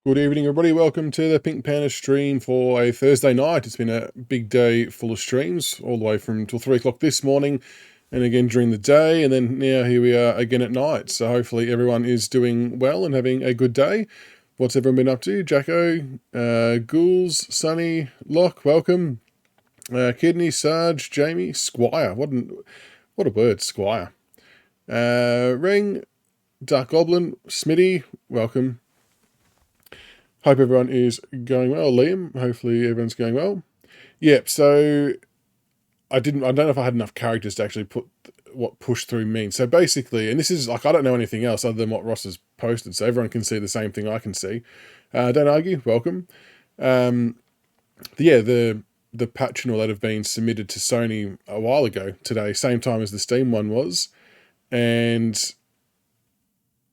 Good evening, everybody. Welcome to the Pink Panther stream for a Thursday night. It's been a big day full of streams, all the way from till 3 o'clock this morning, and again during the day, and then now here we are again at night. So hopefully everyone is doing well and having a good day. What's everyone been up to? Jacko, Ghouls, Sunny, Locke, welcome. Kidney, Sarge, Jamie, Squire. What a word, Squire. Ring, Dark Goblin, Smitty, welcome. Hope everyone is going well. Liam, hopefully everyone's going well. Yep, so I don't know if I had enough characters to actually put what push through means. So basically, and this is like, I don't know anything else other than what Ross has posted, so everyone can see the same thing I can see. Don't argue, welcome. The patch and all that have been submitted to Sony a while ago today, same time as the Steam one was. And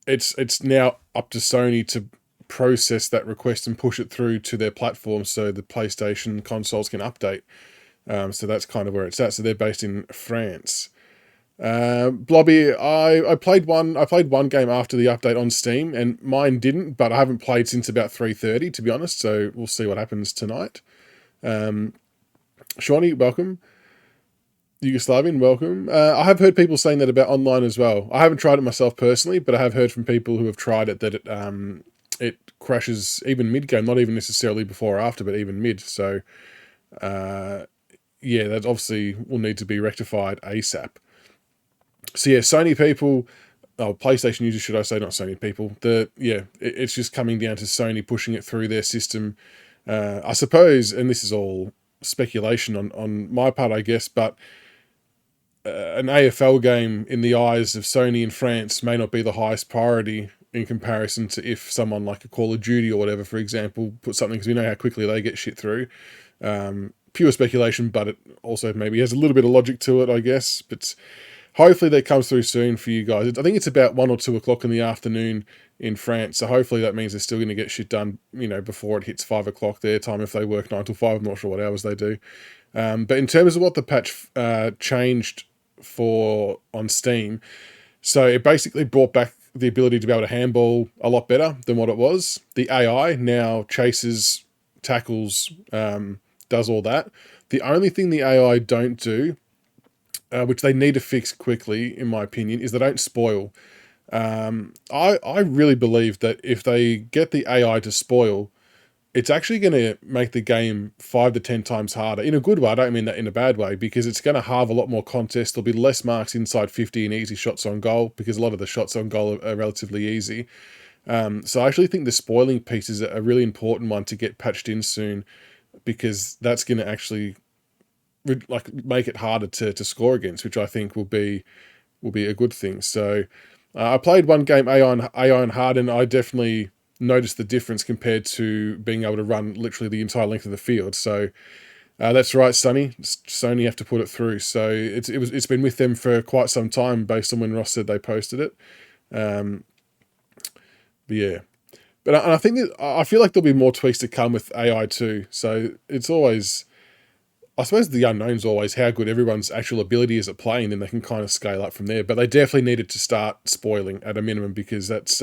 it's now up to Sony to process that request and push it through to their platform so the PlayStation consoles can update. So that's kind of where it's at. So they're based in France. Blobby, I played one game after the update on Steam, and mine didn't, but I haven't played since about 3:30, to be honest, so we'll see what happens tonight. Shawnee, welcome. Yugoslavian, welcome. I have heard people saying that about online as well. I haven't tried it myself personally, but I have heard from people who have tried it that it crashes even mid-game, not even necessarily before or after, but even mid. So, that obviously will need to be rectified ASAP. So yeah, Sony people, PlayStation users, should I say, not Sony people. It's just coming down to Sony pushing it through their system. I suppose, and this is all speculation on my part, I guess, but an AFL game in the eyes of Sony in France may not be the highest priority in comparison to if someone like a Call of Duty or whatever, for example, put something, because we know how quickly they get shit through. Pure speculation, but it also maybe has a little bit of logic to it, I guess. But hopefully that comes through soon for you guys. I think it's about 1 or 2 o'clock in the afternoon in France, so hopefully that means they're still going to get shit done, before it hits 5 o'clock their time, if they work 9 till 5. I'm not sure what hours they do. But in terms of what the patch changed for on Steam, so it basically brought back the ability to be able to handball a lot better than what it was. The AI now chases, tackles, does all that. The only thing the AI don't do, which they need to fix quickly, in my opinion, is they don't spoil. I really believe that if they get the AI to spoil, it's actually going to make the game 5 to 10 times harder. In a good way, I don't mean that in a bad way, because it's going to halve a lot more contests. There'll be less marks inside 50 and easy shots on goal, because a lot of the shots on goal are relatively easy. So I actually think the spoiling piece is a really important one to get patched in soon, because that's going to actually like make it harder to score against, which I think will be a good thing. So I played one game AI on hard, and I definitely noticed the difference compared to being able to run literally the entire length of the field. So that's right, Sonny. Sony have to put it through. So it's been with them for quite some time, based on when Ross said they posted it. But yeah. But I think that I feel like there'll be more tweaks to come with AI too. So it's always, I suppose the unknown's always how good everyone's actual ability is at playing, then they can kind of scale up from there. But they definitely needed to start spoiling at a minimum, because that's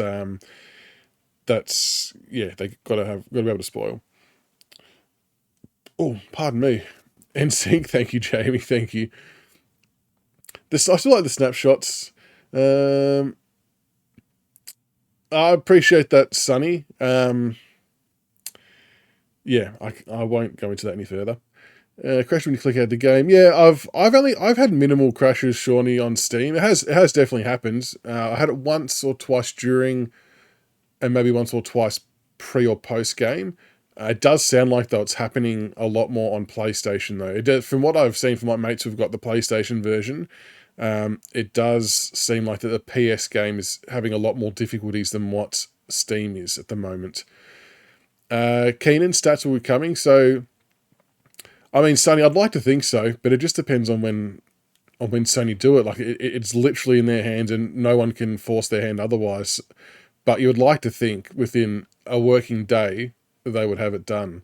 yeah, they gotta be able to spoil. Oh, pardon me. NSYNC, thank you, Jamie, thank you. This, I still like the snapshots. I appreciate that, Sonny. Yeah, I won't go into that any further. Crash when you click out the game. Yeah, I've had minimal crashes, Shawnee, on Steam. It has definitely happened. I had it once or twice during, and maybe once or twice pre or post game. It does sound like though it's happening a lot more on PlayStation though. It does, from what I've seen from my mates who've got the PlayStation version, it does seem like that the PS game is having a lot more difficulties than what Steam is at the moment. Keenan, stats will be coming. So, I mean, Sony, I'd like to think so, but it just depends on when Sony do it. Like it's literally in their hands, and no one can force their hand otherwise. But you would like to think within a working day they would have it done.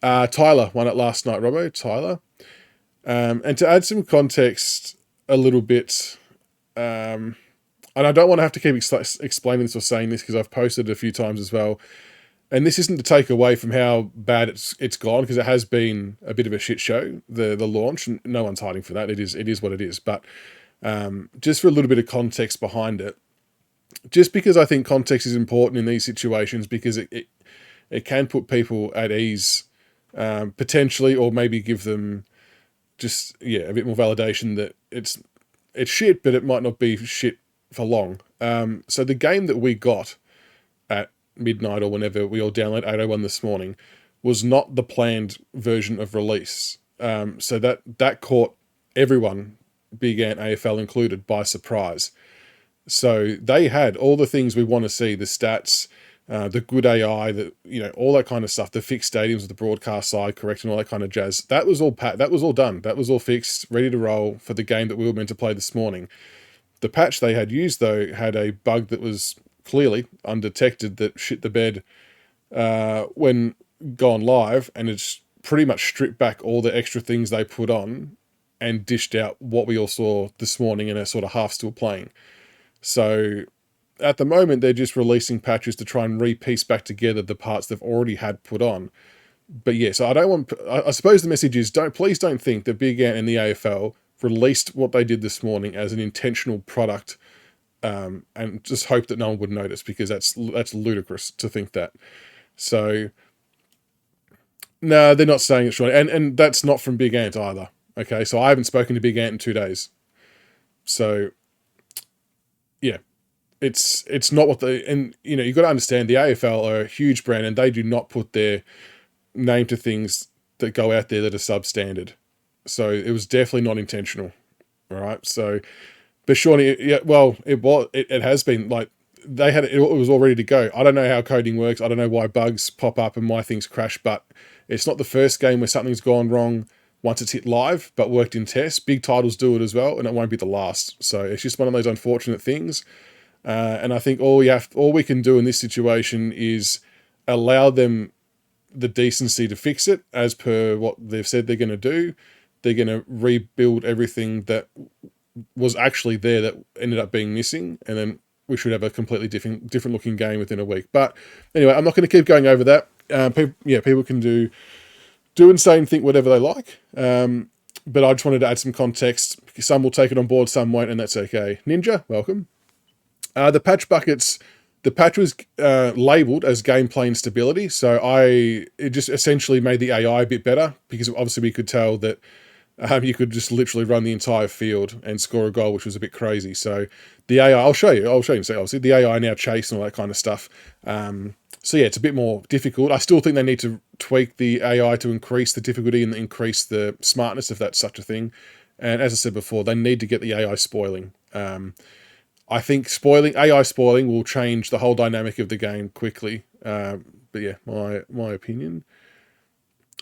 Tyler won it last night, Robbo. Tyler. And to add some context a little bit, and I don't want to have to keep explaining this or saying this, because I've posted it a few times as well. And this isn't to take away from how bad it's gone, because it has been a bit of a shit show, the launch, and no one's hiding for that. It is what it is. But just for a little bit of context behind it, just because I think context is important in these situations, because it can put people at ease, potentially, or maybe give them just a bit more validation that it's shit, but it might not be shit for long. So the game that we got at midnight or whenever we all downloaded 801 this morning was not the planned version of release. So that caught everyone, Big Ant AFL included, by surprise. So they had all the things we want to see: the stats, the good AI, all that kind of stuff, the fixed stadiums with the broadcast side correct and all that kind of jazz. That was all that was all done. That was all fixed, ready to roll for the game that we were meant to play this morning. The patch they had used, though, had a bug that was clearly undetected that shit the bed when gone live, and it's pretty much stripped back all the extra things they put on and dished out what we all saw this morning in a sort of half still playing. So at the moment, they're just releasing patches to try and re-piece back together the parts they've already had put on. But yeah, so I suppose the message is, please don't think that Big Ant and the AFL released what they did this morning as an intentional product, and just hope that no one would notice, because that's ludicrous to think that. So no, they're not saying it, Sean, and that's not from Big Ant either. Okay, so I haven't spoken to Big Ant in 2 days. So yeah, it's not what and you've got to understand, the AFL are a huge brand, and they do not put their name to things that go out there that are substandard. So it was definitely not intentional. All right. So, but surely, it has been, like, they had it was all ready to go. I don't know how coding works. I don't know why bugs pop up and why things crash, but it's not the first game where something's gone wrong once it's hit live, but worked in test. Big titles do it as well, and it won't be the last. So it's just one of those unfortunate things. And I think all we can do in this situation is allow them the decency to fix it as per what they've said they're going to do. They're going to rebuild everything that was actually there that ended up being missing, and then we should have a completely different looking game within a week. But anyway, I'm not going to keep going over that. People can do do and say and think whatever they like. But I just wanted to add some context. Some will take it on board, some won't, and that's okay. Ninja, welcome. The patch buckets, the patch was labelled as gameplay instability, so it just essentially made the AI a bit better, because obviously we could tell that you could just literally run the entire field and score a goal, which was a bit crazy. So the AI, I'll show you. So obviously the AI now chase and all that kind of stuff. So yeah, it's a bit more difficult. I still think they need to tweak the AI to increase the difficulty and increase the smartness, if that's such a thing. And as I said before, they need to get the AI spoiling. I think AI spoiling will change the whole dynamic of the game quickly. But yeah, my opinion.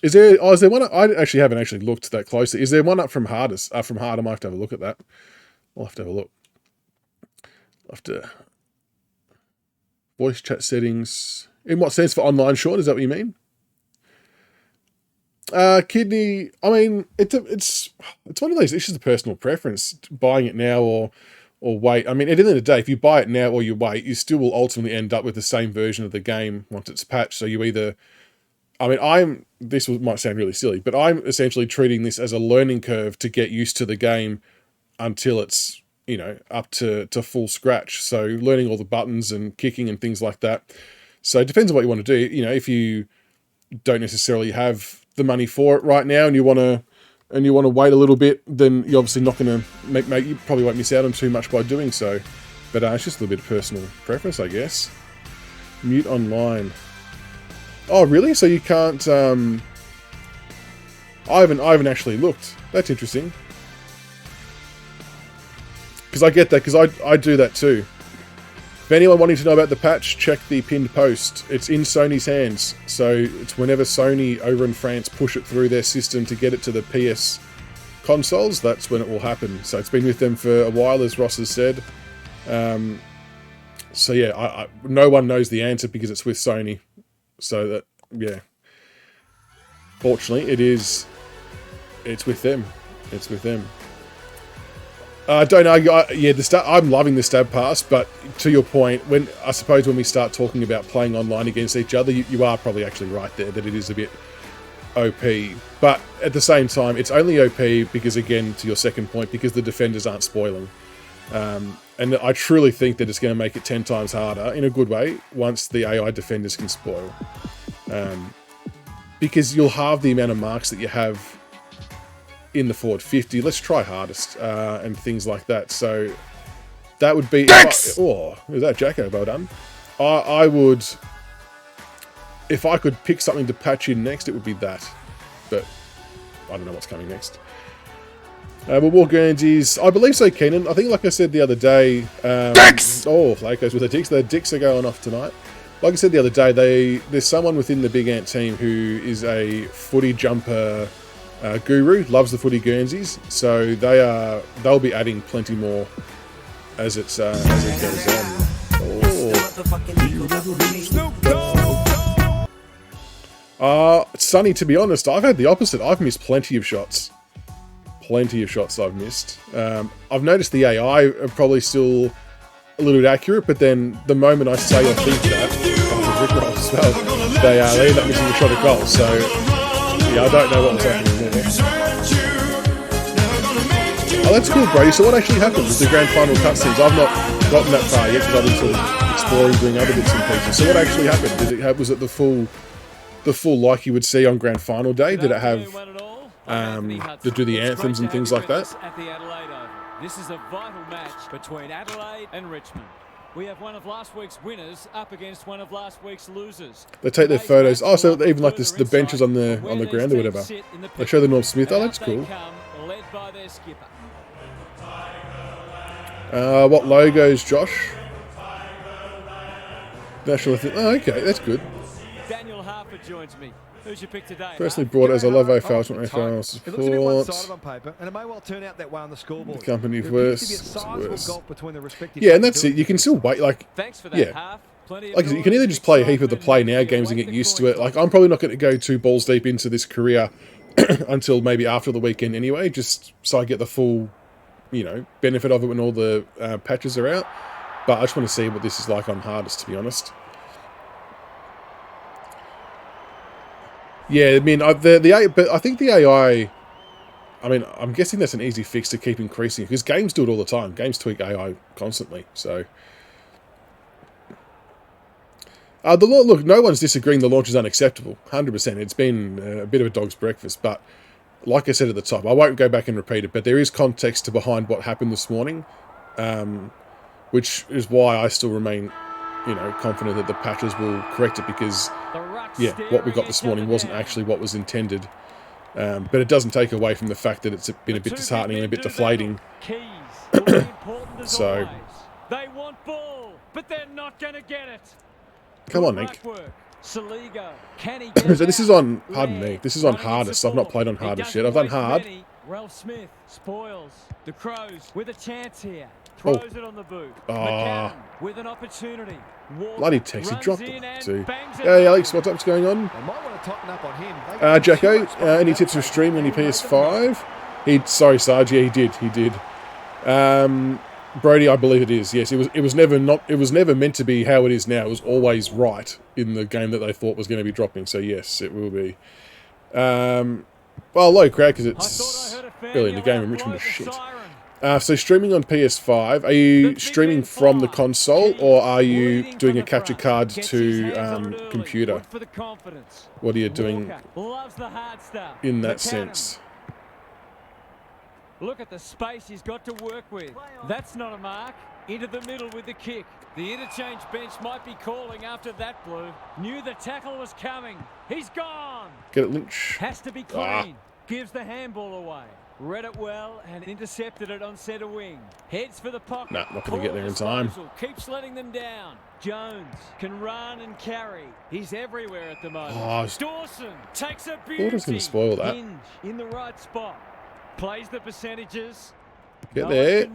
Is there one? I actually haven't actually looked that closely. Is there one up from hardest? From hard, I might have to have a look at that. I'll have to have a look. I'll have to. Voice chat settings. In what sense for online, Sean? Is that what you mean? Kidney. I mean, it's one of those issues of personal preference. Buying it now or wait. I mean, at the end of the day, if you buy it now or you wait, you still will ultimately end up with the same version of the game once it's patched. So you either. I mean, might sound really silly, but I'm essentially treating this as a learning curve to get used to the game until it's, up to full scratch. So learning all the buttons and kicking and things like that. So it depends on what you want to do. If you don't necessarily have the money for it right now and you want to wait a little bit, then you're obviously not going to you probably won't miss out on too much by doing so. But it's just a little bit of personal preference, I guess. Mute online. Oh, really? So you can't... I haven't actually looked. That's interesting. Because I get that, because I do that too. If anyone wanting to know about the patch, check the pinned post. It's in Sony's hands. So it's whenever Sony over in France push it through their system to get it to the PS consoles, that's when it will happen. So it's been with them for a while, as Ross has said. So yeah, no one knows the answer because it's with Sony. So that, yeah. Fortunately, it's with them. It's with them. I don't know. I'm loving the stab pass, but to your point, when we start talking about playing online against each other, you are probably actually right there that it is a bit OP. But at the same time, it's only OP because, again, to your second point, because the defenders aren't spoiling. And I truly think that it's going to make it 10 times harder, in a good way, once the AI defenders can spoil. Because you'll halve the amount of marks that you have in the forward 50. Let's try hardest, and things like that. So that would be... was that Jacko? Well done. I would... If I could pick something to patch in next, it would be that. But I don't know what's coming next. But War Guernseys, I believe so, Keenan. I think, like I said the other day... Dicks! Oh, that goes with the Dicks. The Dicks are going off tonight. Like I said the other day, there's someone within the Big Ant team who is a footy jumper guru, loves the footy Guernseys. So they'll be adding plenty more as it goes on. Sonny, to be honest, I've had the opposite. I've missed plenty of shots. Plenty of shots I've missed. I've noticed the AI are probably still a little bit accurate, but then the moment I say or think that, Rick rolls as well, they end up missing a shot at goal. So yeah, I don't know what was happening there. Oh, that's cool, Brady. So what actually happened with the grand final cutscenes? I've not gotten that far yet because I've been sort of exploring, doing other bits and pieces. So what actually happened? Was it the full like you would see on grand final day? Did it have to do the anthems and things like that? This is a vital match between Adelaide and Richmond. We have one of last week's winners up against one of last week's losers. They take their photos. Oh, so even like this, the benches on the ground or whatever. They show the Norm Smith. Oh, that's cool. What logos, Josh? National. Oh, okay, that's good. Daniel Harper joins me. Who's your pick today? Personally brought as I love AFL, AFL support. It looks a bit one-sided on paper, and it may well turn out that way on the scoreboard. The company worse. Yeah, and that's it. You can still wait. Like, thanks for that, Harp. Like you can either just play a heap of the play now games and get used to it. Like, I'm probably not going to go too balls deep into this career until maybe after the weekend anyway, just so I get the full, benefit of it when all the patches are out. But I just want to see what this is like on hardest, to be honest. Yeah, I mean, but I think the AI. I mean, I'm guessing that's an easy fix to keep increasing because games do it all the time. Games tweak AI constantly. So, look, no one's disagreeing. The launch is unacceptable. 100%. It's been a bit of a dog's breakfast, but like I said at the top, I won't go back and repeat it. But there is context to behind what happened this morning, which is why I still remain, confident that the patches will correct it because, yeah, what we got this morning wasn't actually what was intended. But it doesn't take away from the fact that it's been a bit disheartening and a bit deflating. So, they want ball, but they're not going to get it. Come on, Nick. Saligo, can he So this is on, pardon me, this is on hardest. I've not played on hardest yet. I've done hard. Ralph Smith spoils the Crows with a chance here. Throws it on the boot. McCann with an opportunity. Bloody text, he dropped it too. Hey Alex, what's going on? They might want to toughen up on him. Jacko, any tips for streaming on your PS5? Sorry Sarge, yeah he did. Brody, I believe it is. Yes, it was never meant to be how it is now. It was always right in the game that they thought was going to be dropping. So yes, it will be. Well, low crowd because it's early in the game and Richmond is shit. So streaming on PS5, are you streaming from the console or are you doing a capture card to computer? What are you doing in that sense? Look at the space he's got to work with. That's not a mark. Into the middle with the kick. The interchange bench might be calling after that blue. Knew the tackle was coming. He's gone. Get it, Lynch. Has to be clean. Gives the handball away. Read it well and intercepted it on centre wing. Heads for the pocket. Nah, not going to get there in time. Keeps letting them down. Jones can run and carry. He's everywhere at the moment. Dawson takes a beauty. Thought I was going to spoil that. Hinge in the right spot. Plays the percentages. Get there.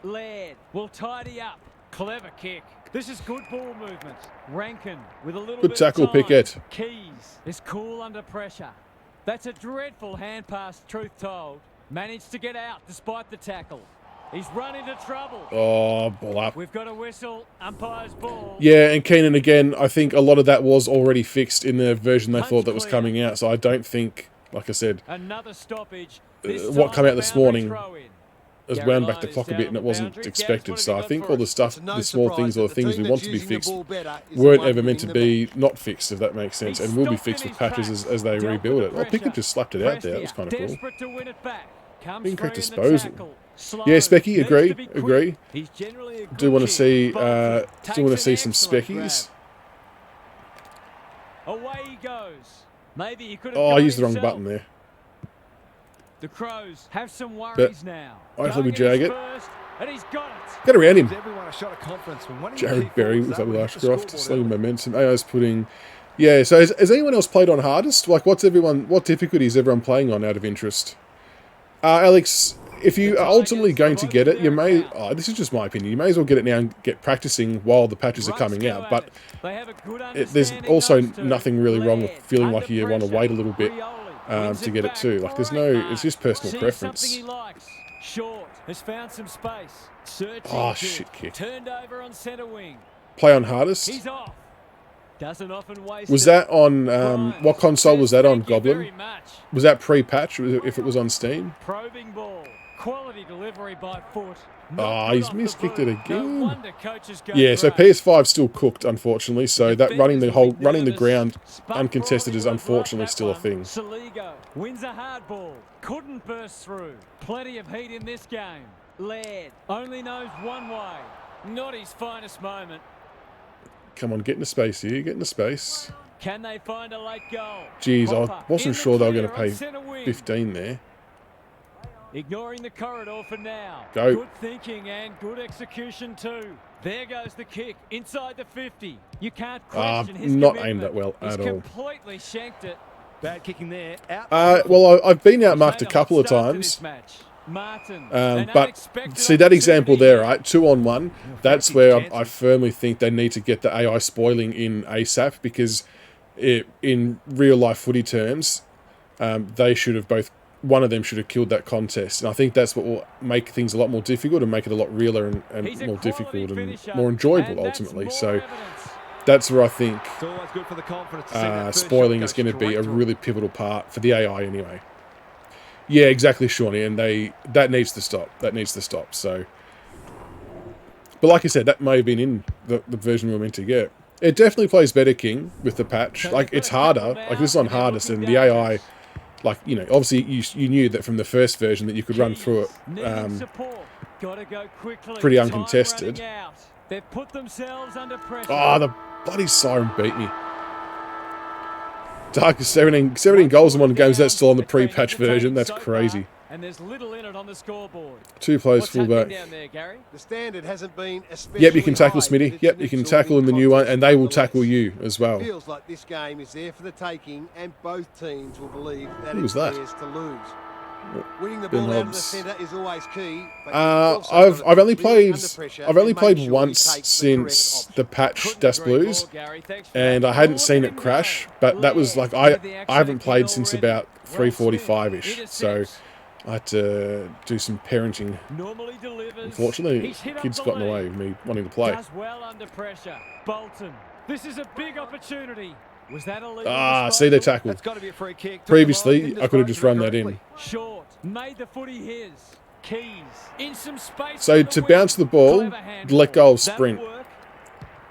Laird will tidy up. Clever kick. This is good ball movement. Rankin with a little good bit tackle, of time. Pickett. Keys is cool under pressure. That's a dreadful hand pass, truth told. Managed to get out despite the tackle. He's run into trouble. Oh, ball up. We've got a whistle. Umpire's ball. Yeah, and Keenan again, I think a lot of that was already fixed in the version they thought that was coming out. So I don't think, like I said, another stoppage. What came out this morning has wound back the clock a bit and it wasn't expected. So I think all the stuff, the small things or the things we want to be fixed weren't ever meant to be not fixed, if that makes sense, and will be fixed with patches as they rebuild it. Oh, Pickett just slapped it out there. That was kind of cool. Incorrect disposal. Yeah, Specky, agree. Do want to see some Speckies. Away he goes. Maybe he could have I used the wrong button there. The Crows have some worries now. Hopefully we jag it. And he's got it. Get around him. Jared Jared Berry with Ashcroft. Slow momentum. AI's putting. Yeah, so has anyone else played on hardest? Like, what difficulty is everyone playing on out of interest? Alex, if you are ultimately going to get it, you may... this is just my opinion. You may as well get it now and get practicing while the patches are coming out. But there's also nothing really wrong with feeling like you want to wait a little bit to get it too. Like, there's no... It's just personal preference. Short has found some space. Oh, shit kick. Turned over on centre wing. Play on hardest. He's off. Doesn't often waste. Was that on what console was that on, Goblin? Was that pre-patch if it was on Steam? Probing ball. Quality delivery by foot. He's miskicked it again. Yeah, so PS5 still cooked, unfortunately. So that running the ground uncontested is unfortunately still a thing. Saligo wins a hard ball. Couldn't burst through. Plenty of heat in this game. Laird only knows one way. Not his finest moment. Come on, get into space here. Get into space. Can they find a late goal? Jeez, I wasn't sure they were going to pay 15 there. Ignoring the corridor for now. Go. Good thinking and good execution too. There goes the kick inside the 50. You can't question his not commitment. aimed that well at all. He's completely shanked it. Bad kicking there. Well, I've been outmarked a couple of times. But see that example there, right? 2-on-1. That's where I firmly think they need to get the AI spoiling in ASAP because in real life footy terms, they should have both. One of them should have killed that contest, and I think that's what will make things a lot more difficult and make it a lot realer and more difficult and more enjoyable ultimately. So That's where I think It's always good for the confidence to see that first spoiling shot is go going to be straight a through. really pivotal part for the AI anyway. Yeah, exactly, Shawnee, and that needs to stop. That needs to stop. So, but like I said, that may have been in the version we were meant to get. It definitely plays better, King, with the patch. Like, it's harder. Like, this is on hardest, and the AI, like, you know, obviously you knew that from the first version that you could run through it pretty uncontested. They've put themselves under pressure. Oh, the bloody siren beat me. Dark is 17 goals in one game. That's still on the pre-patch version. That's crazy. And there's little in it on the scoreboard. 2 players What's fullback. down there, Gary? The standard hasn't been especially Yep, you can tackle high, Smitty. but it's Yep, an you can absorbing tackle in the new one, contest and they will nonetheless. tackle you as well. Feels like this game is there for the taking, and both teams will believe that Who was it's that? theirs to lose. Winning the Ben ball out of the Hobbs. centre is always key. But I've only played once since the patch Des Blues, and I hadn't seen it crash. But that was like I haven't played since about 3:45ish, so I had to do some parenting. Unfortunately, kids got in the way of me wanting to play. Does well under pressure. Bolton. This is a big opportunity. Was that a legal See, they disposal? tackled. That's got to be a free kick. Previously, I could have just run that in. Short. Made the footy his. Keys. In some space. So for to the bounce the win. ball, Clever handball. let go of That'll sprint, work.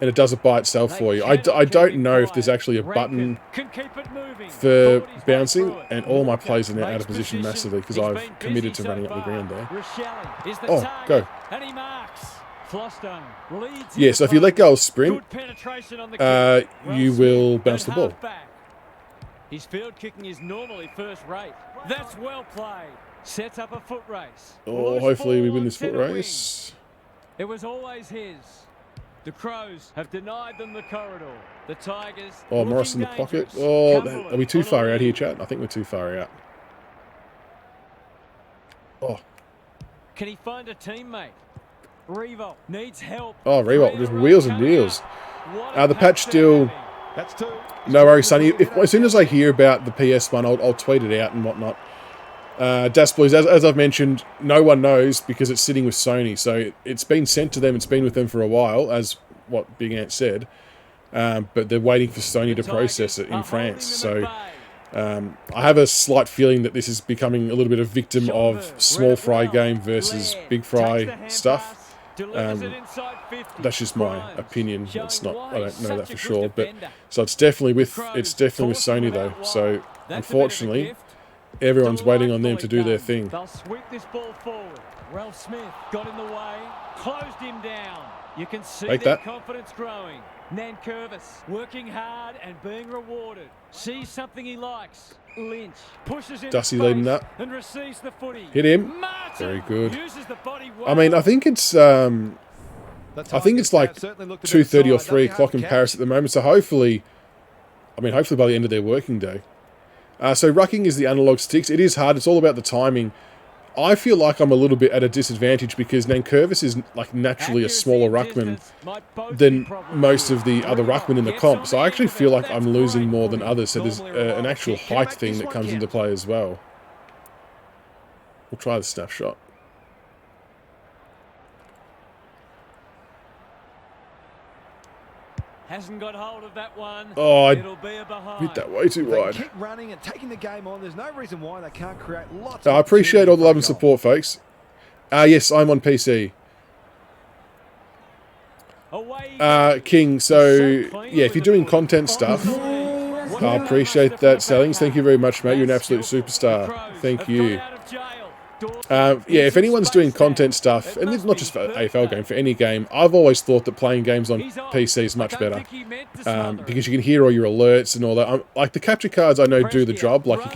and it does it by itself for you. I don't know if there's actually a button Can keep it moving. for Thought he's bouncing, right through it. and all my plays are now out Makes of position massively because He's I've been committed busy to running so up the ground there. far. Rochelle is the Oh, target, go. And he marks. Flostone leads Yeah, in so the if you let go of sprint, Good penetration on the kick. you Smith will at bounce the ball. half-back. His field kicking is normally first rate. That's well played. Sets up a foot race. Oh, Loose hopefully we ball win on this foot centre wing. race. It was always his. The Crows have denied them the corridor. The Tigers. Oh, Morris in the looking pocket. dangerous. Oh, Cumberland are we too on a far out here, lead. chat? I think we're too far out. Oh, Can he find a teammate? Revo needs help. oh, Reebok just wheels and deals. The patch still. That's 2. No worries, Sonny. As soon as I hear about the PS one, I'll tweet it out and whatnot. Das Blues, as I've mentioned, no one knows because it's sitting with Sony. So it's been sent to them. It's been with them for a while, as what Big Ant said. But they're waiting for Sony to process it in France. So I have a slight feeling that this is becoming a little bit of victim of small fry game versus big fry stuff. That's just my opinion. It's not. I don't know that for sure. But so it's definitely with Sony though. So unfortunately, everyone's waiting on them to do their thing. They'll sweep this ball forward. Ralph Smith got in the way, closed him down. You can see Take their that. confidence growing. Nankervis working hard and being rewarded. Sees something he likes. Lynch pushes in Dusty space leading that. and receives the footy. Hit him. Martin Very good. uses the body well. I mean, I think it's like 2:30 or 3 o'clock in Paris at the moment. So hopefully by the end of their working day. So rucking is the analog sticks. It is hard. It's all about the timing. I feel like I'm a little bit at a disadvantage because Nankervis is like naturally a smaller ruckman than most of the other ruckmen in the comp. So I actually feel like I'm losing more than others. So there's an actual height thing that comes into play as well. We'll try the snapshot. Hasn't got hold of that one. Oh, I It'll be a behind. hit that way too They wide. keep running and taking the game on. There's no reason why they can't create lots I of appreciate all the love and opportunities for a goal. support, folks. Yes, I'm on PC. Away King, so yeah, if you're doing content stuff, I appreciate that, Sellings. Thank you very much, mate. You're an absolute superstar. Thank you. Yeah, if anyone's doing content stuff, and it's not just for AFL game, for any game, I've always thought that playing games on PC is much better because you can hear all your alerts and all that. Like the capture cards, I know do the job. Like you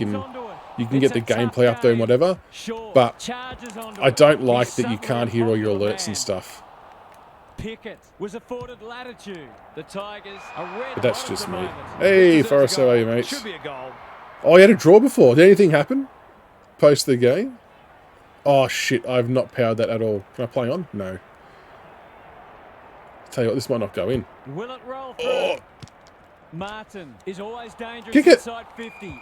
can get the gameplay up there and whatever, but I don't like that you can't hear all your alerts and stuff. Pickett was afforded latitude. The Tigers are red. But that's just me. Hey, Forrest, how are you, mates? Should be a goal. Oh, you had a draw before. Did anything happen post the game? Oh, shit. I've not powered that at all. Can I play on? No. Tell you what, this might not go in. Will it roll through? Oh, Martin is always dangerous Kick it. inside 50.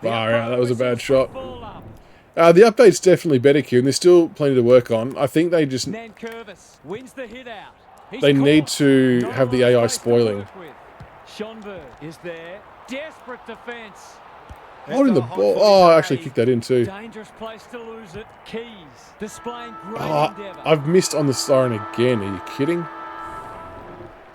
far out. That was a bad shot. Ball up. The update's definitely better, Q, and there's still plenty to work on. I think they Nankervis wins the hit out. He's need caught. to Not have the a lot of AI space to spoiling. work with. Schonberg is there. Desperate defence. Holding the ball. Oh, I actually kicked that in too. Dangerous place to lose it. Keys displaying great Oh, endeavour. I've missed on the siren again. Are you kidding?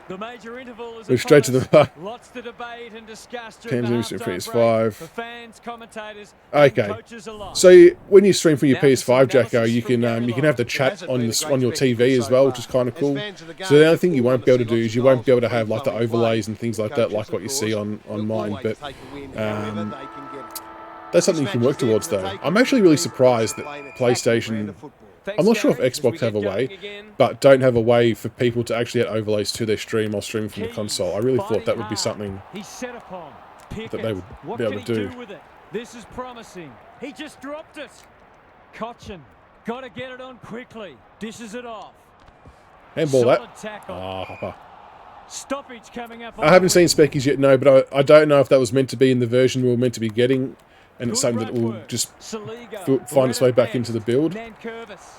The major interval is We're straight to the bar. Lots to debate and discuss during Cam's the stream for halftime PS5. break for fans, commentators, and Okay. coaches alike. So when you stream from your Now for some PS5, Jacko, analysis you from Gary can have the Lyle. chat on your TV as well, which is kind of cool. So the only thing you won't be able to do is you won't be able to have like the overlays and things like that, like what you see on mine. But that's something you can work towards, though. I'm actually really surprised that PlayStation, I'm not sure if Xbox have a way, but don't have a way for people to actually add overlays to their stream while streaming from the console. I really thought that would be something that they would be able to do. With it? This is promising. He just dropped it. Cochin, got to get it on quickly. Dishes it off. Handball that. Solid tackle. Ah, hopper. Stoppage coming up. I haven't seen Speckies yet, no, but I don't know if that was meant to be in the version we were meant to be getting, and it's something that will just find its way back into the build.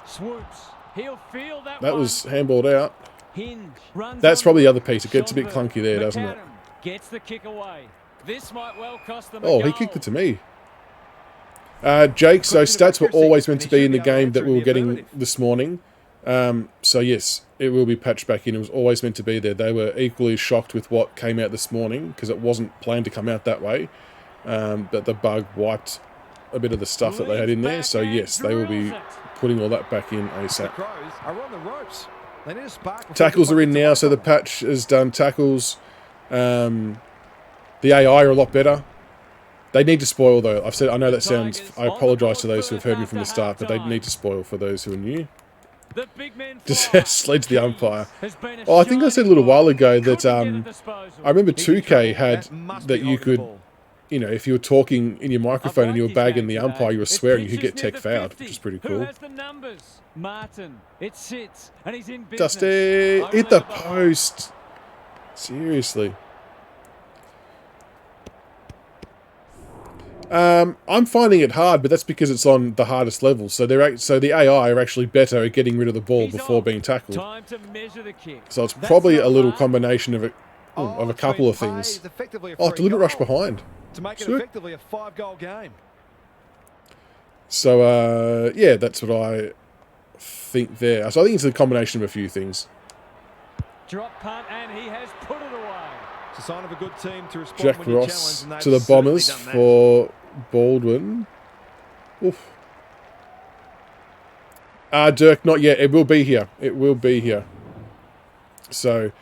Swoops. He'll feel that That one. was handballed out. Hinge runs That's on probably the the other piece. It gets a bit Schonberg. clunky there, doesn't it? McAdam gets the kick away. This might well cost them a Oh, he goal. kicked it to me. Jake, so stats were always meant to be in the game that we were getting this morning. So yes, it will be patched back in. It was always meant to be there. They were equally shocked with what came out this morning because it wasn't planned to come out that way. But the bug wiped a bit of the stuff that they had in there. So yes, they will be putting all that back in ASAP. Crows are on the ropes. They need a spark before Tackles they are in get now, to so the work. patch has done tackles. The AI are a lot better. They need to spoil, though. I know that sounds... I apologise to those who have heard me from the start, but they need to spoil for those who are new. The big men Just fly. slid to the umpire. Has been a Oh, I think I said a little shining while ago ball. that Couldn't get a disposal. I remember 2K had That must that be you holding the could, ball. you know, if you were talking in your microphone and you were bagging the umpire, you were It swearing, you could pitches get near tech the fouled, 50. which is pretty Who cool. has the numbers? Martin. It sits and he's in business. Dusty, Only hit the ball. post. Seriously. I'm finding it hard, but that's because it's on the hardest level. So so the AI are actually better at getting rid of the ball He's before off. being tackled. Time to measure the kick. So it's That's probably not a little mark. combination of a Oh, it's couple been of things. played, effectively a Oh, free deliberate rush goal behind. to make it Sweet. effectively a 5-goal game. So yeah, that's what I think there. So I think it's a combination of a few things. Drop punt and he has put it away. It's a sign of a good team to respond Jack when you're Ross challenged, and they've to the certainly Bombers done that. for Baldwin. Oof. Dirk, not yet. It will be here. It will be here. So,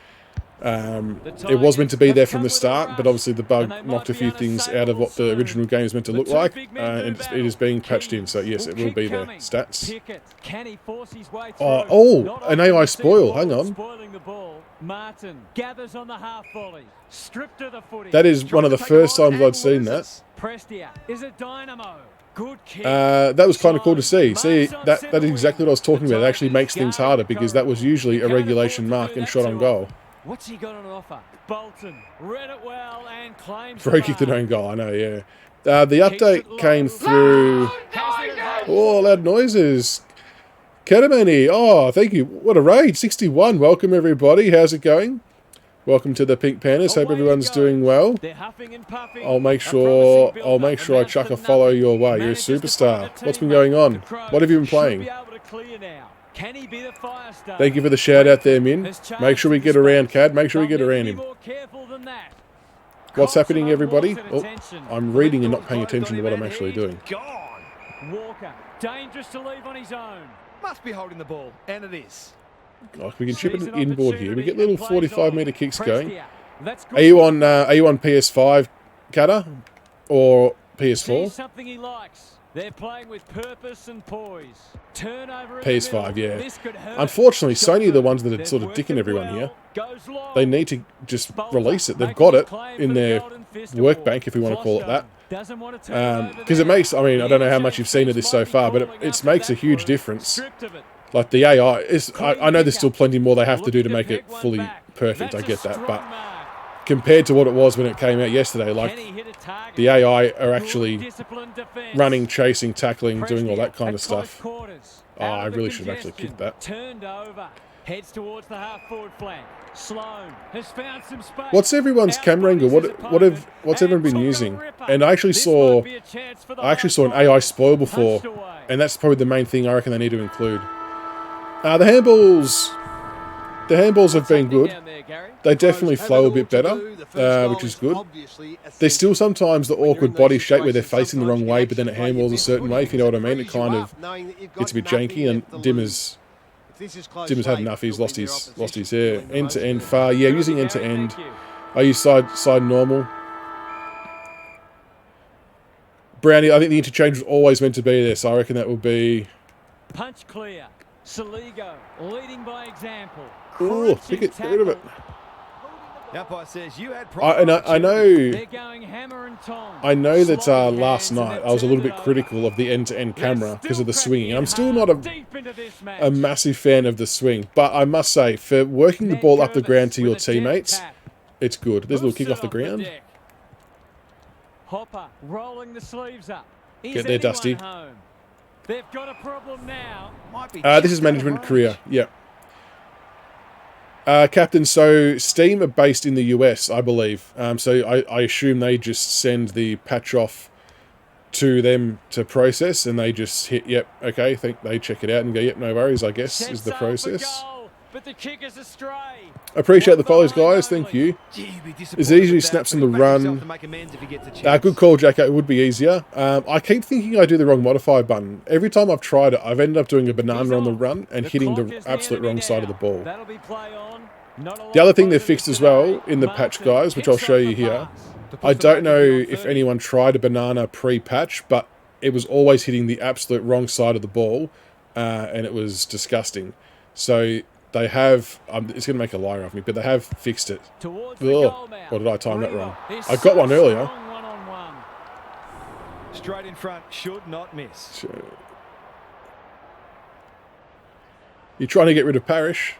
it was meant to be there from the start, but obviously the bug knocked a few things out of what the original game is meant to look like, and it is being patched in. So yes, it will be there. Stats. Can he force his way Oh, through? oh, Not an often AI you see spoil. a Hang ball on. Spoiling the ball. Martin gathers on the half volley. Stripped to the footy. That is one of the Tries to take first him on times and I've seen that. loses. Prestia is a dynamo. Good kick. That was kind of cool to see. See, that is exactly what I was talking about. It actually makes things harder because that was usually a regulation mark and shot on goal. What's he got on offer? Bolton read it well and claims Very kicked an own goal, I know, yeah. The update came through... Oh, loud noises. Katamani, oh, thank you. What a raid. 61. Welcome, everybody. How's it going? Welcome to the Pink Panthers. Hope everyone's doing well. I'll make sure I chuck a follow your way. You're a superstar. What's been going on? What have you been playing? Thank you for the shout out there, Min. Make sure we get around, Cad. Make sure we get around him. What's happening, everybody? Oh, I'm reading and not paying attention to what I'm actually doing. Gone. Walker, dangerous to leave on his own. Must be holding the ball, and it is. Oh, we can chip it inboard here. We get little 45-metre kicks going. That's Are you on PS5, Cutter, or PS4? something he likes. They're playing with purpose and poise. Turnover in PS5, the middle. yeah. This could hurt. Unfortunately, Sony are the ones that are They've sort of worked dicking it everyone well. here. Goes long. They need to just Bolter release it. They've making got his it claim in for the their Golden Fist work Award. bank, if you want to call it that. Doesn't want to turn over Because it there. makes, I mean, I don't know how much you've seen of this so far, but it makes a huge difference. Like the AI, I know there's still plenty more they have to do to make it fully perfect, I get that, but compared to what it was when it came out yesterday, like the AI are actually running, chasing, tackling, doing all that kind of stuff. Oh, I really should have actually kicked that. Turned over. Heads towards the half-forward flank. Sloan has found some space. What's everyone's camera angle? What's everyone been using? And I actually saw an AI spoil before, and that's probably the main thing I reckon they need to include. The handballs have been good. They definitely flow a bit better, which is good. There's still sometimes the awkward body shape where they're facing the wrong way, but then it handballs a certain way, if you know what I mean. It kind of gets a bit janky, and Dimmer's had enough. He's lost his hair. End to end far. Yeah, using end to end. I use side normal. Brownie, I think the interchange was always meant to be there, so I reckon that will be... Punch clear. Saligo leading by example. Ooh, pick it, get rid of it. The umpire says you had I know. They're going hammer and tong. I know that last night I was a little bit critical of the end-to-end camera because of the swinging. And I'm still not a massive fan of the swing, but I must say, for working the ball up the ground to your teammates, it's good. There's a little kick off the ground. Hopper rolling the sleeves up. Get there, Dusty. Home? They've got a problem now. This is management career. Yeah. Captain, so Steam are based in the US, I believe. So I assume they just send the patch off to them to process, and they just hit, yep, okay, they check it out and go, yep, no worries, I guess, is the process. But the kick is astray. Appreciate the follows, guys. Thank you. There's usually snaps on the run. Good call, Jacko. It would be easier. I keep thinking I do the wrong modify button. Every time I've tried it, I've ended up doing a banana on the run and hitting the absolute wrong side of the ball. The other thing they've fixed as well in the patch, guys, which I'll show you here, I don't know if anyone tried a banana pre-patch, but it was always hitting the absolute wrong side of the ball, and it was disgusting. So... they have, it's going to make a liar of me, but they have fixed it. Ugh, or did I time that wrong? I got one earlier. Straight in front, should not miss. You're trying to get rid of Parrish?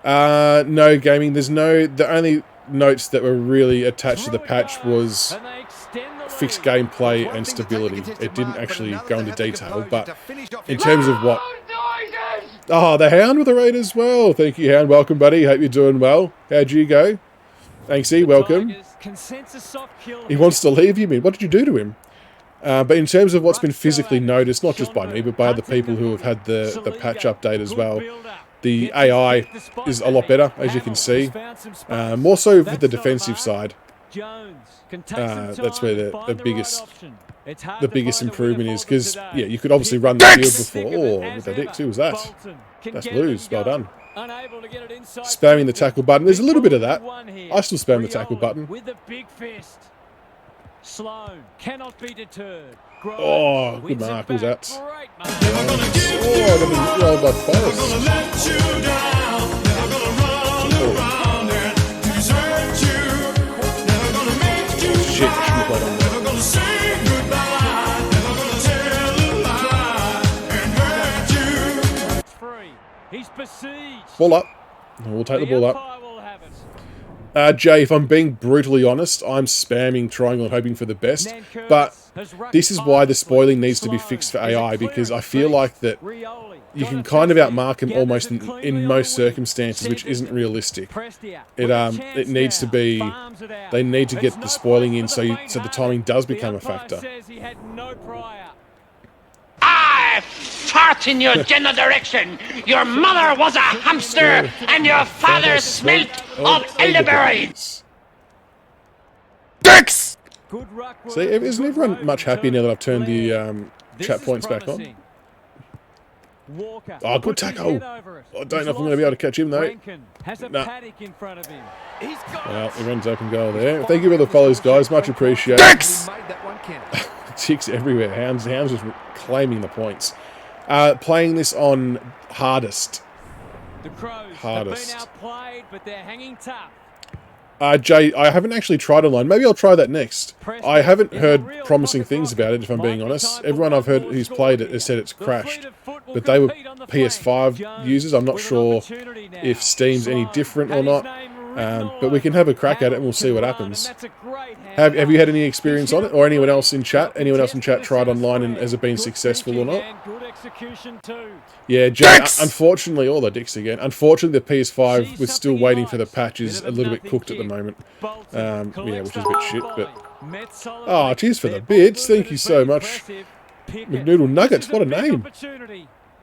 No, gaming. The only notes that were really attached to the patch was fixed gameplay and stability. It didn't actually go into detail, but in terms of what... Oh, the Hound with the raid as well. Thank you, Hound. Welcome, buddy. Hope you're doing well. How'd you go? Thanksy, welcome. He wants to leave, you mean? What did you do to him? But in terms of what's been physically noticed, not just by me, but by other people who have had the patch update as well, the AI is a lot better, as you can see. More so for the defensive side. That's where the biggest improvement is, because yeah, you could obviously run the field before. Oh, with the dicks, who was that? That's Blues. Well done. Spamming the tackle button. There's a little bit of that. I still spam the tackle button. Oh, good mark. Who's that? Oh, I've been rolled by Forrest. Shit, shouldn't have played on that. Ball up. We'll take the ball up. Jay, if I'm being brutally honest, I'm spamming triangle and hoping for the best. But this is why the spoiling needs to be fixed for AI, because I feel like that you can kind of outmark him almost in most circumstances, which isn't realistic. It needs to be... They need to get the spoiling in so the timing does become a factor. I fart in your general direction. Your mother was a hamster, and your father smelt of elderberries. Dicks! See, isn't everyone much happier now that I've turned the chat points back on? Oh, good tackle. I don't know if I'm going to be able to catch him, though. Nah. Well, everyone's open goal there. Thank you for the follows, guys. Much appreciated. Dicks! Ticks everywhere. Hounds just claiming the points. Playing this on hardest. Hardest. Jay, I haven't actually tried online. Maybe I'll try that next. I haven't heard promising things about it, if I'm being honest. Everyone I've heard who's played it has said it's crashed. But they were PS5 users. I'm not sure if Steam's any different or not. But we can have a crack at it and we'll see what happens. Have you had any experience on it, or anyone else in chat? Anyone else in chat tried online and has it been successful or not? Yeah, Jay, unfortunately, all the dicks again. Unfortunately, the PS5 was still waiting for the patches, a little bit cooked at the moment. Yeah, which is a bit shit, but... Oh, cheers for the bits. Thank you so much. McNoodle Nuggets, what a name.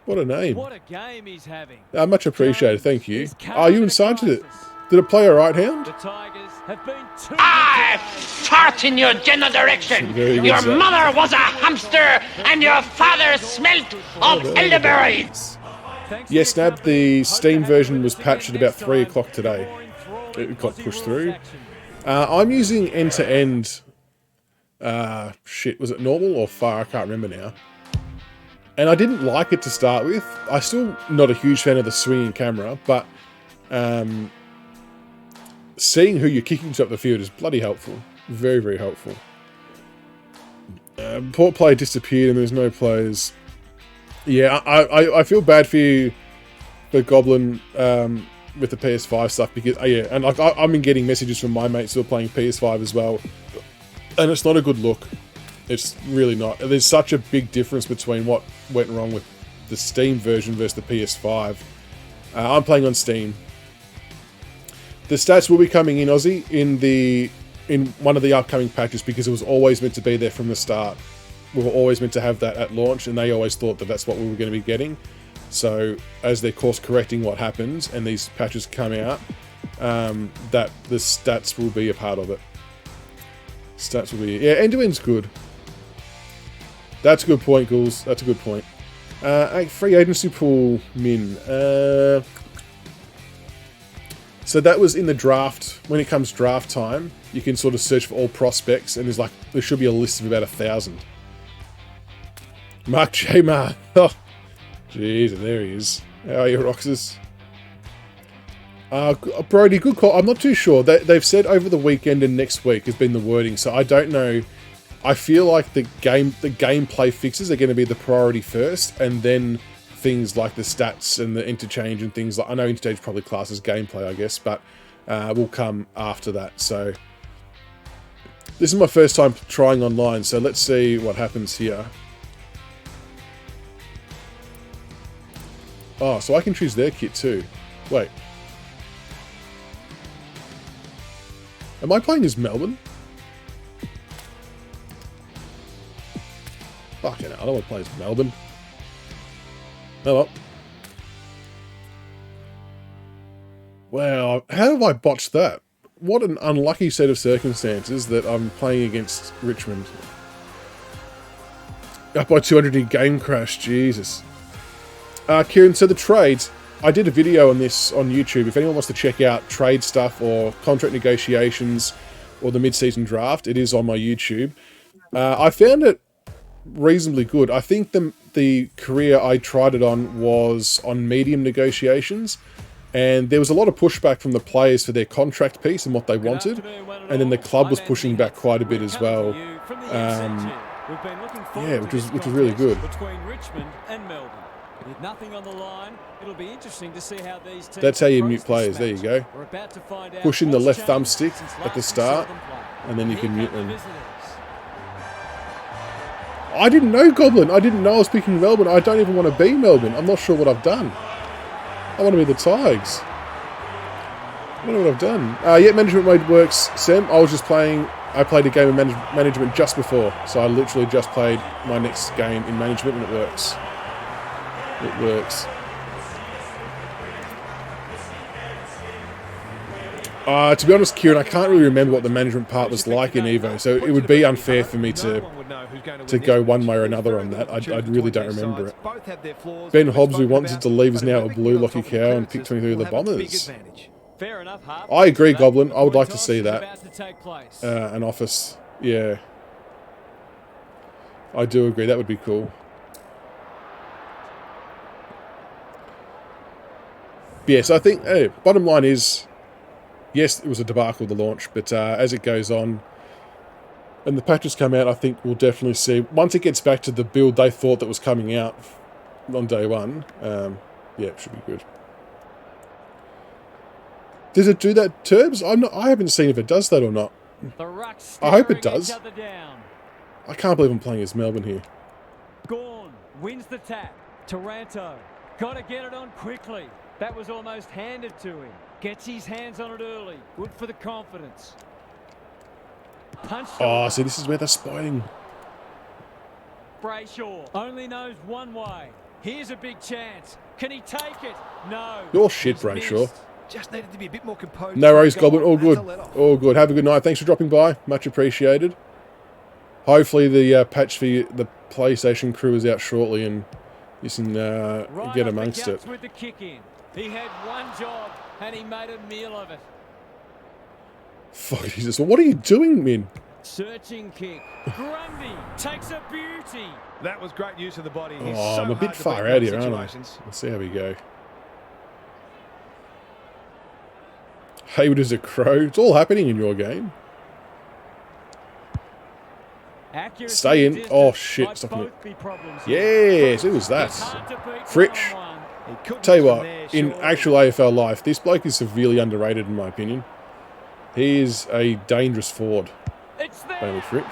What a name. What a game he's having. Much appreciated, thank you. Oh, you incited it. Did it play alright, Hound? The Tigers have been too I fart in your general direction. Your mother was a hamster and your father smelt of elderberries. Yes, Nab, the Steam version was patched at about 3 o'clock today. It got pushed through. I'm using end-to-end... shit, was it normal or far? I can't remember now. And I didn't like it to start with. I'm still not a huge fan of the swinging camera, but seeing who you're kicking to up the field is bloody helpful. Very, very helpful. Port player disappeared and there's no players. Yeah, I feel bad for you, the Goblin, with the PS5 stuff, because, yeah, and like, I've been getting messages from my mates who are playing PS5 as well, and it's not a good look. It's really not. There's such a big difference between what went wrong with the Steam version versus the PS5. I'm playing on Steam. The stats will be coming in, Aussie, in one of the upcoming patches, because it was always meant to be there from the start. We were always meant to have that at launch, and they always thought that that's what we were going to be getting. So, as they're course correcting what happens, and these patches come out, that the stats will be a part of it. Stats will be... Yeah, end-to-end's good. That's a good point, Ghouls. That's a good point. Free agency pool, Min. So that was in the draft. When it comes draft time, you can sort of search for all prospects, and there should be a list of about 1,000. Mark J. Mar. Oh, jeez, there he is. How are you, Roxas? Brody, good call. I'm not too sure. They've said over the weekend and next week has been the wording, so I don't know. I feel like the gameplay fixes are going to be the priority first, and then things like the stats and the interchange and things like... I know interchange probably classes gameplay, I guess, but will come after that. So this is my first time trying online, so let's see what happens here. Oh, so I can choose their kit too. Wait. Am I playing as Melbourne? Fucking hell, I don't want to play as Melbourne. Oh well. Wow, how have I botched that? What an unlucky set of circumstances that I'm playing against Richmond. Up by 200 in game crash, Jesus. Kieran, so the trades, I did a video on this on YouTube. If anyone wants to check out trade stuff or contract negotiations or the mid-season draft, it is on my YouTube. I found it reasonably good. I think the career I tried it on was on medium negotiations, and there was a lot of pushback from the players for their contract piece and what they wanted, and then the club was pushing back quite a bit as well. Yeah, which was really good. Between Richmond and Melbourne. With nothing on the line, it'll be interesting to see how these teams... That's how you mute players. There you go. We're about to find out. Push in the left thumbstick at the start, and then you can mute them. I didn't know Goblin. I didn't know I was picking Melbourne. I don't even want to be Melbourne. I'm not sure what I've done. I want to be the Tigers. I don't know what I've done. Yeah, management mode works, Sam. I played a game of management just before, so I literally just played my next game in management, and it works. It works. To be honest, Kieran, I can't really remember what the management part was like in Evo, so it would be unfair for me to go one way or another on that. I really don't remember it. Ben Hobbs, who wanted to leave, is now a blue lucky cow and pick 23 of the Bombers. I agree, Goblin. I would like to see that. An office. Yeah. I do agree. That would be cool. But yes, I think, bottom line is, yes, it was a debacle, the launch, but as it goes on and the patches come out, I think we'll definitely see, once it gets back to the build they thought that was coming out on day one, yeah, it should be good. Does it do that, Turbs? I haven't seen if it does that or not. The ruck's I hope it staring does. each other down. I can't believe I'm playing as Melbourne here. Gorn wins the tap. Taranto got to get it on quickly. That was almost handed to him. Gets his hands on it early. Good for the confidence. Punch. Oh, see, this is where they're spotting. Brayshaw only knows one way. Here's a big chance. Can he take it? No. You're shit, He's Brayshaw. missed. Just needed to be a bit more composed. No worries, Goal. Goblin. All That's good. a let-off. All good. Have a good night. Thanks for dropping by. Much appreciated. Hopefully the patch for the PlayStation crew is out shortly and you can Right get off the amongst it. guts with the kick in. He had one job and he made a meal of it. Fuck, Jesus. What are you doing, Min? Searching kick. Grundy takes a beauty. That was great use of the body. He's Oh, so I'm a bit hard to far beat out in here, aren't I? situations. Let's see how we go. Hayward is a crow. It's all happening in your game. Accuracy Stay in. and Oh, distance shit. might Stopping both it. be problems here. Yes, it was that. It's hard to beat Fritsch. one-on-one. He couldn't Tell you miss what, from there, in surely. actual AFL life, this bloke is severely underrated in my opinion. He is a dangerous forward, It's there. Bailey Fritsch.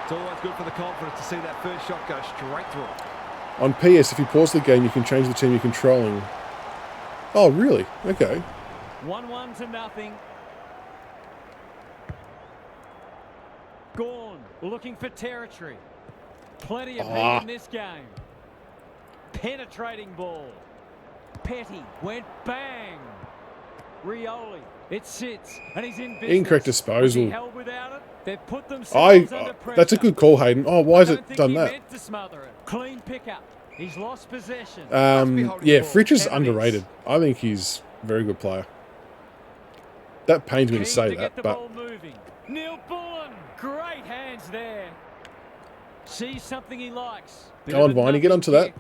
It's always good for the confidence to see that first shot go straight through. On PS, if you pause the game, you can change the team you're controlling. Oh, really? Okay. 1-1 to nothing. Gorn looking for territory. Plenty of heat in this game. Penetrating ball. Petty went bang. Rioli. It sits and he's in business. Incorrect Was disposal. he held without it? They've put themselves under pressure. That's a good call, Hayden. Oh, why has I it don't think done he that? meant to smother it. Clean pickup. He's lost possession. Yeah, Fritsch is Enemies. underrated. I think he's a very good player. That pains me to Keen say to that, get the but ball moving. Neil Bullen, great hands there. Sees something he likes. Bit go of on, a Viney, get numbing onto that. kick.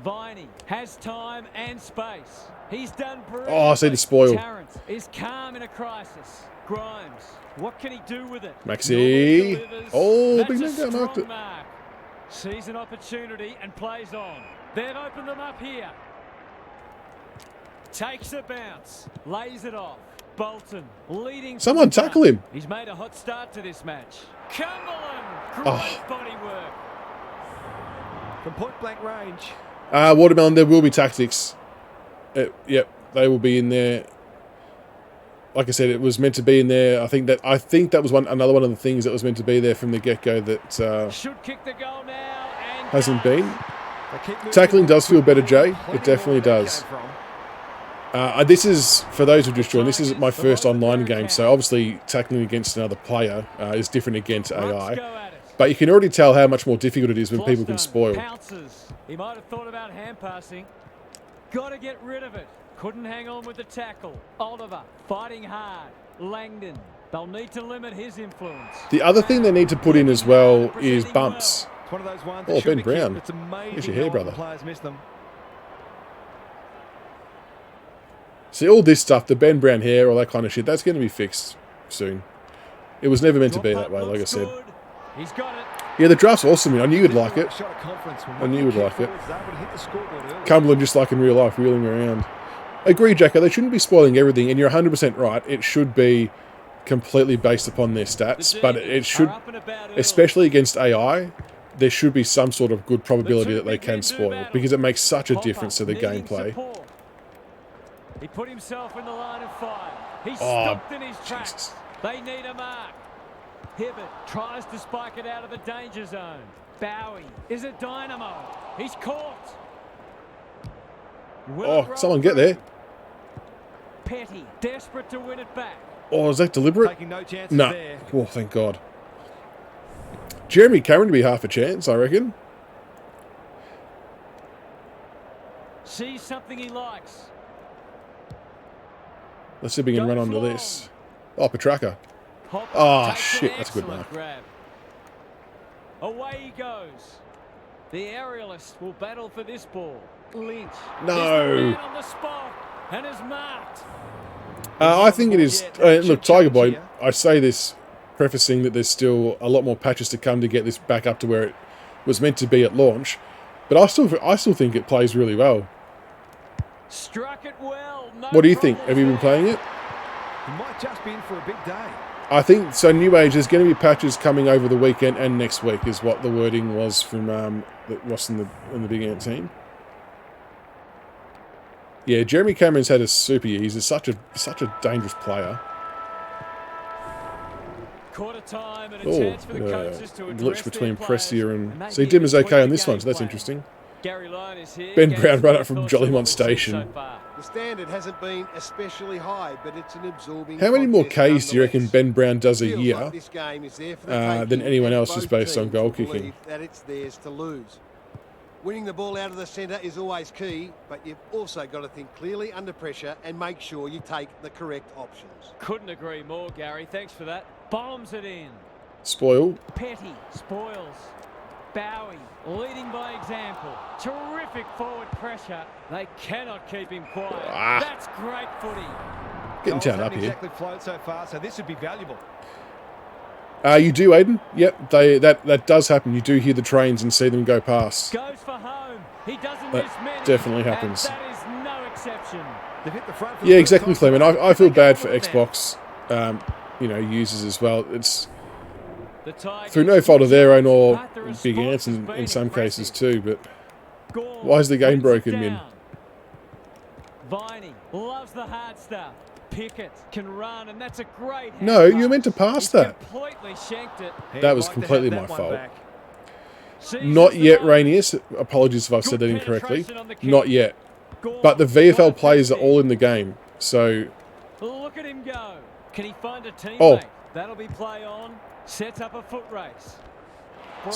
Viney has time and space. He's done brilliantly. Oh, I see the spoil. Tarrant is calm in a crisis. Grimes, what can he do with it? Maxi. Normally delivers. Oh, That's big a man got marked strong it. mark. Sees an opportunity and plays on. They've opened them up here. Takes a bounce, lays it off. Bolton leading. from Someone the front. tackle him. He's made a hot start to this match. Cumberland, great Oh. body work. From point blank range. Watermelon, there will be tactics. Yep, they will be in there. Like I said, it was meant to be in there. I think that was another one of the things that was meant to be there from the get-go that Should kick the goal now and hasn't been. They keep moving Tackling the ball does feel better, quickly. Jay. Plenty It definitely more where that does. came from. This is, for those who just joined, this is my first online game, so obviously tackling against another player is different against Rucks AI. go at it. But you can already tell how much more difficult it is when people can Floston spoil. Pounces. He might have thought about hand passing. Got to get rid of it. Couldn't hang on with the tackle. Oliver fighting hard. Langdon. They'll need to limit his influence. The other thing they need to put in as well is bumps. It's one of those ones Oh, that should Ben be Brown. kicked. It's amazing Here's your hair, how often brother. players miss them. See, all this stuff, the Ben Brown hair, all that kind of shit, that's going to be fixed soon. It was never meant to be that way, like I said. Good. He's got it. Yeah, the draft's awesome. I knew you'd like it. Shot of confidence when I knew one you'd like kick it. forward is able to hit the scoreboard early. Cumberland, just like in real life, wheeling around. Agree, Jacko, they shouldn't be spoiling everything, and you're 100% right. It should be completely based upon their stats, but it should, especially against AI, there should be some sort of good probability that they can spoil, because it makes such a difference to the gameplay. He put himself in the line of fire. He Oh, stopped in his tracks. Jesus. They need a mark. Hibbert tries to spike it out of the danger zone. Bowie is a dynamo. He's caught. Will it Oh, roll someone get through? there. Petty, desperate to win it back. Oh, is that deliberate? Taking no chances No. there. Oh, thank God. Jeremy Cameron to be half a chance, I reckon. Sees something he likes. Let's see if we can Go run onto long. this. Oh, Petrarca. Hopper Oh, takes shit, an that's a good excellent mark. grab. Away he goes. The aerialist will battle for this ball. Lynch. No. Is the man on the spot and is marked. I think it is. Yeah, Look, chip Tiger challenge Boy, here. I say this prefacing that there's still a lot more patches to come to get this back up to where it was meant to be at launch. But I still think it plays really well. Struck it well. No What do you think? problems Have you been there. playing it? He might just be in for a big day. I think so. New Age, there's going to be patches coming over the weekend and next week, is what the wording was from Ross in the Big Ant team. Yeah, Jeremy Cameron's had a super year. He's such a dangerous player. Quarter time and a Oh, chance for the coaches to address glitch between their players Prestia and... maybe So Dimmer's even okay tweak on the this one, game so that's plan. interesting. Gary Lyon is here. Ben Gary's Brown run got up from thoughts on Jollymont what we've seen Station. so far. The standard hasn't been especially high, but it's an absorbing. How many more contest Ks do you reckon nonetheless. Ben Brown does a Feels year like this game is there for the than taking, anyone and else just both based on teams goal will kicking? believe that it's theirs to lose. Winning the ball out of the centre is always key, but you've also got to think clearly under pressure and make sure you take the correct options. Couldn't agree more, Gary. Thanks for that. Bombs it in. Spoil. Petty spoils. Bowie leading by example. Terrific forward pressure. They cannot keep him quiet. Ah. That's great footy. Getting Goals down up haven't here. exactly flowed so far, so this would be valuable. You do, Aiden? Yep, that does happen. You do hear the trains and see them go past. Goes for home. He doesn't That miss many. definitely happens. And that is no exception. They've hit the front for the Yeah, first exactly, time. Clement. I feel bad for They go Xbox, users as well. It's The Tigers through no fault of their own or but the Big response Ants has in been some cases impressive. too. But Gorn why is the game wins it broken, Min? down. Viney loves the hard stuff. Pickett can run, and that's a great No, hand you're pass. meant to pass He's that. completely shanked it. That was He'd like to completely have my that fault. one back. Seizes Not the yet, moment. Rainius. Apologies if I've said that Good incorrectly. penetration on the kick. Not yet. Gorn, But the what VFL a players are technique. all in the game. So, Look at him go. Can he find a teammate? Oh. That'll be play on. Sets up a foot race.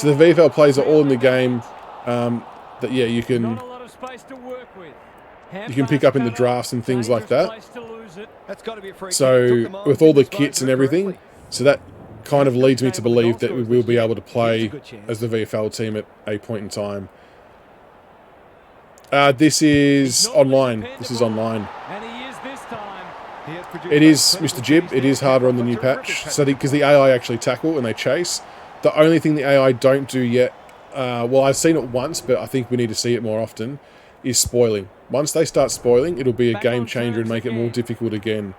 the VFL players are all in the game. That yeah, you Not can a lot of space to work with. pick up in the drafts and things like that. Place to lose it. That's got to be a free kick. So Took them on, with all the disposed kits of and it everything, correctly. so that kind of leads me to believe that we will be able to play Good chance. as the VFL team at a point in time. This is online. This is online. And he is this time. He has produced It is, both Mr. Jib, it is harder on the new patch. So because the AI actually tackle and they chase. The only thing the AI don't do yet, well, I've seen it once, but I think we need to see it more often, is spoiling. Once they start spoiling, it'll be a Back game on changer and terms make it more again. difficult again.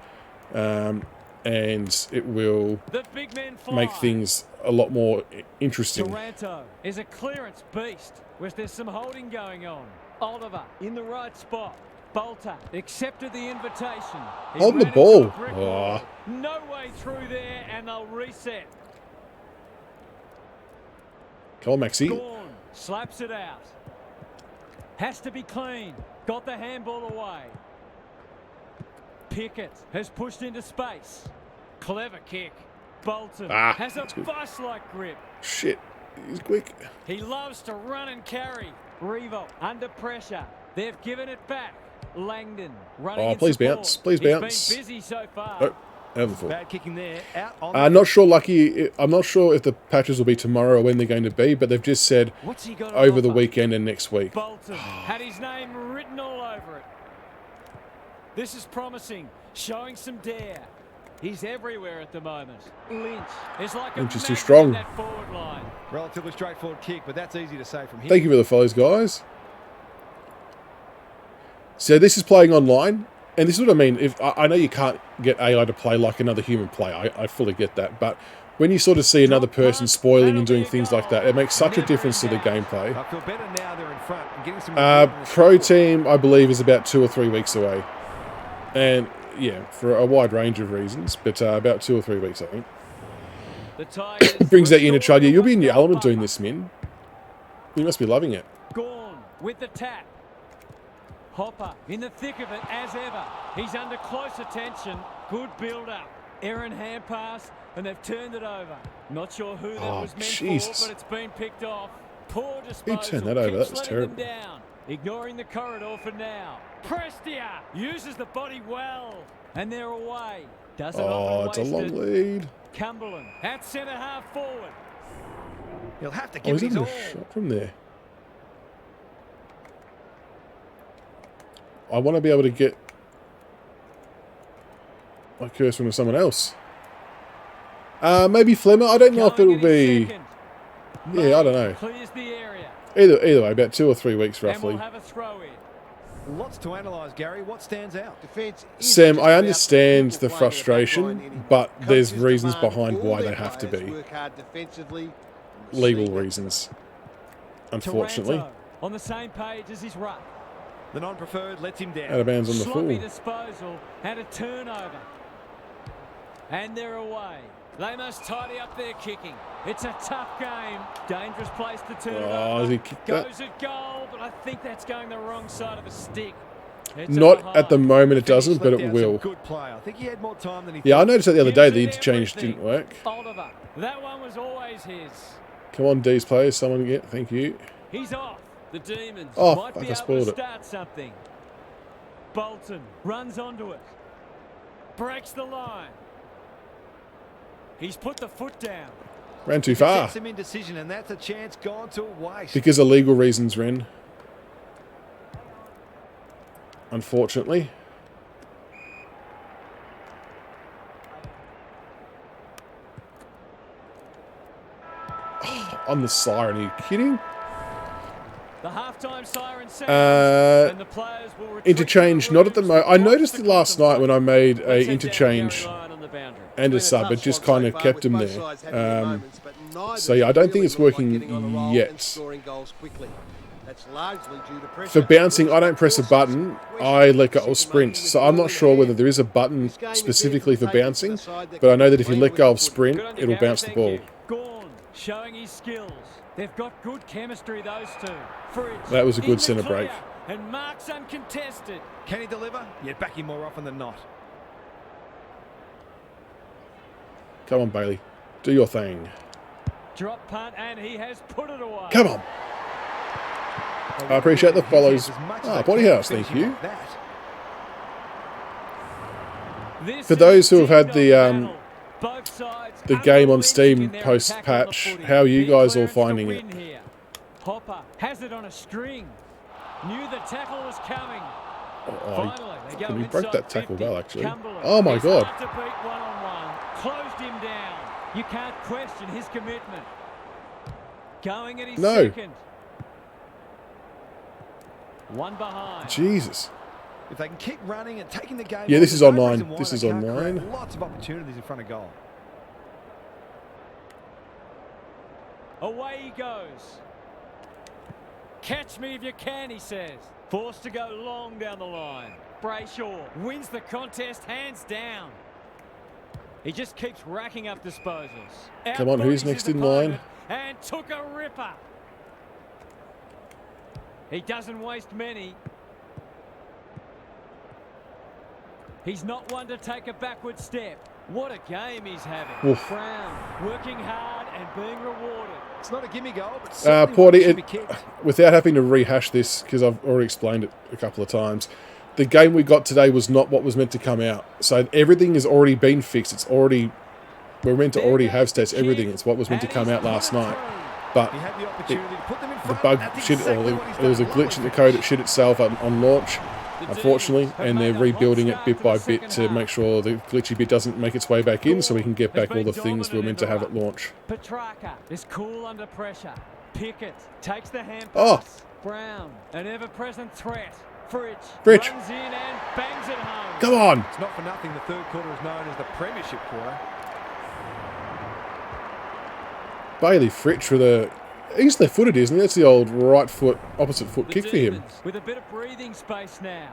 And it will The big men fly. make things a lot more interesting. Taranto is a clearance beast, which there's some holding going on. Oliver in the right spot. Bolter accepted the invitation. He Hold the ran into ball. a brick Oh. wall. No way through there, and they'll reset. Come on, Maxi. Gorn slaps it out. Has to be clean. Got the handball away. Pickett has pushed into space. Clever kick. Bolton has a that's good. bus-like grip. Shit. He's quick. He loves to run and carry. Revo under pressure. They've given it back. Langdon running. Oh, in please support. bounce. Please He's bounce. been busy so far. Oh, over the full. Bad kicking there. Out on I'm not sure, Lucky. I'm not sure if the patches will be tomorrow or when they're going to be, but they've just said What's he got on over the offer? weekend and next week. Bolton had his name written all over it. This is promising, showing some dare. He's everywhere at the moment. Lynch is like a Lynch is too magnet strong. in that forward line. Relatively straightforward kick, but that's easy to say from here. Thank you for the follows, guys. So this is playing online, and this is what I mean. If I know you can't get AI to play like another human player, I fully get that. But when you sort of see another person spoiling and doing things like that, it makes such a difference to the gameplay. I feel better now they're in front and getting some... Pro team, I believe, is about 2 or 3 weeks away, and yeah, for a wide range of reasons, but about 2 or 3 weeks, I think. The Tigers Brings out your inner child. Yeah, you'll be in your restore element doing buffer. this, Min. You must be loving it. Gorn with the tap. Hopper in the thick of it as ever. He's under close attention. Good build-up. Aaron hand pass, and they've turned it over. Not sure who that Oh, was meant Jesus. for, but it's been picked off. Poor disposal. turned that over? That Keeps was letting them terrible. down. Ignoring the corridor for now. Prestia uses the body well, and they're away. Doesn't Oh, often it's a waste long it. lead. Cumberland at centre half forward. He'll have to Oh, give he's it his having all. a shot from there. I want to be able to get my cursor into someone else. Maybe Flemmer. I don't know if it will Going in be. second. Yeah, I don't know. Clears the area. Either way, about 2 or 3 weeks And roughly. we'll have a throw in. Lots to analyse, Gary. What stands out? Defence is Sam, just I about understand people the playing in a back line frustration, anymore. but there's Coaches reasons demand behind all why their they have to players be. work hard defensively, and we're Legal seeing it. reasons, unfortunately. Taranto on the same page as his ruck. The non-preferred lets him down. Out of bounds on the Sloppy full. disposal and a turnover. And they're away. They must tidy up their kicking. It's a tough game. Dangerous place to turn it Oh, over. has he kicked that? Goes at goal, but I think that's going the wrong side of the stick. It's Not behind. at the moment it doesn't, but Left it out some will. Good play. I think he had more time than he Yeah, I thought. noticed that the other day, the Gives it interchange everything. didn't work. Oliver, that one was always his. Come on, D's players, someone get, thank you. He's off. The Demons Oh, might fuck, be I able spoiled to it. start something. Bolton runs onto it. Breaks the line. He's put the foot down. Ran too far. Some indecision, and that's a chance gone to waste. Because of legal reasons, Ren. Unfortunately. Oh, on the siren, are you kidding? The halftime siren sounds, and the players will retreat Interchange, to the not at the rooms moment. to I watch noticed the it last night when I made a Let's head down the interchange goal line on the boundary. and a It's been sub. tough It just slog kind so of far, kept with them both there. sides having their moments, but neither So yeah, I don't think really it's look like working getting on a roll yet. and scoring goals quickly. That's largely due to pressure. For bouncing, I don't press a button. I let go of sprint. So I'm not sure whether there is a button specifically for bouncing, but I know that if you let go of sprint, Good on you, it'll Gary, bounce the thank ball. you. Gorn showing his skills. They've got good chemistry, those two. Fridge That was a in good the centre clear, break. And marks uncontested. Can he deliver? You'd back him more often than not. Come on, Bailey. Do your thing. Drop punt, and he has put it away. Come on. I appreciate the follows. Ah, Body House, thank you. This For is those who have had ding-dong the, battle. Both sides the game on unrelenting Steam in their post-patch, attack on the footy. how are you Big guys all clearance to finding win it? here. Hopper has it on a string. Knew the tackle was coming. Finally, they go he inside broke that tackle 50. well, actually. Cumberland. Oh my He's God. hard to beat one-on-one. Closed him down. You can't question his commitment. Going at his No. second. One behind. Jesus. If they can keep running and taking the game, Yeah, on, this is there's no online. reason why This they is can't create online. Lots of opportunities in front of goal. Away he goes. Catch me if you can, he says. Forced to go long down the line. Brayshaw wins the contest hands down. He just keeps racking up disposals. Come on, who's Outbodies next his in line? opponent and took a ripper. He doesn't waste many. He's not one to take a backward step. What a game he's having. Oof. Brown working hard and being rewarded. It's not a gimme goal, but certainly one Porty, that should be kicked. without having to rehash this, because I've already explained it a couple of times, the game we got today was not what was meant to come out. So everything has already been fixed. It's already, we're meant to already have stats, everything. It's what was meant to come out last night. But He had the opportunity to put them in the front. bug That's shit, exactly or what he's there was a done. glitch in the code. It shit itself on launch, unfortunately, and they're rebuilding it bit by bit to make sure the glitchy bit doesn't make its way back in, so we can get back all the things we were meant to have at launch. Petrarca is cool under pressure. Pickett takes the hand Oh. pass. Brown, an ever-present threat. Fritch Fritch. runs in and bangs it home. Come on! It's not for nothing the third quarter is known as the premiership quarter. Bailey Fritch with a... He's left-footed, isn't he? That's the old right foot, opposite foot The kick for him. Demons with a bit of breathing space now.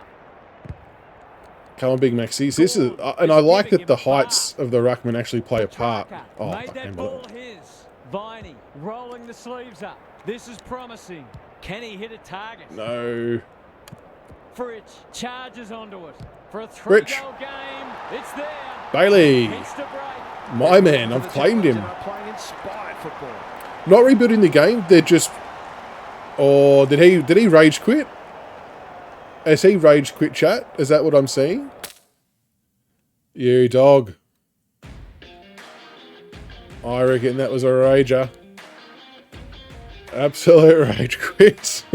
Come on, Big Maxis. This is, and I like that the heights of the ruckman actually play a part. Petrarca Oh, made fuck, that handball. ball his. Viney rolling the sleeves up. This is promising. Can he hit a target? No. Fritch charges onto it. For a Fritch. three-goal game, it's there. Bailey. Hits to break. My man, I've claimed him. Playing inspired football. Not rebuilding the game, they're just... Or did he rage quit? Has he rage quit, chat? Is that what I'm seeing? You dog. I reckon that was a rager. Absolute rage quit.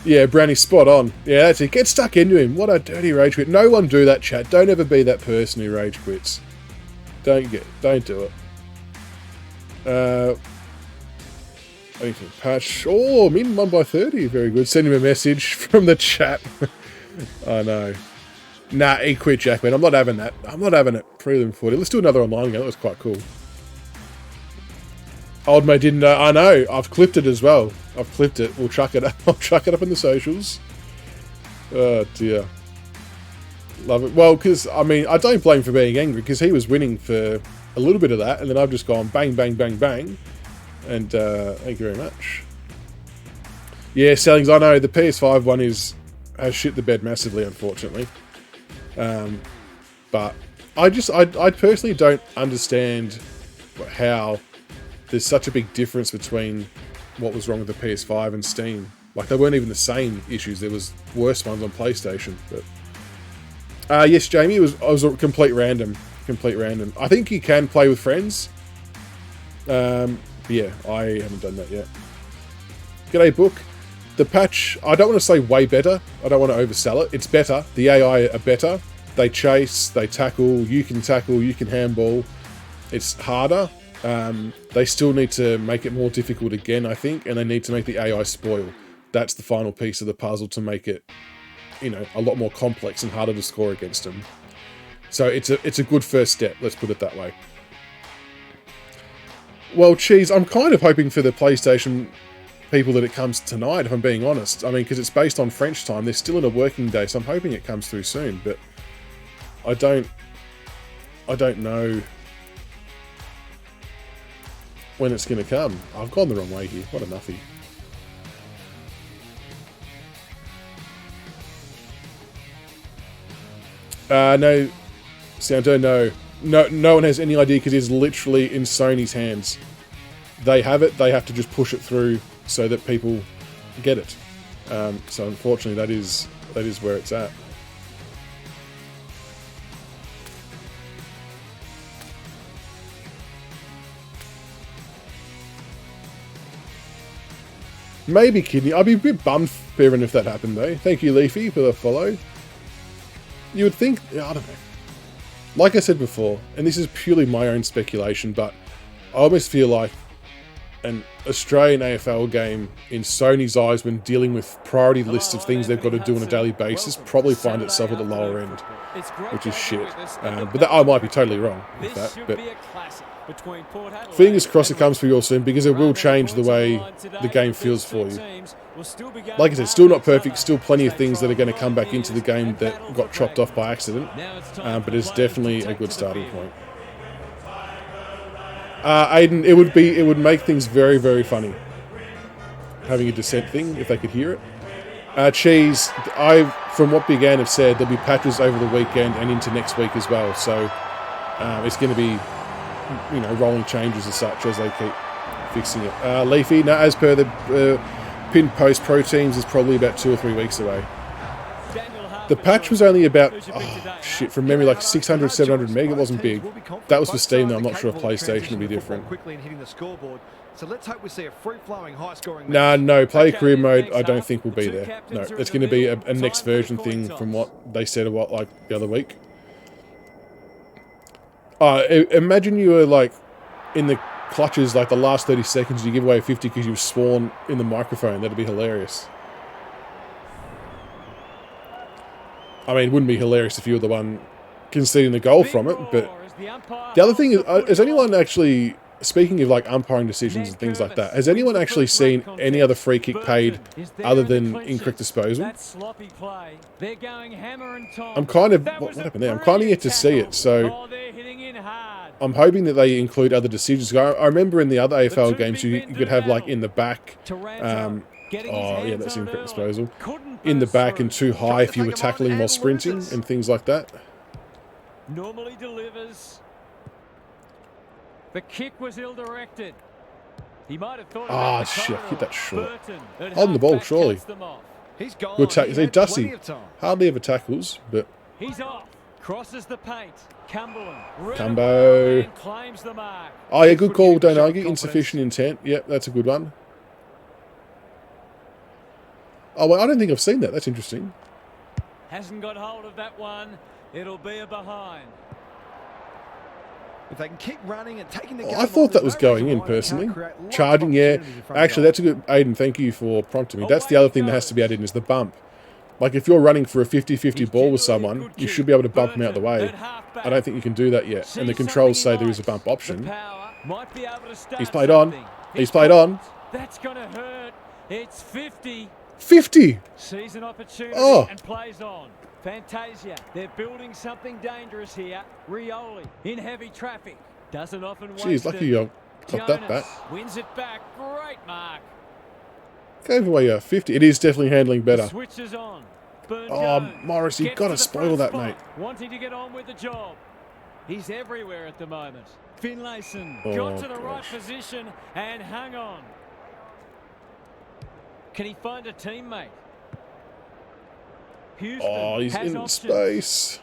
Yeah, Brownie, spot on. Yeah, that's it. Get stuck into him. What a dirty rage quit. No one do that, chat. Don't ever be that person who rage quits. Don't do it. Anything patch. Oh, min 1 by 30. Very good. Send him a message from the chat. I know. Nah, he quit, Jackman. I'm not having that. I'm not having it. Prelim 40. Let's do another online game. That was quite cool. Old mate didn't know. I know. I've clipped it as well. I've clipped it. We'll chuck it up. I'll chuck it up in the socials. Oh, dear. Love it. Well, because, I mean, I don't blame him for being angry, because he was winning for a little bit of that, and then I've just gone bang, bang, bang, bang. And thank you very much. Yeah, Sellings, I know the PS5 one has shit the bed massively, unfortunately. But I personally don't understand how there's such a big difference between what was wrong with the PS5 and Steam. Like, they weren't even the same issues. There was worse ones on PlayStation. But yes, Jamie, it was a complete random. Complete random. I think you can play with friends. Yeah, I haven't done that yet. G'day, Book. The patch, I don't want to say way better. I don't want to oversell it. It's better. The AI are better. They chase, they tackle, you can handball. It's harder. They still need to make it more difficult again, I think, and they need to make the AI spoil. That's the final piece of the puzzle to make it, you know, a lot more complex and harder to score against them. So it's a good first step, let's put it that way. Well, Cheese, I'm kind of hoping for the PlayStation people that it comes tonight, if I'm being honest. I mean, because it's based on French time. They're still in a working day, so I'm hoping it comes through soon. But I don't know when it's going to come. I've gone the wrong way here. What a nuffy. No, see, I don't know. No one has any idea, because it's literally in Sony's hands. They have it. They have to just push it through so that people get it. So unfortunately, that is where it's at. Maybe Kidney. I'd be a bit bummed, Bevan, if that happened, though. Thank you, Leafy, for the follow. You would think... I don't know. Like I said before, and this is purely my own speculation, but I almost feel like an Australian AFL game, in Sony's eyes, when dealing with priority lists of things they've got to do on a daily basis, probably find itself at the lower end, which is shit. But I might be totally wrong with that. But fingers crossed it comes for you all soon, because it will change the way the game feels for you. Like I said, still not perfect, still plenty of things that are going to come back into the game that got chopped off by accident, but it's definitely a good starting point. Aiden, it would make things very, very funny, having a dissent thing, if they could hear it. Cheese, from what Big Ann have said, there'll be patches over the weekend and into next week as well, so it's going to be, you know, rolling changes as such as they keep fixing it. Leafy, now as per the pinned post, Pro Teams is probably about 2 or 3 weeks away. The patch was only about, from memory, like 600, 700 meg. It wasn't big. That was for Steam, though. I'm not sure if PlayStation will be different. Nah, no. Player career mode, I don't think will be there. No, it's going to be a next version thing from what they said like the other week. Imagine you were like in the clutches, like the last 30 seconds, you give away 50 because you've sworn in the microphone. That'd be hilarious. I mean, it wouldn't be hilarious if you were the one conceding the goal from it, but the other thing is, has anyone actually, speaking of like umpiring decisions and things like that, has anyone actually seen any other free kick paid other than incorrect disposal? I'm kind of, what happened there? I'm kind of yet to see it, so I'm hoping that they include other decisions. I remember in the other AFL games, you could have like in the back, yeah, that's incorrect disposal. In the back and too high if you were tackling while sprinting and things like that. Normally delivers. The kick was ill-directed. He might have thought shit, hit that short. Holding the ball, surely. Good tackle. See, Dusty hardly ever tackles, but... He's off. Crosses the paint. Cumberland. Cumbo. Claims the mark. Oh, yeah, good call, don't argue. Insufficient intent. Yep, that's a good one. Oh, well, I don't think I've seen that. That's interesting. Hasn't got hold of that one. It'll be a behind. If they can keep running and taking the Oh, game I on, thought that there's was no going reason in why they can't personally. create lots of Charging, yeah. opportunities in front of Actually, goal. that's a good... Aiden, thank you for prompting me. That's the other thing that has to be added in is the bump. Like, if you're running for a 50-50 ball with someone, you should be able to bump them out the way. I don't think you can do that yet. And the controls say there is a bump option. He's played on. He's played on. That's going to hurt. It's 50. 50! Sees an opportunity and plays on. Fantasia, they're building something dangerous here. Rioli in heavy traffic. Doesn't often waste Jeez, lucky I got that back. Wins it back. Great mark. Gave away 50. It is definitely handling better. Switches on. Oh, Morris, you've got to spoil that, mate. Wanting to get on with the job. He's everywhere at the moment. Finlayson Oh, got to the right gosh. position and hung on. Can he find a teammate? Houston Oh, he's has in options. space.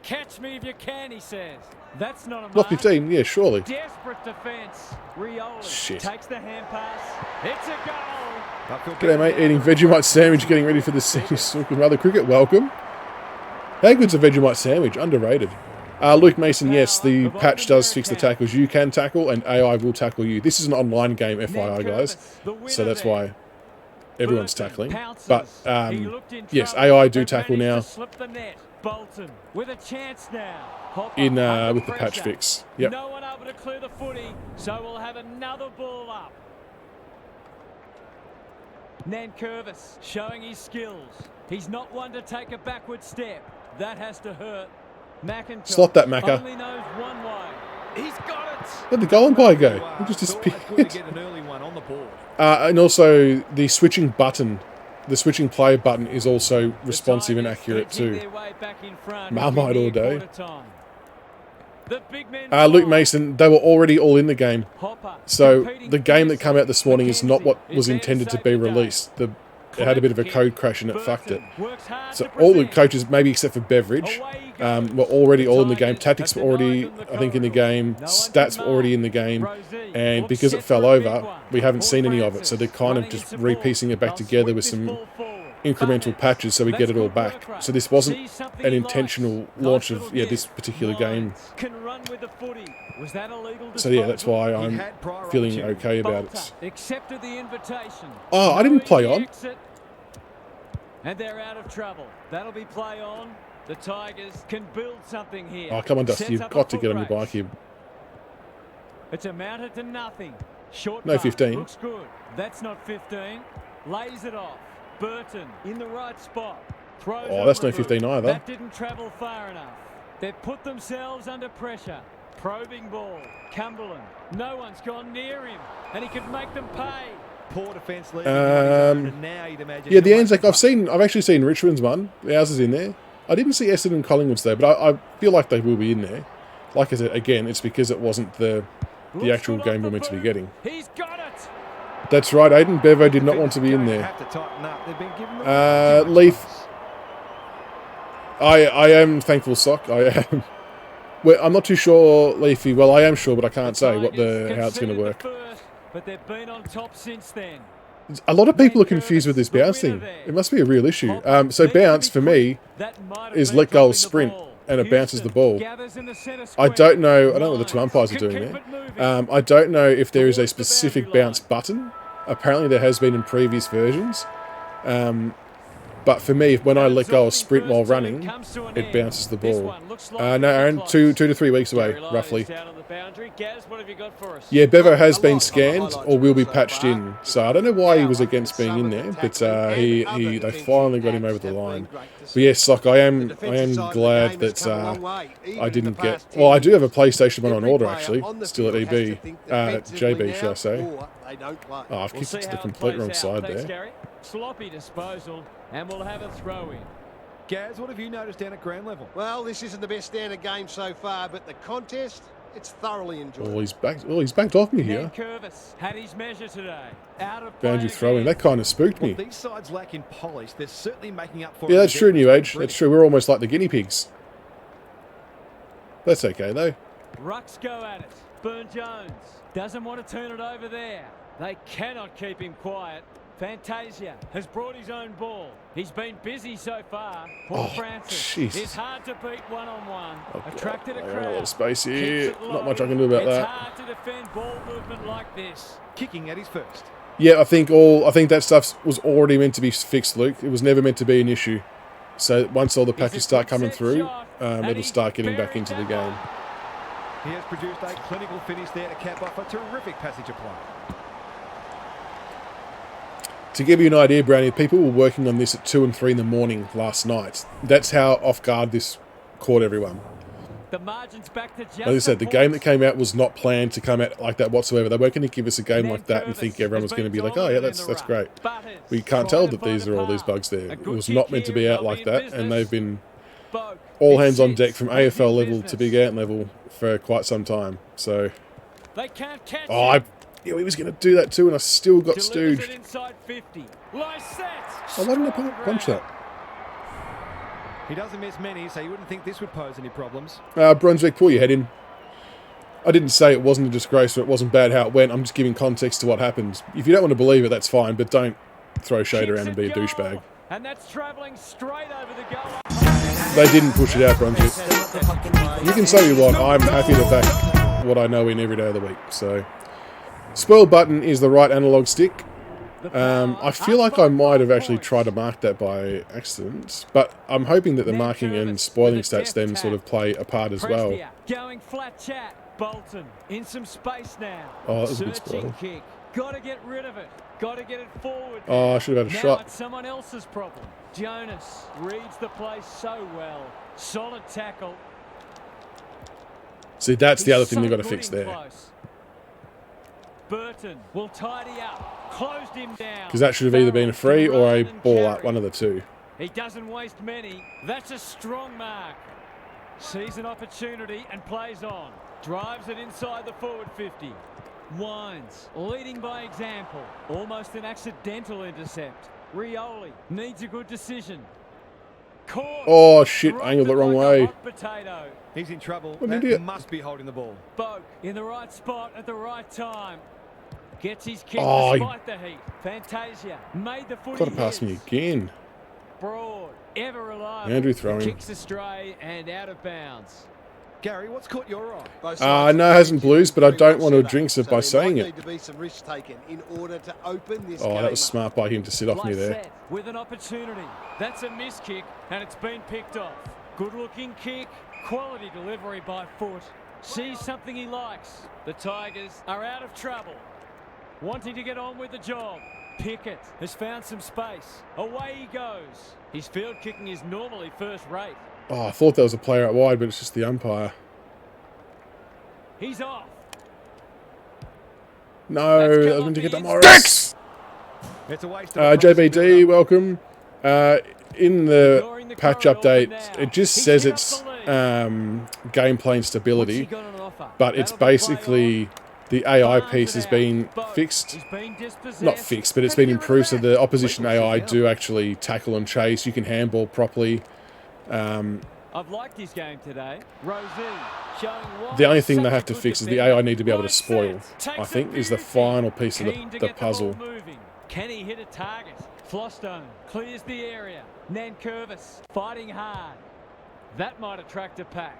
Catch me if you can, he says. That's not a Not mark. 15, yeah, surely. Desperate defence. Rioli Shit. takes the hand pass. It's a goal. G'day, mate. Eating Vegemite sandwich, getting ready for the senior Snooker Mother Cricket. Welcome. How good's a Vegemite sandwich? Underrated. Luke Mason, yes, the patch does fix the tackles. You can tackle, and AI will tackle you. This is an online game, FYI, guys. So that's why everyone's tackling. But, yes, AI do tackle now Bolton with a chance now. in with the patch fix. Yep. No one able to clear the footy, so we'll have another ball up. Nankervis showing his skills. He's not one to take a backward step. That has to hurt. McIntosh Slot that, Macca. only knows one way. He's got it. Where'd the goal umpire go? He just disappeared. And also, the switching button, the switching player button is also responsive and accurate too. Marmite all day. Luke Mason, they were already all in the game. So the game that came out this morning is not what was intended to be released. It had a bit of a code crash and it fucked it. So all the coaches, maybe except for Beveridge, were already all in the game. Tactics were already, I think, in the game. Stats were already in the game. And because it fell over, we haven't seen any of it. So they're kind of just repiecing it back together with some incremental patches so we get it all back. So this wasn't an intentional launch of this particular game. So yeah, that's why I'm feeling okay about it. Accepted the invitation. Oh, I didn't play on. And they're out of trouble. That'll be play on. The Tigers can build something here. Oh, come on, Dusty. You've got to get on your bike here. It's amounted to nothing. Short No 15. Looks good. That's not 15. Lays it off. Burton in the right spot. Throws Oh, that's no 15 either. That didn't travel far enough. They've put themselves under pressure. Probing ball. Cumberland. No one's gone near him. And he could make them pay. Poor defence yeah, the Anzac, I've actually seen Richmond's one. Ours is in there. I didn't see Essendon and Collingwood's though, but I feel like they will be in there. Like I said, again, it's because it wasn't the actual game we're meant to be getting. He's got it. That's right, Aiden. Bevo did not want to be in there. Leaf. I am thankful, Sock. I am. Well, I'm not too sure, Leafy. Well, I am sure, but I can't say how it's going to work. But they've been on top since then. A lot of people are confused with this bounce thing. It must be a real issue. So bounce, for me, is let go of sprint, and it bounces the ball. I don't know what the two umpires are doing there. I don't know if there is a specific bounce button. Apparently there has been in previous versions. But for me, when I let go of sprint while running, it bounces the ball. No, Aaron, 2 to 3 weeks away, roughly. Yeah, Bevo has been scanned or will be patched in. So I don't know why he was against being in there, but they finally got him over the line. But yes, Sock, I am glad that I didn't get. Well, I do have a PlayStation 1 on order actually, still at EB, JB, should I say? Oh, I've kicked it to the complete wrong side there. Sloppy disposal, and we'll have a throw-in. Gaz, what have you noticed down at ground level? Well, this isn't the best standard game so far, but the contest, it's thoroughly enjoyable. Oh, he's backed off me here. Curvis had his measure today. Out of Boundary throwing, that kind of spooked me. These sides lack in polish. They're certainly making up for it. Yeah, that's true, New Age. That's true. We're almost like the guinea pigs. That's okay, though. Rucks go at it. Burn-Jones doesn't want to turn it over there. They cannot keep him quiet. Fantasia has brought his own ball. He's been busy so far. Paul Francis is hard to beat one-on-one. Attracted a I got a crowd. lot of space here. Keeps it Not low. much I can do about It's that. hard to defend ball movement like this. Kicking at his first. Yeah, I think that stuff was already meant to be fixed, Luke. It was never meant to be an issue. So once all the patches start coming through, it'll start getting back into the game. He has produced a clinical finish there to cap off a terrific passage of play. To give you an idea, Brownie, people were working on this at 2 and 3 in the morning last night. That's how off guard this caught everyone. The margin's back to just Like I said, the game that came out was not planned to come out like that whatsoever. They weren't going to give us a game like that and think everyone was going to be like, oh yeah, that's great. We can't tell that these are all these bugs there. It was not meant to be out like that, and they've been all hands on deck from AFL level to Big Ant level for quite some time. So, they can't catch he was going to do that too, and I still got stooged. Inside 50. Why didn't I punch that? He doesn't miss many, so you wouldn't think this would pose any problems. Brunswick, pull your head in. I didn't say it wasn't a disgrace or it wasn't bad how it went. I'm just giving context to what happened. If you don't want to believe it, that's fine, but don't throw shade around and be a douchebag. And that's travelling straight over the goal. They didn't push it out, Brunswick. You can say what you want. I'm happy to back what I know in every day of the week. So, spoil button is the right analog stick. I feel like I might have actually tried to mark that by accident, but I'm hoping that the marking and spoiling stats then sort of play a part as well. Going flat chat. Bolton in some space now. Oh, that was a good spoil. Kick. Got to get rid of it. Got to get it forward. Oh, I should have had a shot. It's someone else's problem. Jonas reads the play so well. Solid tackle. See, that's the other thing they've got to fix there. Close. Burton will tidy up. Closed him down. Because that should have either been a free or a ball up, one of the two. He doesn't waste many. That's a strong mark. Sees an opportunity and plays on. Drives it inside the forward 50. Winds, leading by example. Almost an accidental intercept. Rioli needs a good decision. Caught. Oh, shit, angled the wrong way. Potato. He's in trouble. What an That idiot. must be holding the ball. Boak in the right spot at the right time. Gets his kick Oh, despite the heat. Fantasia made the footy. Got to pass me again. Broad, ever reliable. Andrew throwing. Kicks astray and out of bounds. Gary, what's caught your eye? No, it hasn't Blues, but I don't want to jinx it by saying it. To be some risks taken in order to open this Oh, game that was up. smart by him to sit off me there. Set with an opportunity. That's a miss kick, and it's been picked off. Good-looking kick, quality delivery by foot. Sees something he likes. The Tigers are out of trouble. Wanting to get on with the job. Pickett has found some space. Away he goes. His field kicking is normally first rate. Oh, I thought that was a player out wide, but it's just the umpire. He's off. No, I was meant to get to Morris. It's a waste of JBD, welcome. In the patch update, it just says it's gameplay instability, but it's basically the AI piece has been fixed. Not fixed, but it's been improved so the opposition AI do actually tackle and chase. You can handball properly. I've liked his game today. Rosie showing The only thing they have to fix is the AI need to be able to spoil, I think, is the final piece of the puzzle. Can he hit a target? Flostone clears the area. Nankervis fighting hard. That might attract a pack.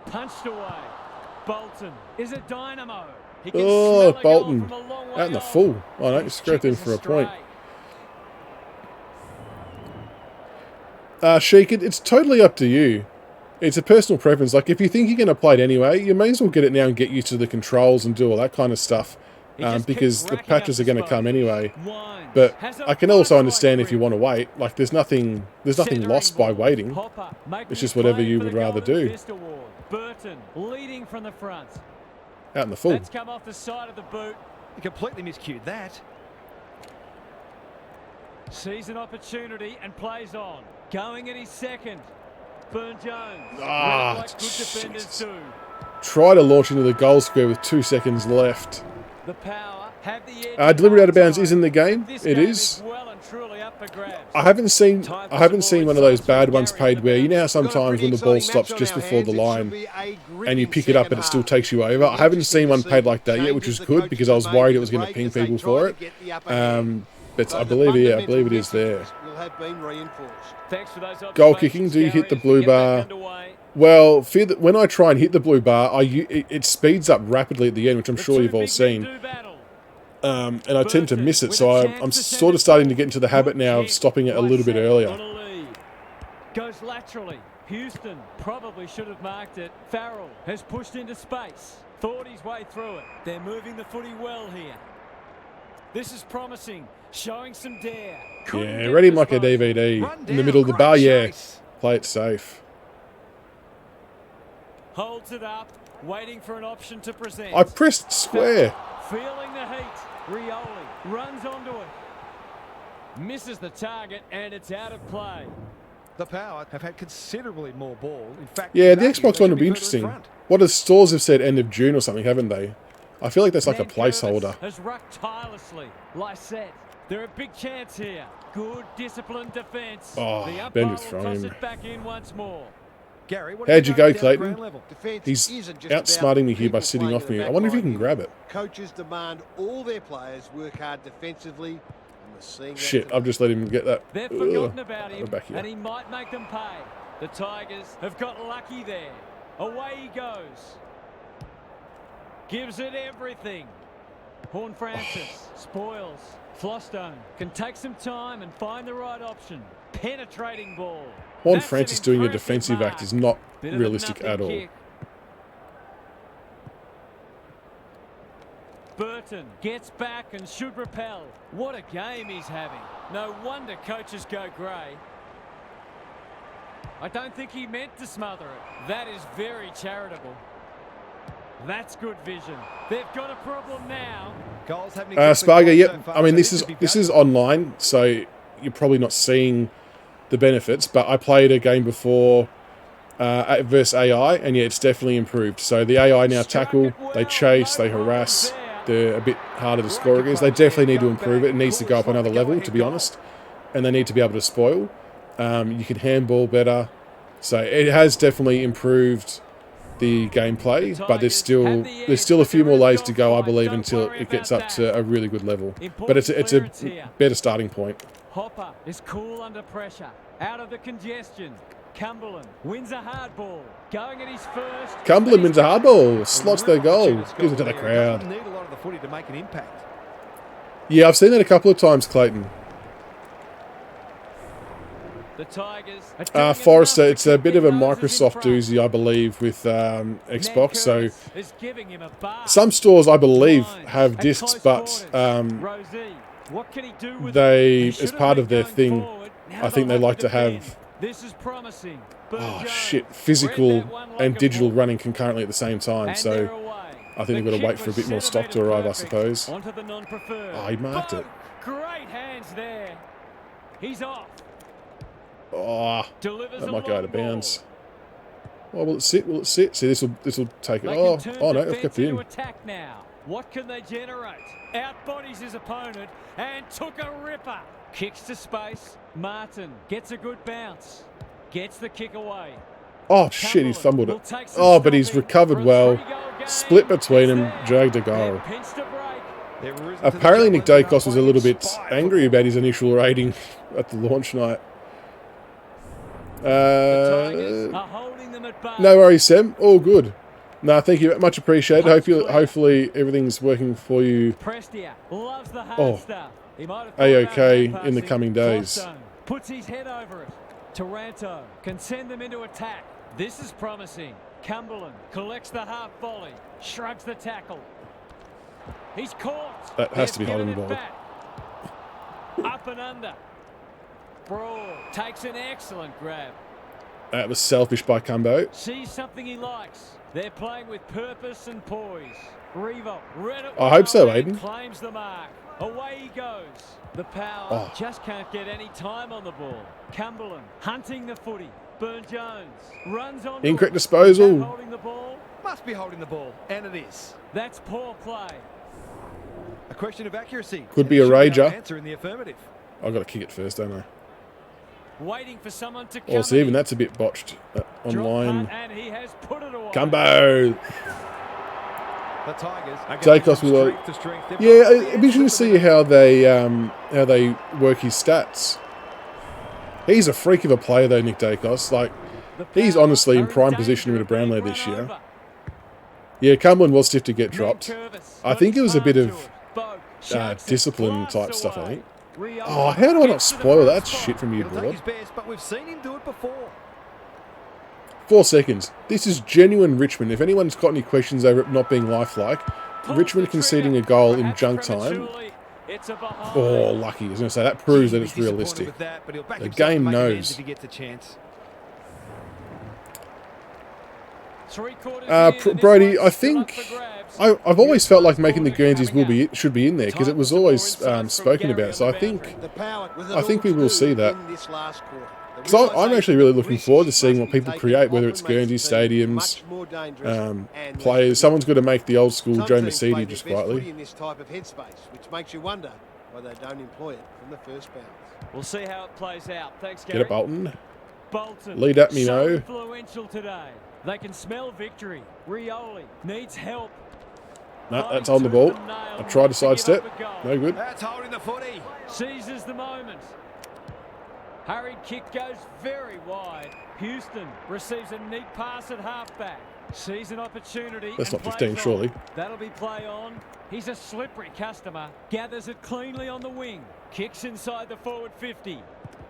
Punched away. Bolton is a dynamo. He can smell a goal Bolton from a long way out in the off. full. Oh no, just scraped in for a point. Sheik, it's totally up to you. It's a personal preference. Like, if you think you're going to play it anyway, you may as well get it now and get used to the controls and do all that kind of stuff. Because the patches are going to come anyway. But I can also understand if you want to wait. Like, there's nothing lost by waiting. It's just whatever you would rather do. Burton leading from the front. Out in the full. Let's come off the side of the boot. He completely miscued that. Sees an opportunity and plays on. Going at his second. Burn-Jones. Like good defenders do. Try to launch into the goal square with 2 seconds left. The power, have the edge. Deliberate out of bounds is in the game. It is. Well and truly up for grabs. I haven't seen one of those bad ones paid where, you know how sometimes when the ball stops just before the line and you pick it up but it still takes you over. I haven't seen one paid like that yet, which is good because I was worried it was going to ping people for it. But I So the believe, yeah, I fundamental believe it is there. messages will have been reinforced. Thanks for those Goal kicking, do you hit the blue bar? Underway. Well, when I try and hit the blue bar, it speeds up rapidly at the end, which I'm sure you've all seen. And I tend to miss it, so I'm sort of starting to get into the habit now of stopping it a little bit earlier. Goes laterally. Houston probably should have marked it. Farrell has pushed into space. Thought his way through it. They're moving the footy well here. This is promising. Showing some dare. Yeah, ready like a DVD. In the middle of the bar, yeah. Play it safe. Holds it up. Waiting for an option to present. I pressed square. Feeling the heat. Rioli runs onto it. Misses the target and it's out of play. The Power have had considerably more ball. In fact, Yeah, the Xbox one would be interesting. What as stores have said, end of June or something, haven't they? I feel like that's like a placeholder. Has rucked tirelessly. Lysette. They're a big chance here. Good disciplined defence. Oh, Ben was throwing him. Back in once more. Gary, what how'd you go, Clayton? Defence He's isn't just outsmarting me here by people sitting playing off in the me. I back wonder if you line can grab it. Coaches demand all their players work hard defensively. And we're seeing Shit, that I've just let him get that. They've forgotten about him, back here. and he might make them pay. The Tigers have got lucky there. Away he goes. Gives it everything. Horn Francis spoils. Flostone can take some time and find the right option. Penetrating ball. Horn That's Francis an doing a impressive defensive mark. act is not Bit of a realistic nothing at all. kick. Burton gets back and should repel. What a game he's having. No wonder coaches go grey. I don't think he meant to smother it. That is very charitable. That's good vision. They've got a problem now. Goals haven't Spargo, yep. so far, I mean, so this is online, so you're probably not seeing the benefits. But I played a game before versus AI, and yeah, it's definitely improved. So the AI now tackle, they chase, they harass. They're a bit harder to score against. They definitely need to improve it. It needs to go up another level, to be honest. And they need to be able to spoil. You can handball better. So it has definitely improved the gameplay, but there's still a few more layers to go, I believe, until it gets up to a really good level. But it's a better starting point. Hopper is cool under pressure. Out of the congestion. Cumberland wins a hard ball. Going at his first. Cumberland wins a hard ball. Slots their goal. Gives it to the crowd. Need a lot of the footy to make an impact. Yeah, I've seen that a couple of times, Clayton. The Tigers. Forrester, it's a bit of a Microsoft doozy, I believe, with Xbox. So some stores, I believe, have discs, but they, as part of their thing, I think they like to have physical and digital running concurrently at the same time. So I think they've got to wait for a bit more stock to arrive, I suppose. Oh, he marked it. Great hands there. He's off. Oh, that might go out of bounds. Oh, will it sit? Will it sit? See, this will take it. Oh no, I've kept it in. Attack now. What can they generate? Outbodies his opponent and took a ripper. Kicks to space. Martin gets a good bounce. Gets the kick away. Oh shit, he fumbled it. Oh, but he's recovered well. Split between them, dragged a goal. Apparently Nick Dacos was a little bit angry about his initial rating at the launch night. No worries, Sam. All good. No, thank you. Much appreciated. Hopefully everything's working for you. A-OK in the coming days. Puts his head over it. Taranto can send them into attack. This is promising. Cumberland collects the half volley. Shrugs the tackle. He's caught. That has to be holding the ball. Up and under. Broad takes an excellent grab. That was selfish by Cumbo. Sees something he likes. They're playing with purpose and poise. Revo read it. I hope so, Aiden. Claims the mark. Away he goes. The Power just can't get any time on the ball. Cumberland hunting the footy. Burn-Jones runs on. Incorrect disposal. Holding the ball. Must be holding the ball, and it is. That's poor play. A question of accuracy. Could be a rager. Answer in the affirmative. I've got to kick it first, don't I? Waiting for someone to come. Also, even that's a bit botched online. And he has put it away. Cumbo. The Tigers are Dacos will. strength to strength. They've Yeah, got the it'd be interesting to see how they work his stats. He's a freak of a player though, Nick Dacos. Like, he's honestly in prime position with a Brownlow this year. Yeah, Cumberland was stiff to get dropped. I think it was a bit of discipline type stuff, I think. Oh, how do I not spoil that shit from you, He'll take board? his best, but we've seen him do it before. 4 seconds. This is genuine Richmond. If anyone's got any questions over it not being lifelike, Richmond conceding a goal in junk time. Oh, lucky. I was going to say, that proves that it's realistic. The game knows. If he gets a chance. Brody, I think I've always felt like making the Guernseys should be in there because it was always spoken about. So I think we will see that. Because I'm actually really looking forward to seeing what people create, whether it's Guernsey stadiums, players. Someone's got to make the old school Joe Mercedes just quietly. In this type of headspace, which makes you wonder why they don't employ it from the first bounce. We'll see how it plays out. Thanks, Gary. Get it, Bolton. Bolton. Lead at me, so no. influential today. They can smell victory. Rioli needs help. No, that's on the ball. I tried to sidestep. No good. That's holding the footy. Seizes the moment. Hurried kick goes very wide. Houston receives a neat pass at halfback. Sees an opportunity. That's not plays 15, on. surely. That'll be play on. He's a slippery customer. Gathers it cleanly on the wing. Kicks inside the forward 50.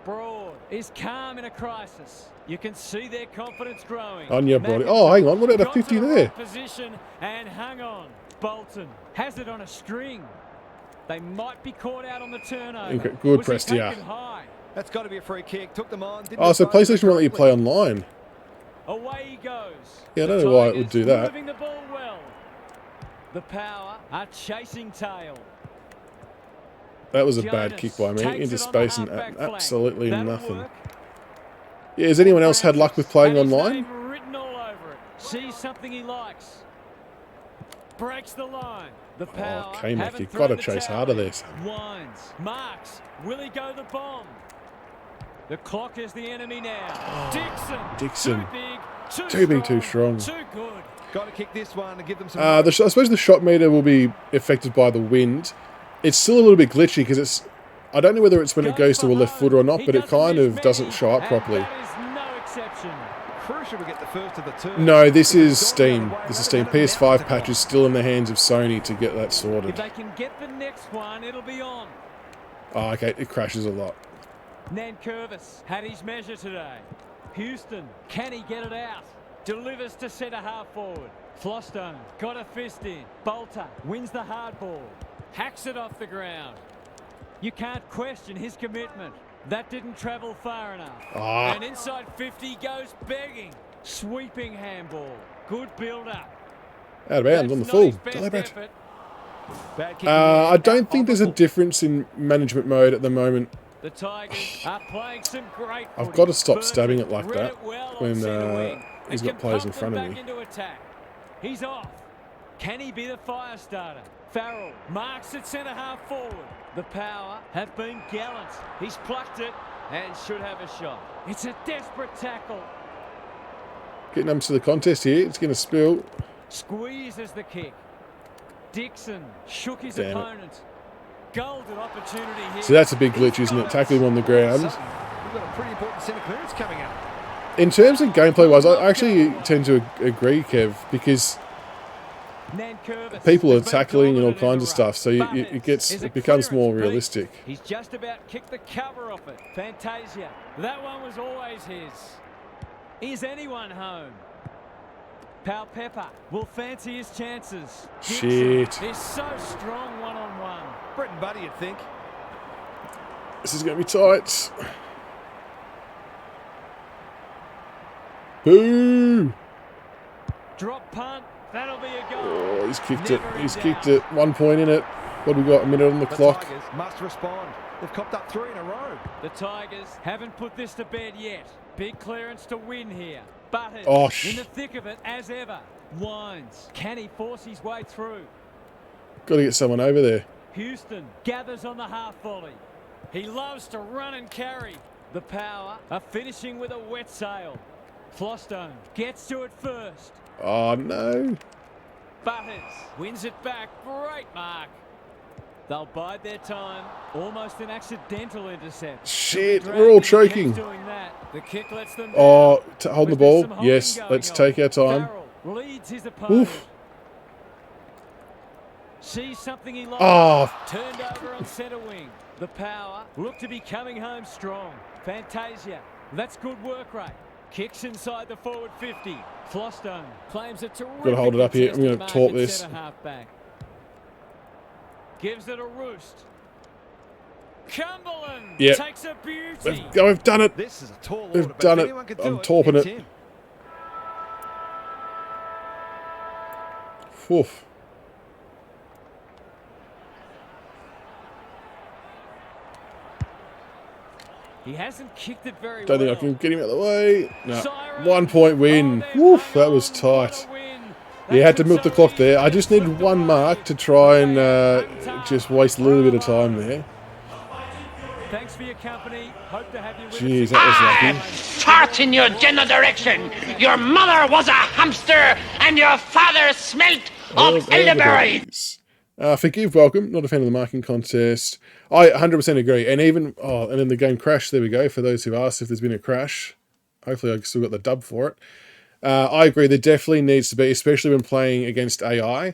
Broad is calm in a crisis. You can see their confidence growing. On your Brody. Oh, hang on. What about a 50 there? Position and hang on. Bolton has it on a string. They might be caught out on the turnover. Good, Was he Prestia. taken high? That's got to be a free kick. Took them on. Oh, so PlayStation won't let you play online. Away he goes. Yeah, I don't know why it would do that. Moving the ball well. The Power are chasing tail. That was a bad kick by me. Into space and absolutely nothing. Yeah, has anyone else had luck with playing online? Written all over it. Sees something he likes. Breaks the line. The Power. Oh, K-Mac, you've got to chase harder there. Winds. Marks. Will he go the bomb? The clock is the enemy now. Dixon. Too big. Too strong. Too good. Got to kick this one and give them some. I suppose the shot meter will be affected by the wind. It's still a little bit glitchy because it's... I don't know whether it's when it goes to a left footer or not, but it kind of doesn't show up properly. That is no exception. Crucial to get the first of the turn. No, this is Steam. This is Steam. PS5 patch is still in the hands of Sony to get that If sorted. they can get the next one, it'll be on. Oh, okay, it crashes a lot. Nankervis had his measure today. Houston, can he get it out? Delivers to centre half forward. Flostone got a fist in. Bolter wins the hard ball. Hacks it off the ground. You can't question his commitment. That didn't travel far enough. And inside 50 goes begging. Sweeping handball. Good build-up. Out of bounds on the full. Deliberate. I don't think there's a difference in management mode at the moment. The Tigers are playing some great I've footy. got to stop Burton stabbing it like read that it well on when centre wing he's and got can players in pump front them of me. back into attack. He's off. Can he be the fire starter? Farrell marks at centre half forward. The Power have been gallant. He's plucked it and should have a shot. It's a desperate tackle. Getting them to the contest here. It's going to spill. Squeezes the kick. Dixon shook his Damn it. opponent. Golden opportunity here. So that's a big glitch, isn't it? Tackling him on the ground. We've got a pretty important centre clearance coming up. In terms of gameplay-wise, I actually tend to agree, Kev, because people are tackling and all kinds of stuff, so it becomes more realistic. He's just about kicked the cover off it. Fantasia. That one was always his. Is anyone home? Pal Pepper will fancy his chances. Shit. Is so strong one-on-one. Britton Buddy, you'd think. This is going to be tight. Boo! Drop punt. That'll be a goal. Oh, he's kicked it. He's kicked it. 1 point in it. What have we got? A minute on the clock. Tigers must respond. They've copped up 3 in a row. The Tigers haven't put this to bed yet. Big clearance to win here. Butted in the thick of it as ever. Wines. Can he force his way through? Got to get someone over there. Houston gathers on the half volley. He loves to run and carry. The Power are finishing with a wet sail. Flostone gets to it first. Oh, no. Butters wins it back. Great mark. They'll bide their time. Almost an accidental intercept. Shit, we're all choking. Doing that. The kick lets them Oh, down. holding the ball. Yes, let's take our time. Farrell leads his opponent. Oof. Sees something he likes. Oh. Turned over on centre wing. The power look to be coming home strong. Fantasia. That's good work rate. Kicks inside the forward 50. Flostone claims a terrific. Got to hold it up here. I'm going to talk this. Gives it a roost. Cumberland Yep. takes a beauty. We've done it. This is a tall order, We've but done if it. anyone can do I'm it, torping it's it. him. Oof. He hasn't kicked it very Don't well. think I can get him out of the way. No. Siren. 1 point win. Woof, that was tight. You had to milk the clock there. I just needed one mark to try and just waste a little bit of time there. Thanks for your company. Hope to have you with Jeez, us. that was I lucky. fart in your general direction. Your mother was a hamster and your father smelt of elderberry. Elderberries. Forgive, welcome. Not a fan of the marking contest. I 100% agree. And even, and then the game crashed. There we go. For those who asked if there's been a crash. Hopefully I still got the dub for it. I agree. There definitely needs to be, especially when playing against AI,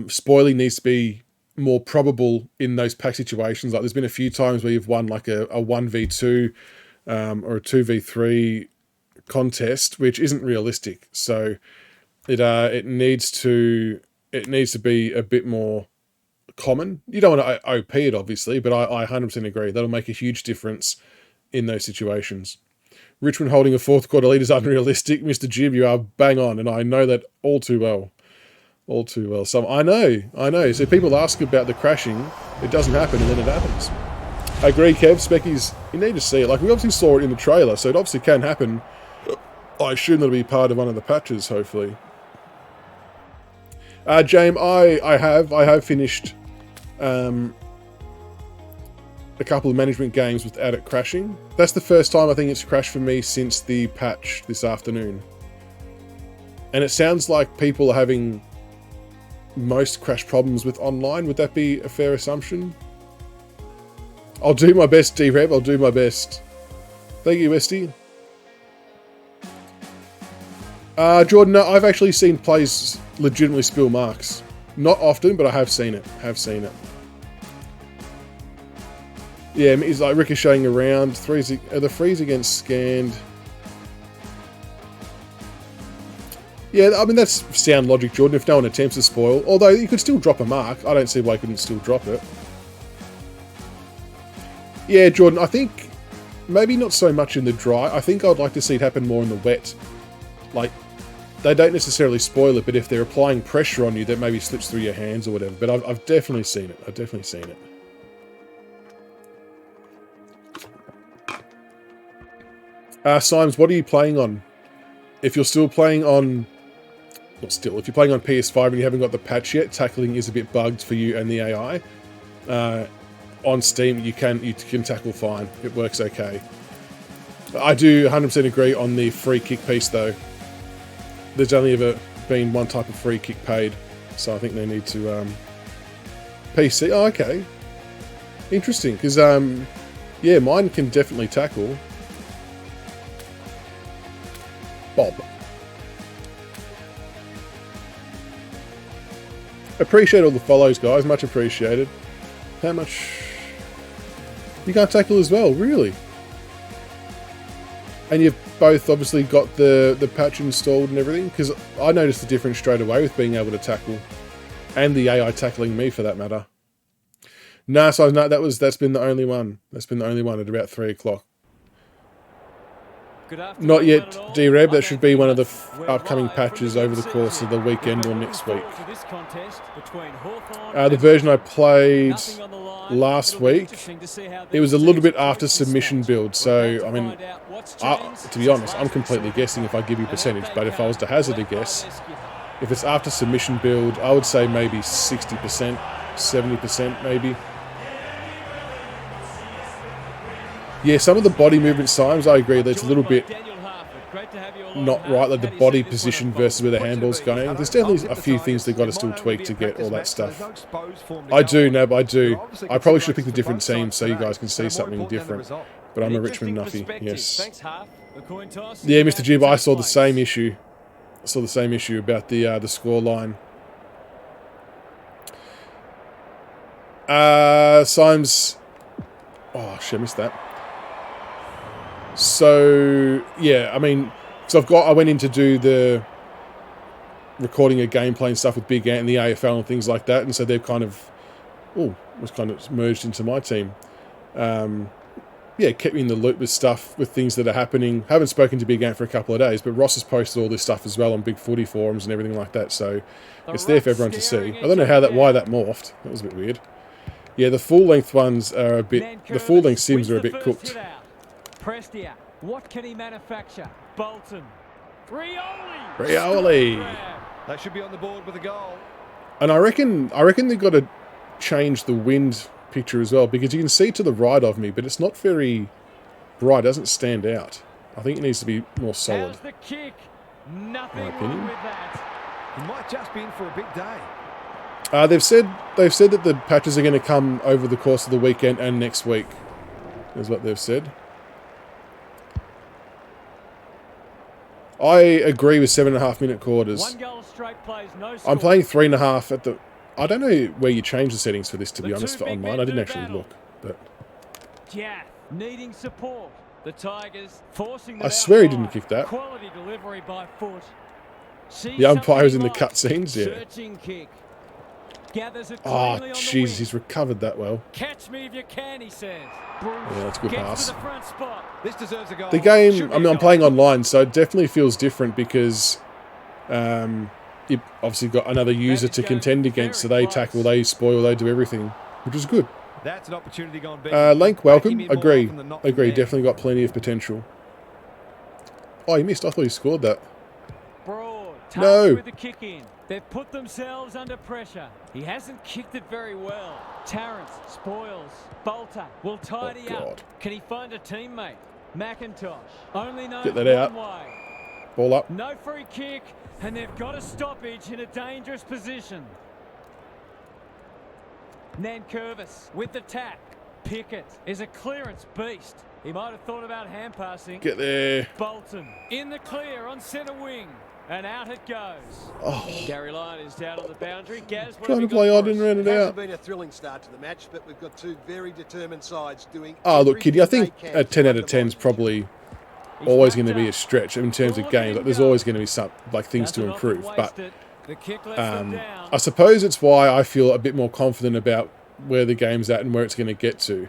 spoiling needs to be more probable in those pack situations. Like there's been a few times where you've won like a 1v2 or a 2v3 contest, which isn't realistic. So it needs to be a bit more common. You don't want to OP it, obviously, but I 100% agree. That'll make a huge difference in those situations. Richmond holding a fourth quarter lead is unrealistic. Mr. Jib, you are bang on, and I know that all too well. All too well. So I know. So people ask about the crashing, it doesn't happen, and then it happens. I agree, Kev. Speckies, you need to see it. Like, we obviously saw it in the trailer, so it obviously can happen. I assume that'll be part of one of the patches, hopefully. James, I have finished a couple of management games without it crashing. That's the first time I think it's crashed for me since the patch this afternoon. And it sounds like people are having most crash problems with online. Would that be a fair assumption? I'll do my best, D-Rev. I'll do my best. Thank you, Westy. Jordan, no, I've actually seen players legitimately spill marks. Not often, but I have seen it. Yeah, he's like ricocheting around. The freeze against scanned. Yeah, I mean, that's sound logic, Jordan, if no one attempts to spoil. Although you could still drop a mark. I don't see why you couldn't still drop it. Yeah, Jordan, I think maybe not so much in the dry. I think I'd like to see it happen more in the wet. Like, they don't necessarily spoil it, but if they're applying pressure on you, that maybe slips through your hands or whatever. But I've definitely seen it. Symes, what are you playing on? If you're still playing on... if you're playing on PS5 and you haven't got the patch yet, tackling is a bit bugged for you and the AI. On Steam, you can tackle fine. It works okay. I do 100% agree on the free kick piece, though. There's only ever been one type of free kick paid, so I think they need to... PC... Oh, okay. Interesting, because, yeah, mine can definitely tackle. Bob. Appreciate all the follows, guys. Much appreciated. How much... You can't tackle as well, really? And you've both obviously got the patch installed and everything? Because I noticed the difference straight away with being able to tackle. And the AI tackling me, for that matter. No, so no, that's been the only one. That's been the only one at about 3 o'clock. Not yet, D-Reb. That should be one of the upcoming patches over the course of the weekend or next week. The version I played last week, it was a little bit after submission build. So, I mean, to be honest, I'm completely guessing if I give you a percentage. But if I was to hazard a guess, if it's after submission build, I would say maybe 60%, 70% maybe. Yeah, some of the body movement signs, I agree, that's a little bit not right, like the body position versus where the handball's going. There's definitely a few things they've got to still tweak to get all that stuff. I do, no, but I do. I probably should have picked a different team so you guys can see something different. But I'm a Richmond Nuffy, yes. Yeah, Mr. Jib, I saw the same issue. I saw the same issue about the score line. Symes. Oh shit, I missed that. So yeah, I mean, so I went in to do the recording of gameplay and stuff with Big Ant and the AFL and things like that, and so they've kind of, was kind of merged into my team. Yeah, kept me in the loop with stuff, with things that are happening. Haven't spoken to Big Ant for a couple of days, but Ross has posted all this stuff as well on Big Footy forums and everything like that, so it's there for everyone to see. I don't know why that morphed. That was a bit weird. Yeah, the full-length ones are a bit... The full-length sims are a bit cooked. Prestia, what can he manufacture? Bolton. Rioli! They should be on the board with a goal. And I reckon they've got to change the wind picture as well, because you can see to the right of me, but it's not very bright. It doesn't stand out. I think it needs to be more solid. The kick? Nothing my opinion. wrong with that. He might just be in for a big day. They've said that the patches are going to come over the course of the weekend and next week, is what they've said. I agree with 7.5 minute quarters. 1 goal straight plays, no I'm playing 3.5 at the... I don't know where you change the settings for this, to be honest, for online. I didn't actually look, but... Jack needing support. The Tigers forcing them I swear he out didn't wide. kick that. Quality delivery by foot. The umpire's in the cutscenes, yeah. Searching kick. Gathers it Oh, cleanly on the Jesus, wing. he's recovered that well. Catch me if you can, he says. Yeah, that's a good Gets pass. to the front spot. This deserves a goal. The game, Should be I mean, a I'm goal. playing online, so it definitely feels different because you've obviously got another user to contend against, so they tackle, they spoil, they do everything, which is good. That's an opportunity gone big. Lank, welcome. Taking in more Agree. often than not Agree. from there. Definitely got plenty of potential. Oh, he missed. I thought he scored that. Broad. No. With the kick in. They've put themselves under pressure. He hasn't kicked it very well. Tarrant spoils. Bolter will tidy God. up. Can he find a teammate? McIntosh only knows Get that one out. way. Ball up. No free kick, and they've got a stoppage in a dangerous position. Nankervis with the tap. Pickett is a clearance beast. He might have thought about hand passing. Get there. Bolton in the clear on centre wing. And out it goes. Oh, Gary Lyon is down on the boundary. Gaz, what trying have to you play got odd for and us? ran It it hasn't out. been a thrilling start to the match, but we've got two very determined sides doing. Oh, look, Kitty, I think everything they a can 10 to out of 10 is undermine probably always going to be a stretch in terms of games. Like, there's always going to be some things to improve, but The kick lets them down. I suppose it's why I feel a bit more confident about where the game's at and where it's going to get to.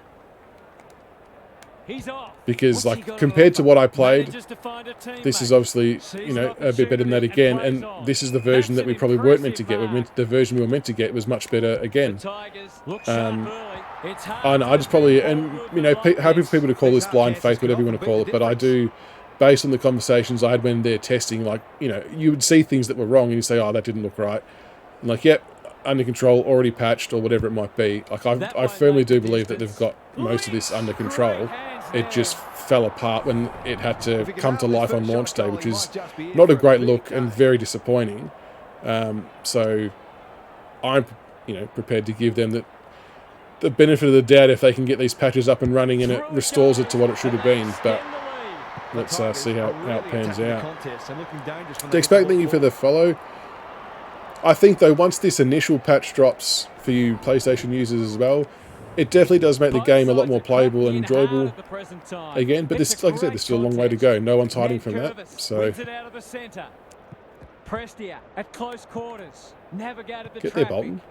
He's off. Because, What's he like, got compared to over? what I played, Manages to find a this is teammate. obviously, Sees you know, an a bit better than that opportunity again. plays And on. this is the version That's that we an probably weren't meant to impressive get. mark. The version we were meant to get was much better again. The Tigers look sharp early. It's hard I know, I just probably, and, you know, happy for people to call this blind faith, whatever you want to call it, but I do, based on the conversations I had when they're testing, like, you know, you would see things that were wrong and you say, oh, that didn't look right. And like, yep, under control, already patched, or whatever it might be. Like, I firmly do believe that they've got most of this under control. It just fell apart when it had to come to life on launch day, which is not a great look and very disappointing. So I'm, you know, prepared to give them the benefit of the doubt if they can get these patches up and running and it restores it to what it should have been. But let's see how it pans out. Dexpack, thank you for the follow. I think, though, once this initial patch drops for you PlayStation users as well, it definitely does make the game a lot more playable and enjoyable again. But this, like I said, there's still a long way to go. No one's hiding from that. So Prestia at close quarters. Navigated the get there, traffic. Bolton.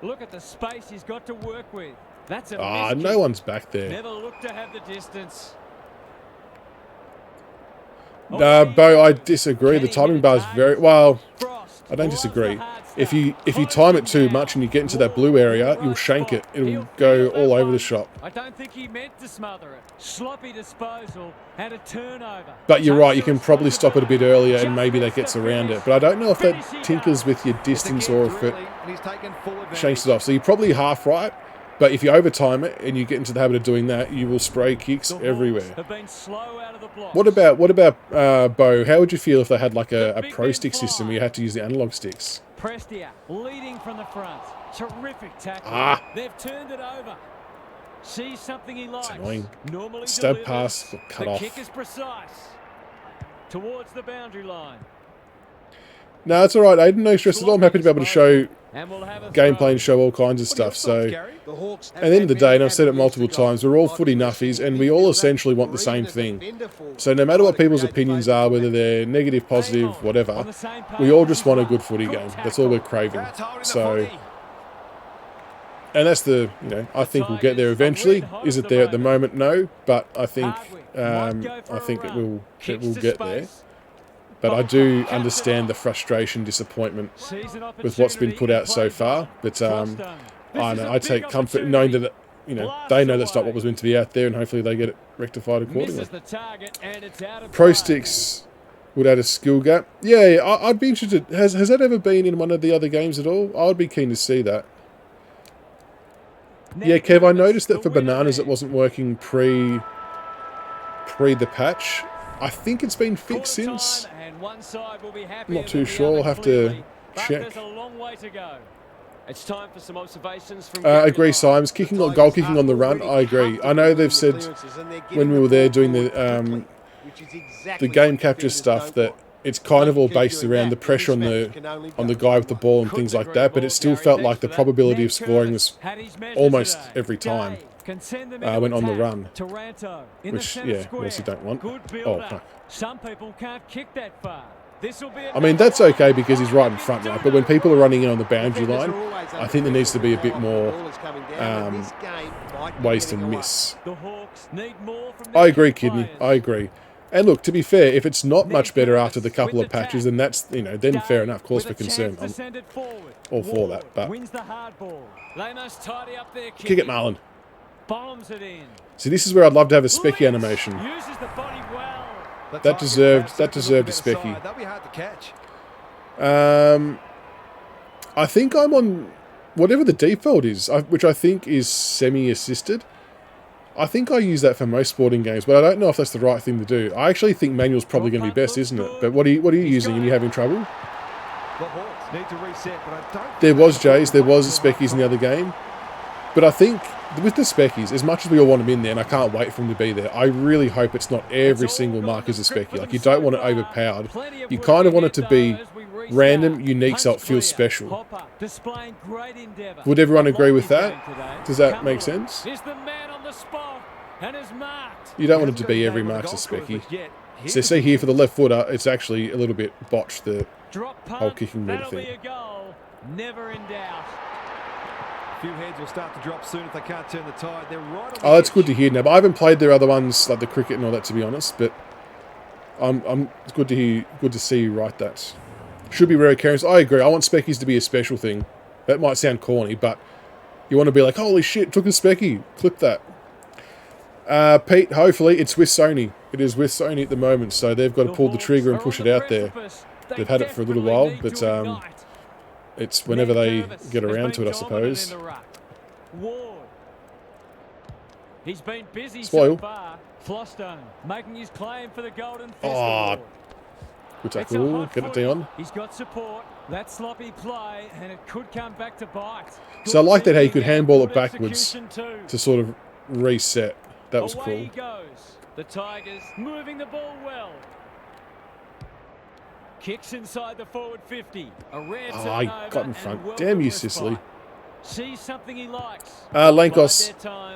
Look at the space he's got to work with. That's a Ah, miss no kick. one's back there. Never looked to have the distance. Bo, I disagree. The timing bar is very well. Frost I don't loves disagree. the hard If stuff. you time it too much and you get into that blue area, you'll shank it. It'll go all over the shop. I don't think he meant to smother it. Sloppy disposal and a turnover. But you're right, you can probably stop it a bit earlier and maybe that gets around it. But I don't know if that tinkers with your distance or if it shakes it off. So you're probably half right. But if you overtime it and you get into the habit of doing that, you will spray kicks everywhere. Have been slow out of the blocks. What about Bo? How would you feel if they had like a pro stick system where you had to use the analog sticks? Prestia leading from the front. Terrific tackle. They've turned it over. Sees something he likes. It's annoying. Normally Stab delivers. pass, got cut off. The kick is precise. Towards the boundary line. No, it's all right, Aiden. No stress at all. I'm happy to be able to show And we'll have a gameplay and show all kinds of stuff. So, at the end of the day, and I've said it multiple times, we're all footy nuffies, and we all essentially want the same thing. So no matter what people's opinions are, whether they're negative, positive, whatever, we all just want a good footy game. That's all we're craving. So, and that's the, I think we'll get there eventually. Is it there at the moment? No, but I think it will get there. But I do understand the frustration, disappointment with what's been put out so far. But I take comfort in knowing that they know that's not what was meant to be out there, and hopefully they get it rectified accordingly. Pro sticks would add a skill gap. Yeah, I'd be interested. Has that ever been in one of the other games at all? I would be keen to see that. Yeah, Kev, I noticed that for bananas it wasn't working pre the patch. I think it's been fixed since. I'm not too sure. I'll have to check. It's time for some observations from agree, Symes. Goal kicking on the run. I agree. I know they've said when we were there doing the game capture stuff that it's kind of all based around the pressure on the guy with the ball and things like that. But it still felt like the probability of scoring was almost every time. Went on the run, which, obviously don't want. Oh, no. Some people can't kick that far. I mean, that's okay because he's right in front, right? But when people are running in on the boundary line, I think there needs to be a bit more ways to miss. I agree, Kidney. I agree. And look, to be fair, if it's not much better after the couple of patches, then that's, then fair enough, cause for concern. I'm all for that. But kick it, Marlon. Bombs it in. See, this is where I'd love to have a specky animation. Uses the body well. That deserved a specky. That'll be hard to catch. I think I'm on whatever the default is, which I think is semi-assisted. I think I use that for most sporting games, but I don't know if that's the right thing to do. I actually think manual's probably going to be best, isn't it? But what are you using? And you having trouble? The Hawks need to reset, but I don't. There was Jays, there was speckies in the other game, but I think with the speckies, as much as we all want them in there, and I can't wait for them to be there, I really hope it's not every single mark as a specky. Like, you don't want it overpowered. You kind of want it to be random, unique, so it feels special. Would everyone agree with that? Does that make sense? You don't want it to be every mark's a specky. So see here for the left footer, it's actually a little bit botched, the whole kicking meter thing. Never in doubt. A few heads will start to drop soon if they can't turn the tide. They're right on the that's edge. good to hear now. But I haven't played their other ones, like the cricket and all that, to be honest. But it's good to hear, good to see you write that. Should be rare occurrence. I agree. I want speckies to be a special thing. That might sound corny, but you want to be like, holy shit, took a specky. Clip that. Pete, hopefully it's with Sony. It is with Sony at the moment, so they've got to pull the trigger and push it out there. They've had it for a little while, but it's whenever they get around to it, I suppose. He's been busy Spoil. so far. Flostone making his claim for the golden festival. Good tackle. Get it down. He's got support. That sloppy play, and it could come back to bite. So I like that how you could handball it backwards to sort of reset. That was Away cool. he goes. The Tigers moving the ball well. Kicks inside the forward 50. A rare turnover. I got in front. And Damn you, respite. Sicily. Sees something he likes. Lankos,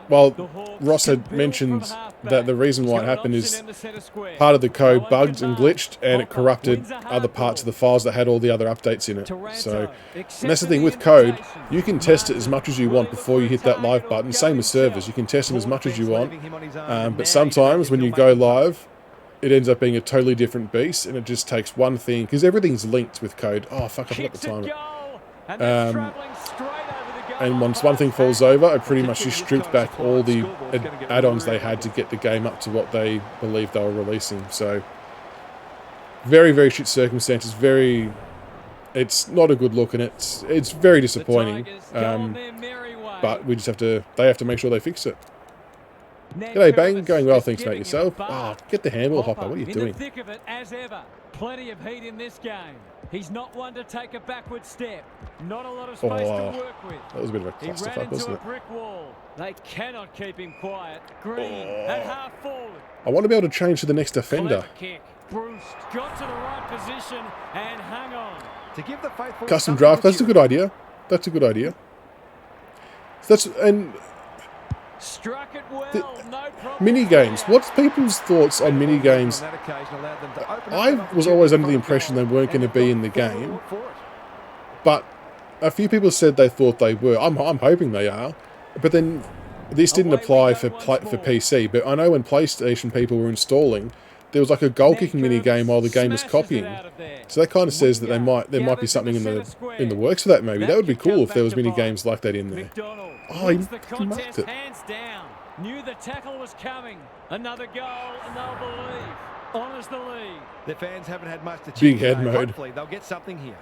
well, The Hawks Ross had build mentioned from half that the back. reason He's why got it an happened option is in the centre square. part of the code No one bugged can and mark. glitched, and it Hopper corrupted wins a hard other parts of ball. the files that had all the other updates in it. Taranto So, accepted and that's the thing the with code, invitation. you can test it as much as you want Will he before you look hit for a that live target or button. go Same with servers, himself? you can test them as much as you want, Leaving him on his own. Now but he sometimes can when you make go it. live, it ends up being a totally different beast, and it just takes one thing, because everything's linked with code. Oh, fuck, I forgot to Kicks time it it. goal. And that's travelling straight over the goal. And once one thing falls over, I pretty much just stripped back all the add-ons they had to get the game up to what they believed they were releasing. So, very, very shit circumstances. Very, it's not a good look, and it's very The disappointing. Tigers go on their merry way. But we just have to. They have to make sure they fix it. Ned G'day, Bang. Curvis Going well, is thanks, mate. giving him Yourself. a Oh, bath. get the handball, Hopper. What are you in doing? the thick of it as ever. Plenty of heat in this game. He's not one to take a backward step. Not a lot of space to work with. That was a bit of a He ran clusterfuck, into wasn't a it? brick wall. They cannot keep him quiet. Green at half forward. I want to be able to change to the next defender. Clever kick. Bruce got to the right position and hung on. To give the faithful Custom something draft. to That's a good idea. That's a good idea. And Struck it well. No problem. mini games. What's people's thoughts on mini games? On that occasion allowed them to open up I an was always under opportunity the in impression they front of weren't going to goal, be and in the they've got game, reward for it. but a few people said they thought they were. I'm hoping they are, but then this didn't apply for PC. But I know when PlayStation people were installing, there was like a goal kicking mini game while the game was copying. So that kind of says that there might be something in the works for that. Maybe that would be cool if there was mini games like that in there. McDonald Oh, wins he the contest marked it. hands down. Knew the tackle was coming. Another goal, and they'll believe. Honours the lead. The fans haven't had much to Big cheer head today. mode. Hopefully they'll get something here.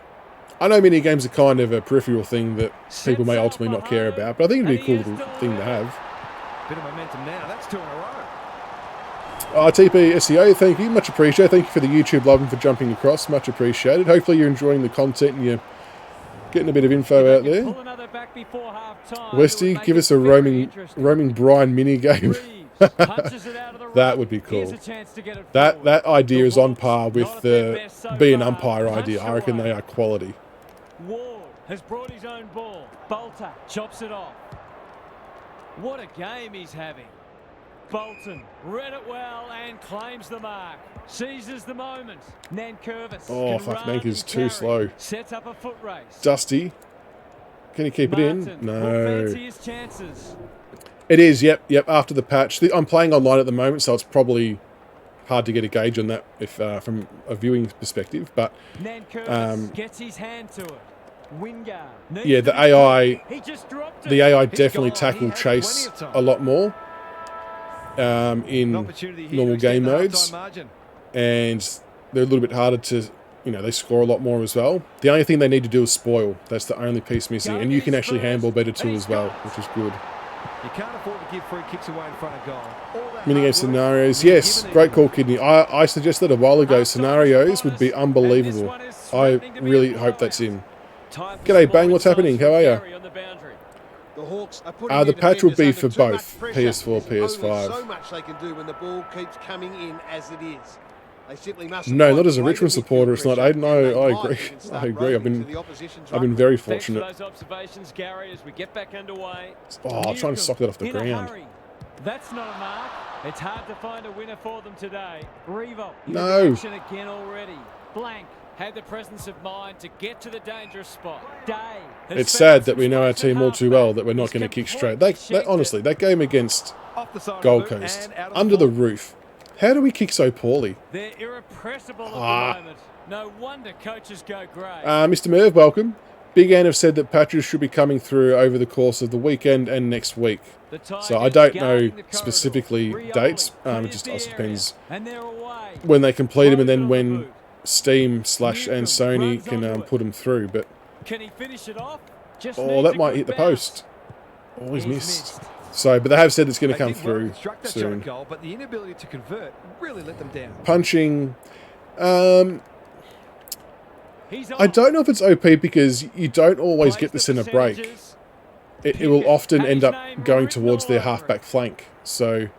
I know mini games are kind of a peripheral thing that people may ultimately not care about, but I think it'd be a cool little thing to have. Bit of momentum now. That's 2 in a row. TP SEO, thank you, much appreciated. Thank you for the YouTube love and for jumping across, much appreciated. Hopefully you're enjoying the content and you're getting a bit of info out there. Pull another back before half-time. Westy, give us a roaming Brian mini game. That would be cool. That idea is on par with the be an umpire idea. I reckon they are quality. Ward has brought his own ball. Bolter chops it off. What a game he's having. Bolton read it well and claims the mark. Seizes the moment. Nankervis. Oh, fuck, Nanker's too slow. Sets up a foot race. Dusty. Can he keep it in? Martin will No. fancy his chances. It is, yep, after the patch. I'm playing online at the moment, so it's probably hard to get a gauge on that if from a viewing perspective. But Nankervis gets his hand to it. Wingard. yeah, the AI He just dropped it. the AI He's definitely gone. tackle He had chase plenty of time. a lot more An in opportunity here normal to extend game the modes, half-time margin. and they're a little bit harder to, they score a lot more as well. The only thing they need to do is spoil. That's the only piece missing, and you can actually handball better too as well, which is good. You can't afford to give free kicks away in front of goal. All that Minigame hard work, scenarios, you're yes, given great it. call, Kidney. I suggested a while ago, scenarios would be unbelievable. I really hope that's in. G'day, Bang, what's happening? How are you? The Hawks are putting The their patch will be defenders for under too both much pressure. PS4, There's only PS5. so much they can do when the ball keeps coming in as it is. They simply must. No, not as a Richmond supporter, it's not. I agree. I agree. I've been very Thanks for fortunate. those observations, Gary, as we get back underway. Oh, I'm trying to sock that off the In a ground. hurry. That's not a mark. It's hard to find a winner for them today. Revo. No. Action again already. Blank had the presence of mind to get to the dangerous spot. Day. has It's found sad that some we know our space at team all too well that we're not halfback. going to kick He's straight. completely Honestly, that game against Off the side of Gold the boot Coast, and out of under the ball. roof. How do we kick so poorly? They're irrepressible at the moment. No wonder coaches go grey. Mr. Merv, welcome. Big Ann have said that patches should be coming through over the course of the weekend and next week. So I don't know specifically dates. It just also depends when they complete them and then when Steam / and Sony can put them through. But Can he finish it off? oh, that might hit the post. Oh, he's missed. So, but they have said it's going to They come did well, through construct that soon. shot goal, but the inability to convert really let them down. Punching. He's I don't know if it's OP because you don't always get the centre break. It will often end up going towards their halfback flank, so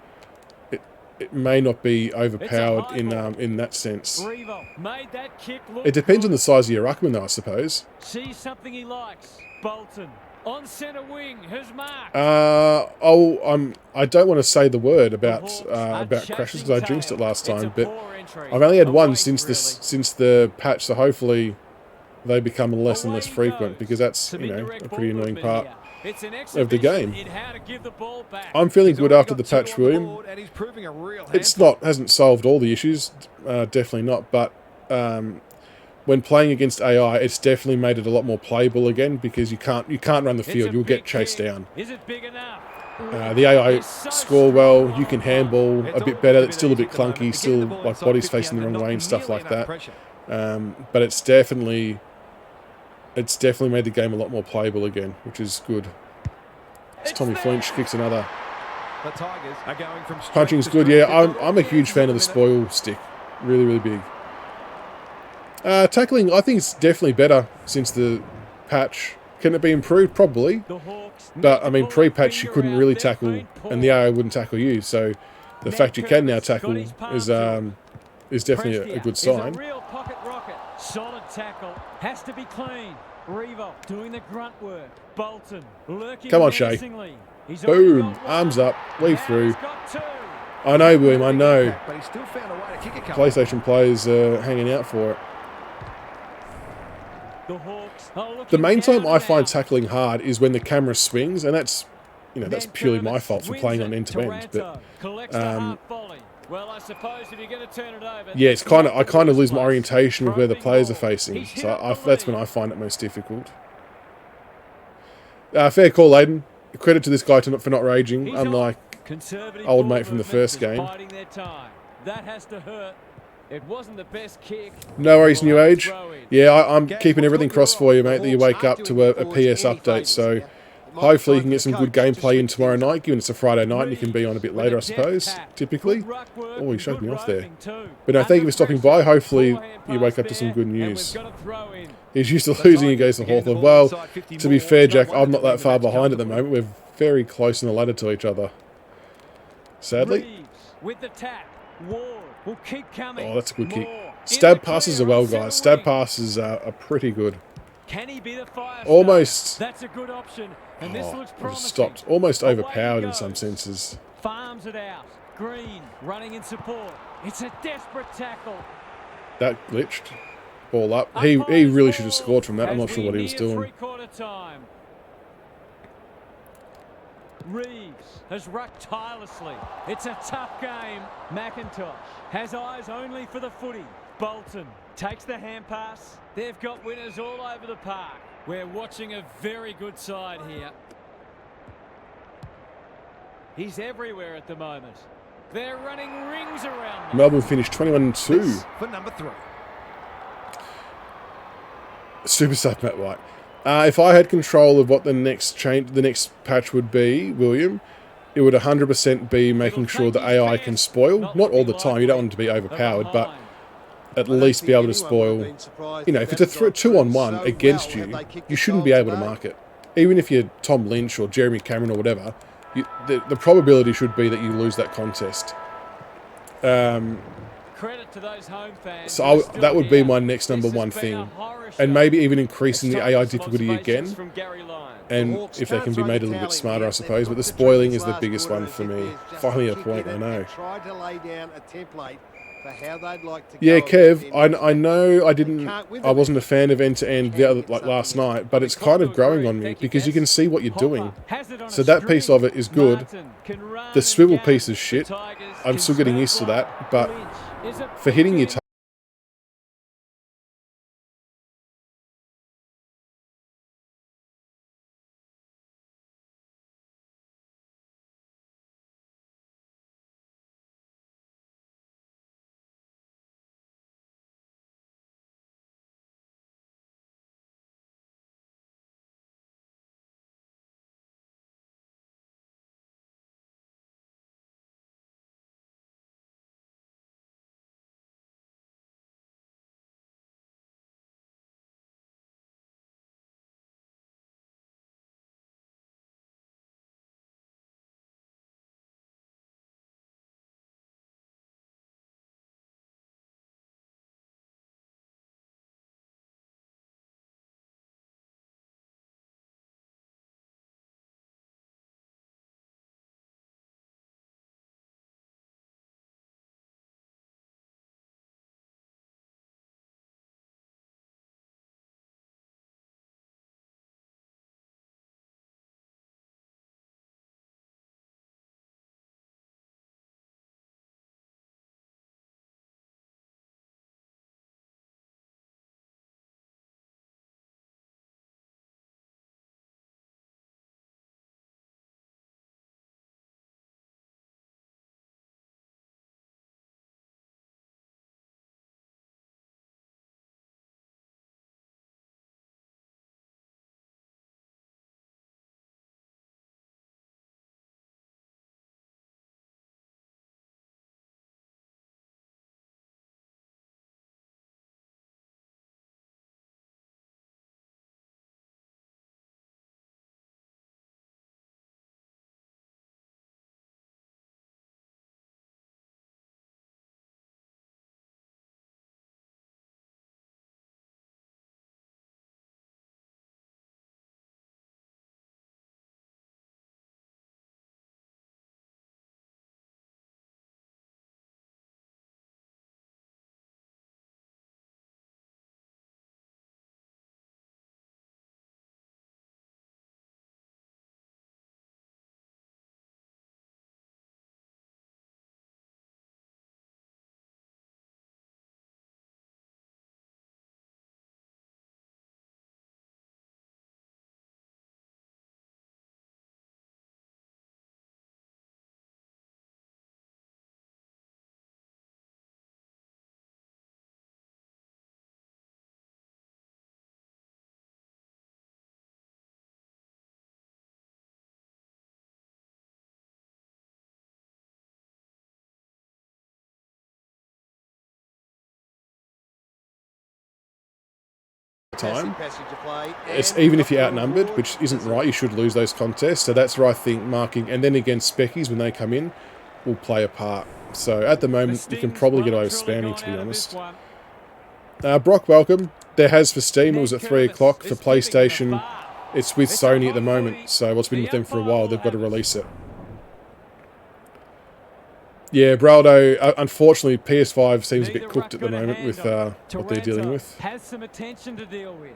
it may not be overpowered in that sense. It depends on the size of your ruckman, though, I suppose. Sees something he likes. Bolton on centre wing. Who's marked? I don't want to say the word about crashes because I jinxed it last time, but I've only had one since the patch, so hopefully they become less and less frequent because that's a pretty annoying part of the game. I'm feeling good after the patch, William. It's hasn't solved all the issues, definitely not, but when playing against AI, it's definitely made it a lot more playable again because you can't run the field. You'll get chased down. Is it big enough? The AI score well. You can handball a bit better. It's still a bit clunky. Still like bodies facing the wrong way and stuff like that. But it's definitely it's definitely made the game a lot more playable again, which is good. As Tommy Flinch kicks another. The Tigers are going from strength Punching's to good, strength. yeah. I'm a huge fan of the spoil stick. Really, really big. Tackling, I think it's definitely better since the patch. Can it be improved? Probably. But, I mean, pre-patch you couldn't really tackle, and the AI wouldn't tackle you, so the fact you can now tackle is definitely a good sign. Real pocket rocket. Solid tackle. Has to be clean. Revo doing the grunt work. Bolton lurking. Come on, Shay. Boom. Arms up. Weave through. I know, William, I know. But he still found a way to kick a couple. PlayStation players hanging out for it. The main time I find tackling hard is when the camera swings, and that's, you know, that's purely my fault for playing on end-to-end. But well, I suppose if you're going to turn it over, yeah, it's I kind of lose my orientation with where the players are facing, so that's when I find it most difficult. Fair call, Aiden. Credit to this guy for not raging, unlike old mate from the first game. That has to hurt. It wasn't the best kick. No worries, New Age. Yeah, I'm keeping everything crossed for you, mate, that you wake up to a PS update, so hopefully you can get some good gameplay in tomorrow night, given it's a Friday night and you can be on a bit later, I suppose, typically. Oh, he showed me off there. But no, thank you for stopping by. Hopefully you wake up to some good news. He's used to losing against the Hawthorn. Well, to be fair, Jack, I'm not that far behind at the moment. We're very close in the ladder to each other. Sadly. With the tap, Ward will keep coming. Oh, that's a good kick. Stab passes are well, guys. Stab passes are pretty good. Can he be the fire? Almost. That's a good option. And this looks promising. Stopped. Almost overpowered in some senses. Farms it out. Green running in support. It's a desperate tackle. That glitched. Ball up. He really should have scored from that. I'm not sure what he was doing. Three-quarter time. Reeves has rucked tirelessly. It's a tough game. McIntosh has eyes only for the footy. Bolton takes the hand pass. They've got winners all over the park. We're watching a very good side here. He's everywhere at the moment. They're running rings around him. Melbourne finished 21-2. For number 3. Super sub Matt White. If I had control of what the next patch would be, William, it would 100% be making sure the AI can spoil. Not all the time. You don't want it to be overpowered, but at least be able to spoil. You know, if it's a 2-on-1 against you, you shouldn't be able to mark it. Even if you're Tom Lynch or Jeremy Cameron or whatever, the probability should be that you lose that contest. Credit to those home fans. So that would be my next number one thing. And maybe even increasing the AI difficulty again. And if they can be made a little bit smarter, I suppose. But the spoiling is the biggest one for me. Finally a point, I know. Yeah, Kev, I know I wasn't a fan of end-to-end last night, but it's kind of growing on me because you can see what you're doing. So that piece of it is good. The swivel piece is shit. I'm still getting used to that, but for hitting your time. Passage of play, It's and even not if you're for a outnumbered, reward. which isn't right. You should lose those contests. So that's where I think marking, and then against Speckies when they come in, will play a part. So at the moment, you can probably get away with spamming, to be honest. Brock, welcome. There has for Steam, it was at 3 o'clock. For PlayStation, it's with Sony at the moment. So well, it's been with them for a while. They've got to release it. Yeah, Braldo, unfortunately, PS5 seems a bit cooked at the moment with what they're dealing with. Has some attention to deal with.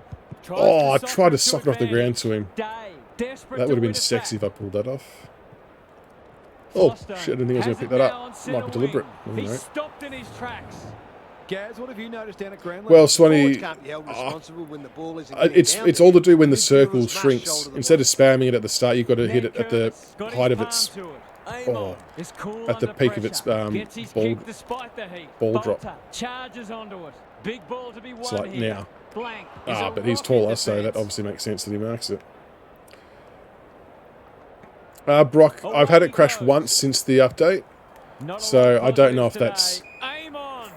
Oh, I tried to sock it off the ground to him. That would have been sexy if I pulled that off. Oh, shit, I didn't think I was going to pick that up. Might be deliberate. He stopped in his tracks. Gaz, what have you noticed down at ground Well, level? Swanee, Can't be held responsible when the ball is it's all to do when the circle shrinks. Instead of spamming it at the start, you've got to hit it at the height of its... Oh, at the peak of its ball drop. Charges onto it. Big ball to be won. It's like here. now. Blank. But he's taller, so that obviously makes sense that he marks it. Brock, I've had it crash once since the update, so I don't know if that's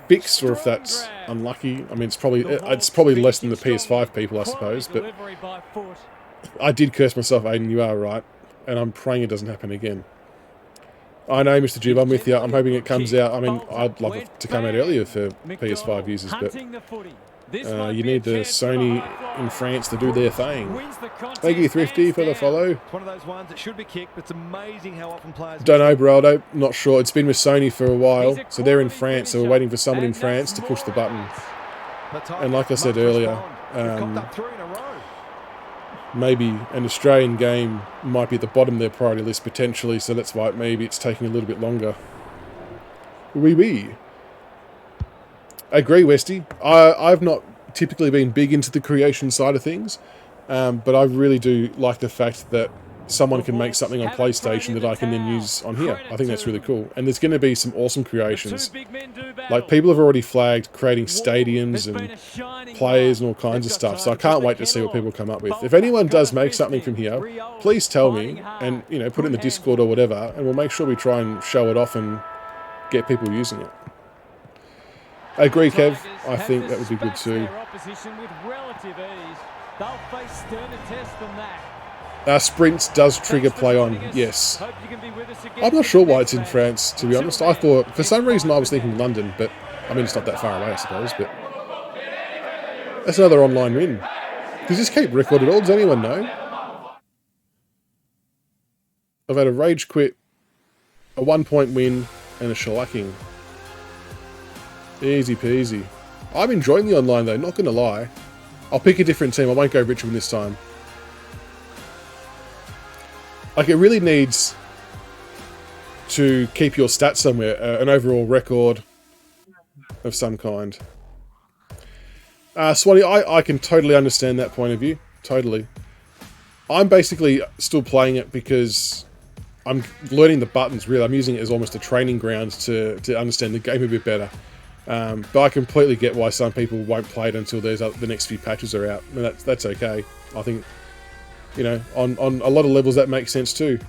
fixed or if that's unlucky. I mean, it's probably less than the PS5 people, I suppose, but I did curse myself, Aiden, you are right, and I'm praying it doesn't happen again. I know, Mr. Jib, I'm with you. I'm hoping it comes out. I mean, I'd love it to come out earlier for PS5 users, but you need the Sony in France to do their thing. Thank you, Thrifty, for the follow. It's one of those ones that should be kicked, but it's amazing how often players... Don't know, Beraldo. Not sure. It's been with Sony for a while, so they're in France, so we're waiting for someone in France to push the button. And like I said earlier, maybe an Australian game might be at the bottom of their priority list potentially, so that's why maybe it's taking a little bit longer. Wee. Agree, Westy. I've not typically been big into the creation side of things, but I really do like the fact that someone can make something on PlayStation that I can then use on here. I think that's really cool. And there's going to be some awesome creations. Like, people have already flagged creating stadiums and players and all kinds of stuff, so I can't wait to see what people come up with. If anyone does make something from here, please tell me and, you know, put it in the Discord or whatever, and we'll make sure we try and show it off and get people using it. I agree, Kev. I think that would be good too. Sprints does trigger play on, yes. I'm not sure why it's in France, to be honest. I thought, for some reason I was thinking London, but, I mean, it's not that far away, I suppose, but... That's another online win. Does this keep record at all? Does anyone know? I've had a rage quit, a 1-point win, and a shellacking. Easy peasy. I'm enjoying the online though, not gonna lie. I'll pick a different team, I won't go Richmond this time. Like, it really needs to keep your stats somewhere, an overall record of some kind. Swanee, I can totally understand that point of view. Totally. I'm basically still playing it because I'm learning the buttons, really. I'm using it as almost a training ground to understand the game a bit better. But I completely get why some people won't play it until there's the next few patches are out. And that's okay. I think, you know, on a lot of levels that makes sense too.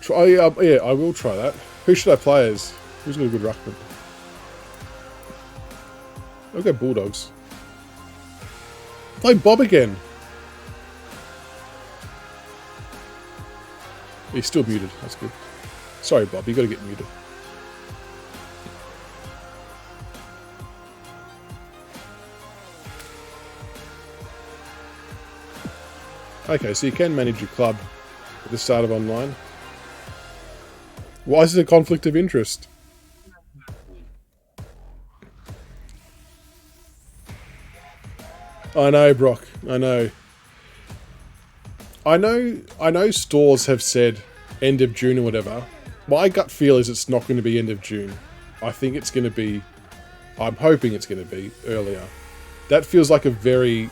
Yeah, I will try that. Who should I play as? Who's got a good ruckman? I'll go Bulldogs. Play Bob again. He's still muted. That's good. Sorry, Bob. You got to get muted. Okay, so you can manage your club at the start of online. Why is it a conflict of interest? I know, Brock. I know. I know stores have said end of June or whatever. My gut feel is it's not going to be end of June. I think it's going to be... I'm hoping it's going to be earlier. That feels like a very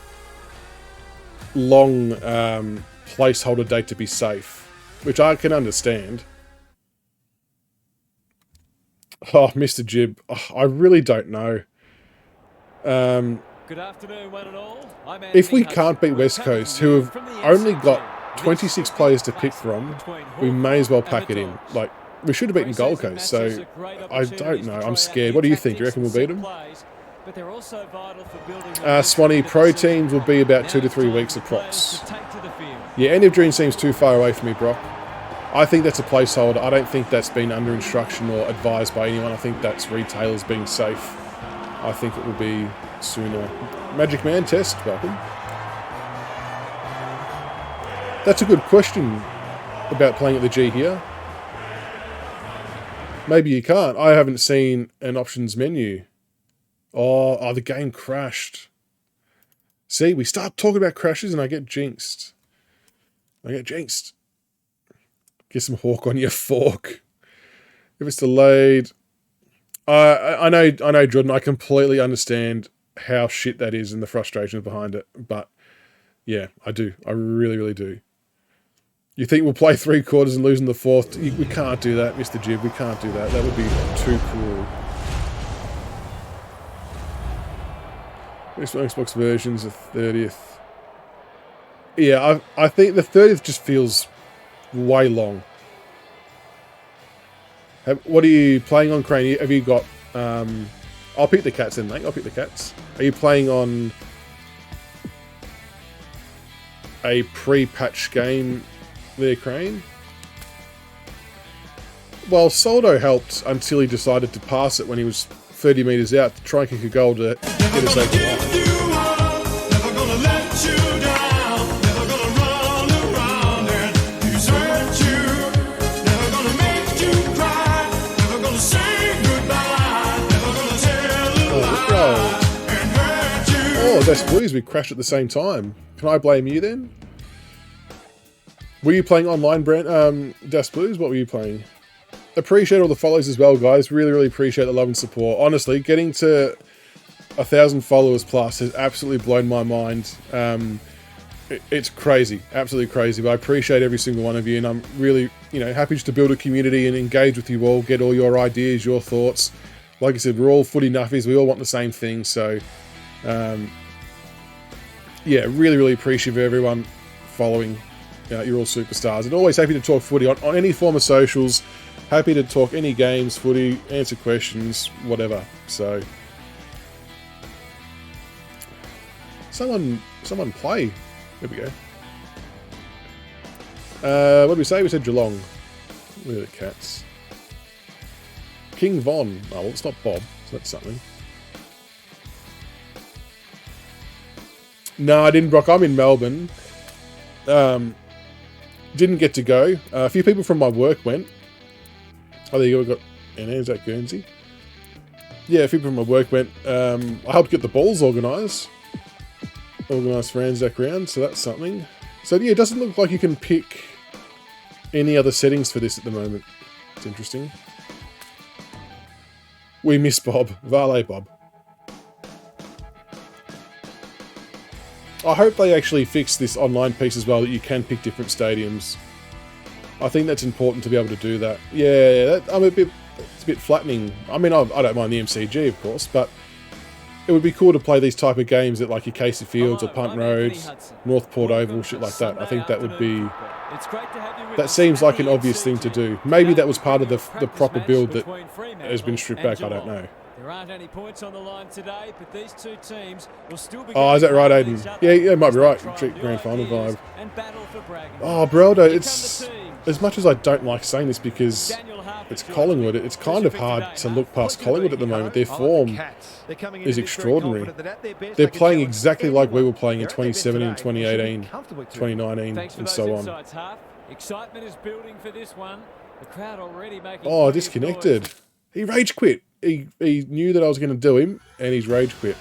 long placeholder date to be safe, which I can understand. Oh, Mr. Jib, I really don't know. Good afternoon, one and all. If we can't beat West Coast, who have only got 26 players to pick from, we may as well pack it in. Like, We should have beaten Gold Coast, so I don't know. I'm scared. What do you think? Do you reckon we'll beat them? Swanee, pro teams will be about 2 to 3 weeks approx. Yeah, end of June seems too far away for me, Brock. I think that's a placeholder. I don't think that's been under instruction or advised by anyone. I think that's retailers being safe. I think it will be sooner. Magic Man test, welcome. That's a good question about playing at the G here. Maybe you can't. I haven't seen an options menu. Oh, the game crashed. See, we start talking about crashes and I get jinxed. Get some hawk on your fork. If it's delayed. I know, Jordan, I completely understand how shit that is and the frustration behind it. But, yeah, I do. I really, really do. You think we'll play 3 quarters and lose in the 4th? We can't do that, Mr. Jib. We can't do that. That would be too cruel. Xbox versions, the 30th. Yeah, I think the 30th just feels way long. What are you playing on, Crane? Have you got... I'll pick the cats then, mate. I'll pick the cats. Are you playing on a pre-patch game there, Crane? Well, Soldo helped until he decided to pass it when he was 30 metres out to try and kick a goal to get us over the line. Oh, that's Blues. We crashed at the same time. Can I blame you then? Were you playing online, Das Blues? What were you playing? Appreciate all the follows as well, guys. Really, really appreciate the love and support. Honestly, getting to 1,000 followers plus has absolutely blown my mind. It's crazy, absolutely crazy. But I appreciate every single one of you, and I'm really, happy just to build a community and engage with you all, get all your ideas, your thoughts. Like I said, we're all footy nuffies. We all want the same thing. So, yeah, really, really appreciative of everyone following. You're all superstars, and always happy to talk footy on any form of socials. Happy to talk any games, footy, answer questions, whatever. So, someone play. There we go. What did we say? We said Geelong. Where are the cats? King Von. Oh, well, it's not Bob, so that's something. No, I didn't, Brock. I'm in Melbourne. Didn't get to go. A few people from my work went. Oh, there you go. Is that Guernsey? Yeah, a few people from my work went. I helped get the balls organised. Organised for Anzac round, so that's something. So yeah, it doesn't look like you can pick any other settings for this at the moment. It's interesting. We miss Bob. Valet Bob. I hope they actually fix this online piece as well, that you can pick different stadiums. I think that's important to be able to do that. Yeah, it's a bit flattening. I mean, I don't mind the MCG, of course, but it would be cool to play these type of games at like your Casey Fields or Punt Roads, North Port Oval, shit like that. I think that would be... That seems like an obvious thing to do. Maybe that was part of the proper build that has been stripped back, I don't know. There aren't any points on the line today, but these two teams will still be... Oh, is that right, Aiden? Yeah, it might be right. Grand final vibe. Oh, Breldo, it's... As much as I don't like saying this because it's Collingwood, it's kind of hard to look past Collingwood at the moment. Their form is extraordinary. They're playing exactly like we were playing in 2017, 2018, 2019, and so on. Excitement is building for this one. The crowd already making... Oh, disconnected. He rage quit. He knew that I was going to do him, and he's rage quit.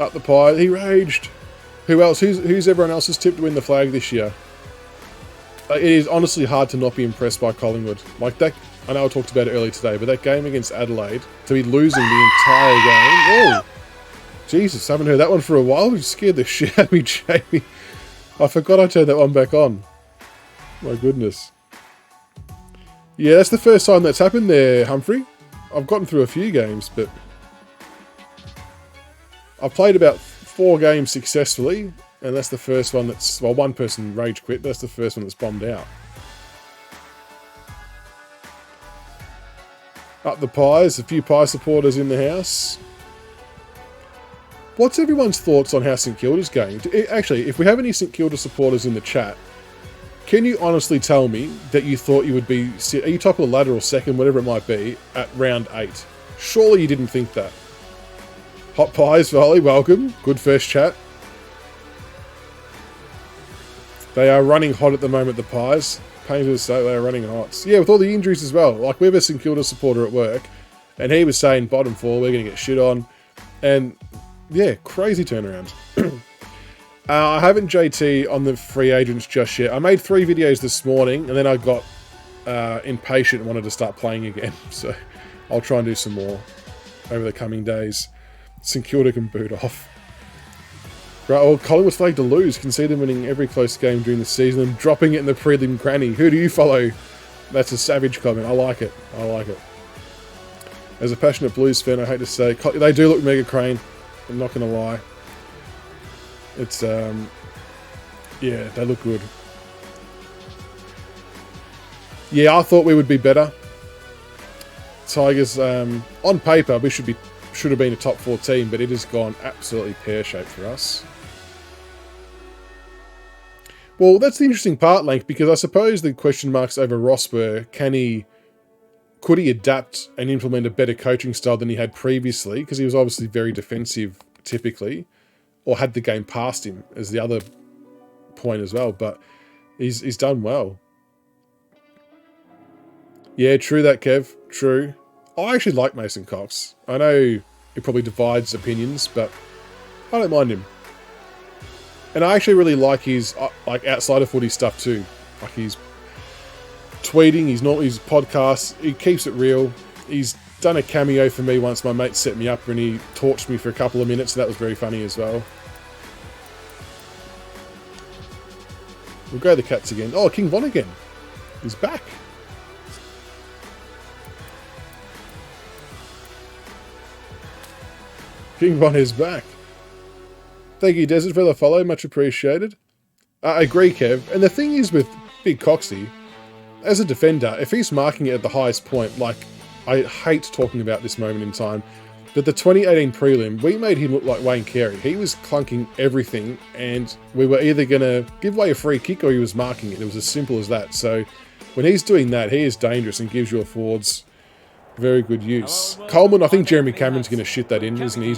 Up the pie. He raged. Who else? Who's everyone else's tip to win the flag this year? It is honestly hard to not be impressed by Collingwood. Like that, I know I talked about it earlier today, but that game against Adelaide, to be losing the entire game. Oh, Jesus, haven't heard that one for a while. You scared the shit out of me, Jamie. I forgot I turned that one back on. My goodness. Yeah, that's the first time that's happened there, Humphrey. I've gotten through a few games, but I've played about 4 games successfully, and that's the first one that's... Well, one person rage quit, but that's the first one that's bombed out. Up the Pies. A few Pie supporters in the house. What's everyone's thoughts on how St Kilda's going? Actually, if we have any St Kilda supporters in the chat, can you honestly tell me that you thought you would be... Are you top of the ladder or second, whatever it might be, at round 8? Surely you didn't think that. Hot Pies, Volley, welcome. Good first chat. They are running hot at the moment, the Pies. Painful to say, they are running hot. Yeah, with all the injuries as well. Like, we have a St Kilda supporter at work, and he was saying, bottom 4, we're going to get shit on. And... yeah, crazy turnaround. I haven't JT on the free agents just yet. I made 3 videos this morning, and then I got impatient and wanted to start playing again. So I'll try and do some more over the coming days. St Kilda can boot off. Right, well, Collingwood's flagged to lose. Conceded winning every close game during the season and dropping it in the prelim granny. Who do you follow? That's a savage comment. I like it. I like it. As a passionate Blues fan, I hate to say, they do look mega crane. I'm not going to lie. It's, yeah, they look good. Yeah, I thought we would be better. Tigers, on paper, we should have been a top 4 team, but it has gone absolutely pear-shaped for us. Well, that's the interesting part, Lank, because I suppose the question marks over Ross were, could he adapt and implement a better coaching style than he had previously? Because he was obviously very defensive, typically, or had the game past him, as the other point as well. But he's done well. Yeah, true that, Kev. True. I actually like Mason Cox. I know it probably divides opinions, but I don't mind him. And I actually really like his like outside of footy stuff too. Like he's tweeting, his podcasts, he keeps it real. He's done a cameo for me once. My mate set me up and he torched me for a couple of minutes, so that was very funny as well. We'll go the Cats again. Oh, King Von again. He's back. King Von is back. Thank you, Desert, for the follow. Much appreciated. I agree, Kev. And the thing is with Big Coxie, as a defender, if he's marking it at the highest point, like, I hate talking about this moment in time, but the 2018 prelim, we made him look like Wayne Carey. He was clunking everything, and we were either going to give away a free kick or he was marking it. It was as simple as that. So when he's doing that, he is dangerous and gives your forwards very good use. Coleman, I think Jeremy Cameron's going to shit that in, isn't he?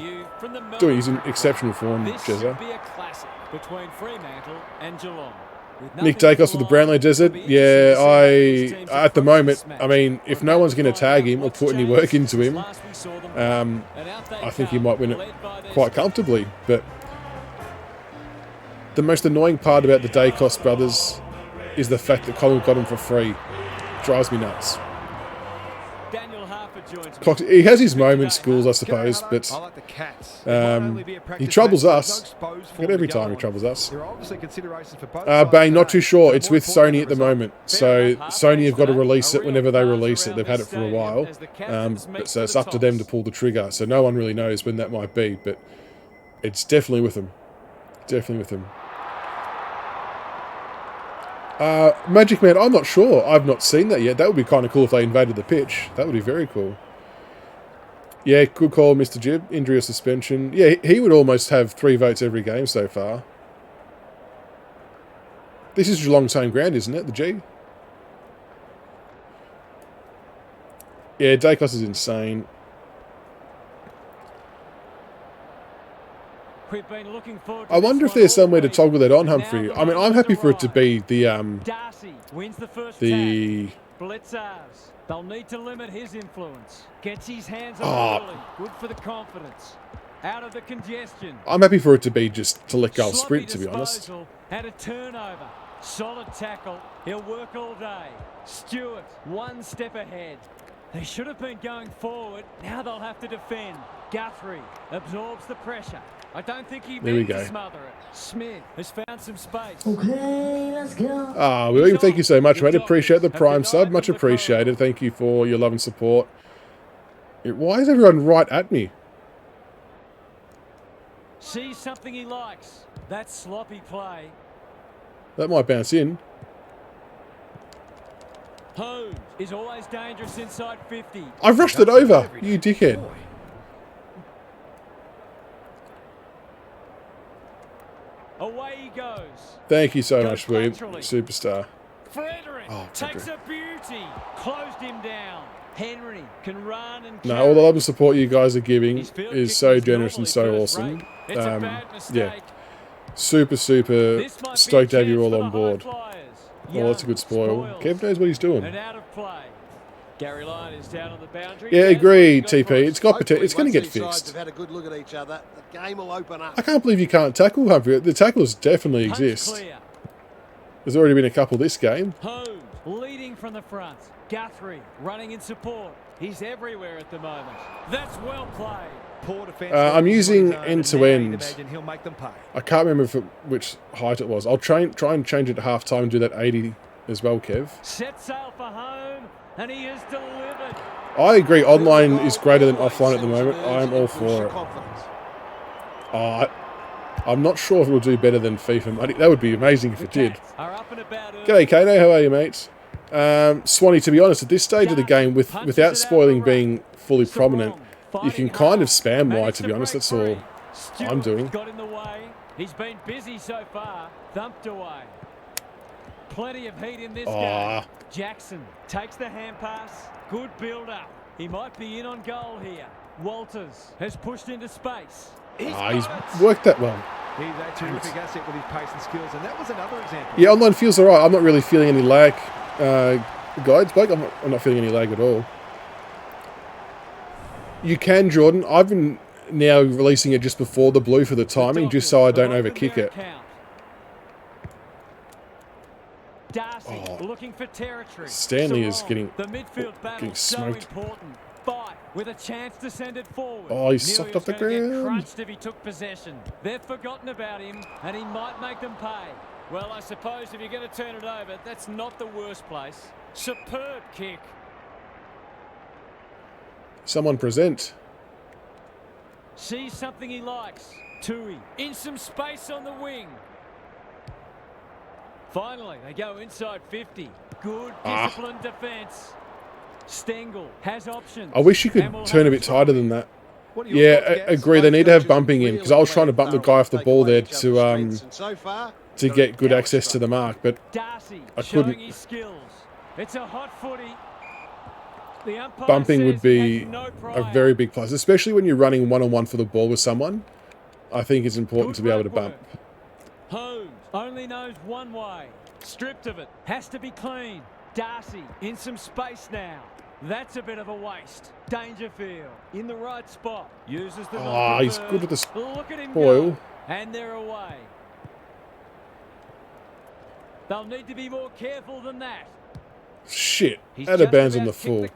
He's in exceptional form, Jezza. Nick Dacos with the Brownlow Desert. Yeah, at the moment, I mean, if no one's going to tag him or put any work into him, I think he might win it quite comfortably. But the most annoying part about the Dacos brothers is the fact that Colin got him for free. Drives me nuts. He has his moments, Schools, I suppose, but he troubles us. Not every time he troubles us. Bane, not too sure. It's with Sony at the moment. So Sony have got to release it whenever they release it. They've had it for a while. So it's up to them to pull the trigger. So no one really knows when that might be, but it's definitely with them. Definitely with them. Magic Man, I'm not sure. I've not seen that yet. That would be kind of cool if they invaded the pitch. That would be very cool. Yeah, good call, Mr. Jib. Injury or suspension. Yeah, he would almost have 3 votes every game so far. This is Geelong's home ground, isn't it? The G? Yeah, Dacos is insane. I wonder if there's somewhere to toggle that on, Humphrey. I mean, I'm happy for it to be the Blitzers. They'll need to limit his influence. Gets his hands on early. Good for the confidence. Out of the congestion. I'm happy for it to be just to let go of sprint, to be honest. And a turnover. Solid tackle. He'll work all day. Stewart, 1 step ahead. They should have been going forward. Now they'll have to defend. Guthrie absorbs the pressure. I don't think he meant to smother it. Smith has found some space. Okay, let's go. William, thank you so much, mate. Appreciate the Prime sub. Much appreciated. Thank you for your love and support. Why is everyone right at me? Sees something he likes. That sloppy play. That might bounce in. Holmes is always dangerous inside 50. I've rushed it over, you dickhead. Away he goes. Thank you so much, William. Superstar. Frederick takes a beauty. Closed him down. Henry can run and No, all the love and support you guys are giving is so generous and so awesome. Yeah. Super stoked to have you all on board. Oh, that's a good spoil. Kev knows what he's doing. And out of play. Gary Lyon is down on the boundary. Yeah, agreed, TP. It's got potential. It's going to get fixed. Had a good look at each other. The game will open up. I can't believe you can't tackle, Humphrey. The tackles definitely exist. There's already been a couple this game. Holmes leading from the front. Guthrie running in support. He's everywhere at the moment. That's well played. Poor defense. I'm using end-to-end. He'll make them pay. I can't remember which height it was. I'll try and change it to half-time and do that 80 as well, Kev. Set sail for home, and he has delivered. I agree. Online is greater than offline at the moment. I am all for it. I'm not sure if it will do better than FIFA. That would be amazing if it did. G'day, Kato. How are you, mates? Swanee, to be honest, at this stage of the game, without spoiling being fully prominent, you can kind of spam wide, to be honest. That's all I'm doing. Got in the way. He's been busy so far. Thumped away. Plenty of heat in this game. Jackson takes the hand pass. Good build-up. He might be in on goal here. Walters has pushed into space. He's worked that well. He's a terrific asset with his pace and skills, and that was another example. Yeah, online feels alright. I'm not really feeling any lag. Guides, Blake, I'm not feeling any lag at all. You can, Jordan. I've been now releasing it just before the blue for the timing, just so I don't overkick it. Darcy looking for territory. Stanley is getting smoked. Fight with a chance to send it forward. Oh, he's sucked off the ground. Crunched if he took possession. They've forgotten about him, and he might make them pay. Well, I suppose if you're going to turn it over, that's not the worst place. Superb kick. Someone present. Sees something he likes. Tui in some space on the wing. Finally, they go inside 50. Good disciplined defence. Stengel has options. I wish you could turn a bit tighter than that. Yeah, I agree. They need to have bumping in, because I was trying to bump the guy off the ball there to get good access to the mark, but I couldn't. It's a hot footy. Bumping would be a very big plus, especially when you're running one-on-one for the ball with someone. I think it's important to be able to bump. Holmes only knows one way. Stripped of it. Has to be clean. Darcy in some space now. That's a bit of a waste. Dangerfield in the right spot. Uses the he's good with the Look at him spoil. go. And they're away. They'll need to be more careful than that. Shit. Out of bounds on the full.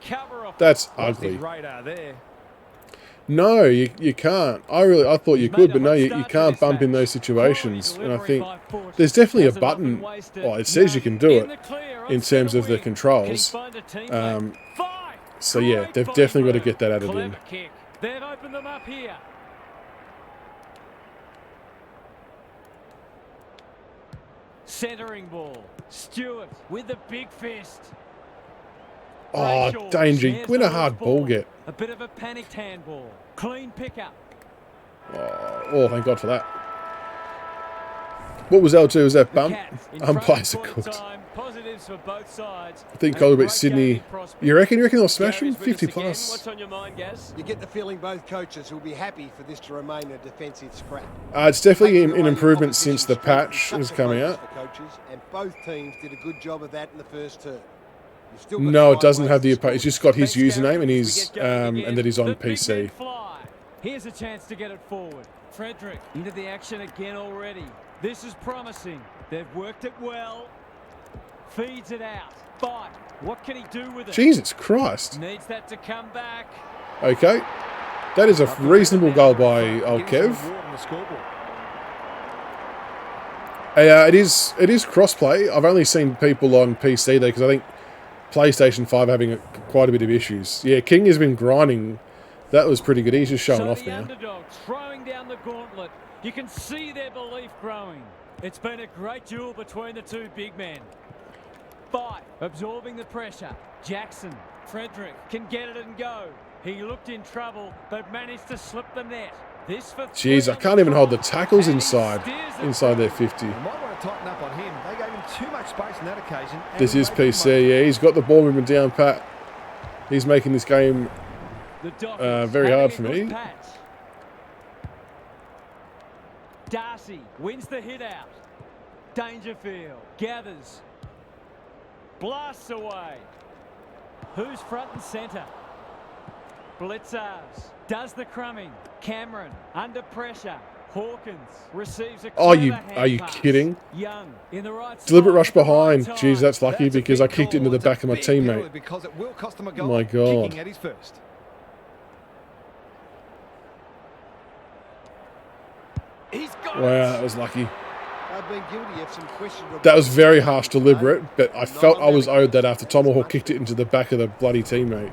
That's ugly. No, you can't. I thought you could, but no, you can't bump in those situations. And I think there's definitely a button. Well, it says you can do it in terms of the controls. So yeah, they've definitely got to get that added in. They've opened them up here. Centering ball. Stewart with the big fist. Oh, danger. Win a hard ball get. A bit of a panicked handball. Clean pickup. Oh, thank God for that. What was L2? Was that bump? Umpires are cooked. Positives for both sides. I think Colby Sydney. You reckon they'll smash him? 50 plus. What's on your mind, Gaz? You get the feeling both coaches will be happy for this to remain a defensive scrap. It's definitely an improvement since the patch is coming out. And both teams did a good job of that in the first term. No, it doesn't have the. It's just got his username and his and that he's on PC. Here's a chance to get it forward. Frederick into the action again already. This is promising. They've worked it well. Feeds it out. But what can he do with it? Jesus Christ. Needs that to come back. Okay. That is a reasonable goal by old Kev. It is cross-play. I've only seen people on PC there because I think PlayStation 5 having quite a bit of issues. Yeah, King has been grinding. That was pretty good. He's just showing off now. Underdog throwing down the gauntlet. You can see their belief growing. It's been a great duel between the two big men. Fight, absorbing the pressure. Jackson, Frederick can get it and go. He looked in trouble, but managed to slip the net. This for Jeez, I can't even hold the tackles inside their 50. They might want to tighten up on him. They gave him too much space on that occasion. This is PC, yeah. He's got the ball movement down pat. He's making this game very hard for me. Darcy wins the hit out. Dangerfield gathers. Blasts away. Who's front and centre? Blitzers does the crumbing. Cameron under pressure. Hawkins receives a are you kidding? Young in the right Deliberate spot rush at the behind. right Jeez, time. that's lucky because I kicked it into the It's a back of my big penalty teammate. because it will cost them a Oh goal. my God. Kicking at his first. He's got Wow, it. that was lucky. They've been guilty of some questionable... That was very harsh deliberate, but I felt I was owed that after Tomahawk kicked it into the back of the bloody teammate.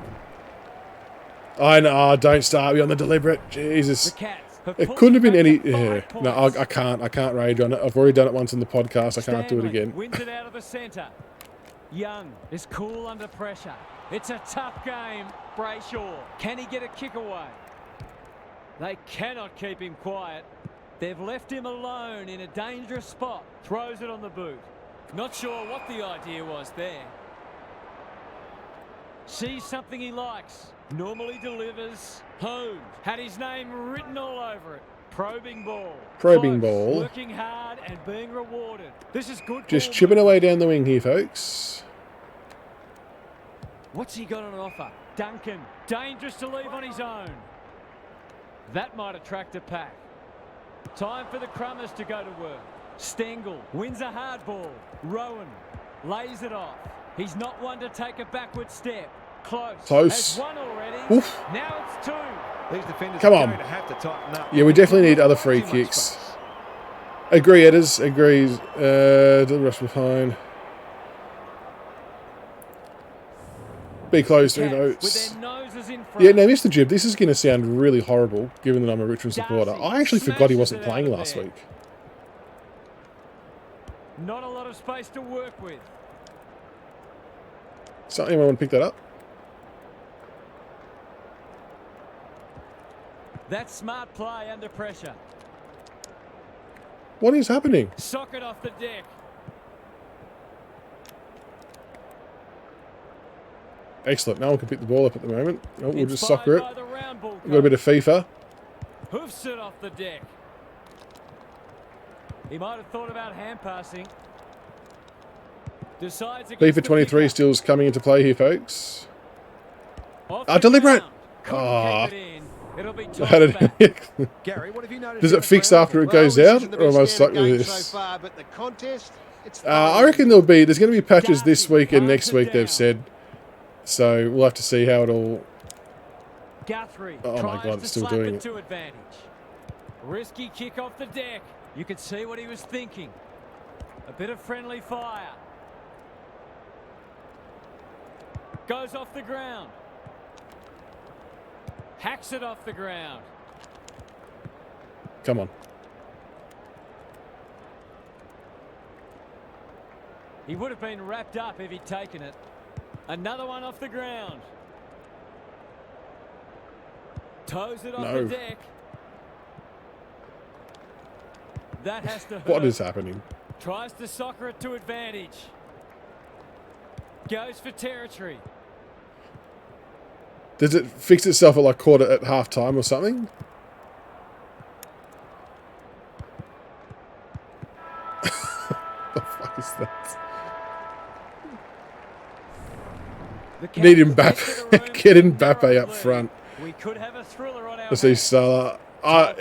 I know, don't start me on the deliberate. Jesus. The Cats have It pulled couldn't have been back any... to Yeah. 5 No, points. I can't rage on it. I've already done it once in the podcast. I can't do it Stanley again. wins it out of the centre. Young is cool under pressure. It's a tough game. Brayshaw, can he get a kick away? They cannot keep him quiet. They've left him alone in a dangerous spot. Throws it on the boot. Not sure what the idea was there. Sees something he likes. Normally delivers. Home had his name written all over it. Probing ball. Probing Close, ball. Working hard and being rewarded. This is good. Just ball chipping movement. away down the wing here, folks. What's he got on offer? Duncan, dangerous to leave on his own. That might attract a pack. Time for the Crummers to go to work. Stengel wins a hard ball. Rowan lays it off. He's not one to take a backward step. Close. Close. Has one already. Oof. Now it's 2. These defenders Come are on. going to have to tighten up. Yeah, we definitely need other free Too much kicks. space. Agree, Edders. Agrees. Deliberate rush behind. Be close, who Cats knows? with their noses in front. Yeah, now, Mr. Jib, this is going to sound really horrible, given that I'm a Richmond supporter. Darcy I actually forgot he smashes wasn't it out playing of last there. week. Not a lot of space to work with. So, anyone want to pick that up? That's smart play under pressure. What is happening? Socket off the deck. Excellent. No one can pick the ball up at the moment. No, we'll just Inspired soccer it. by the round ball We've got a bit of FIFA. Hoofs it off the deck. He might have thought about hand passing. Decides against FIFA the 23 kicker. still's coming into play here, folks. Off Ah, the deliberate. ground. Couldn't Ah. keep it in. It'll be How tossed back. did Gary, what have you noticed? Does in it the fix ground? after it Well, goes this out, isn't the or am I best stuck with game this? So far, but the contest, it's I reckon there's going to be patches this Darcy week and calms next it week, they've down. said. So we'll have to see how it all... Guthrie Oh my tries God, to it's still slap doing it it. to advantage. Risky kick off the deck. You could see what he was thinking. A bit of friendly fire. Goes off the ground. Hacks it off the ground. Come on. He would have been wrapped up if he'd taken it. Another one off the ground. Toes it off No. the deck. That has to hurt. What is happening? Tries to soccer it to advantage. Goes for territory. Does it fix itself at like quarter at half time or something? The fuck is that? The Need Cats Mbappe. enter the room Get with a Mbappe narrow up lead. front. We could have a thriller on our Let's see hands. Salah. I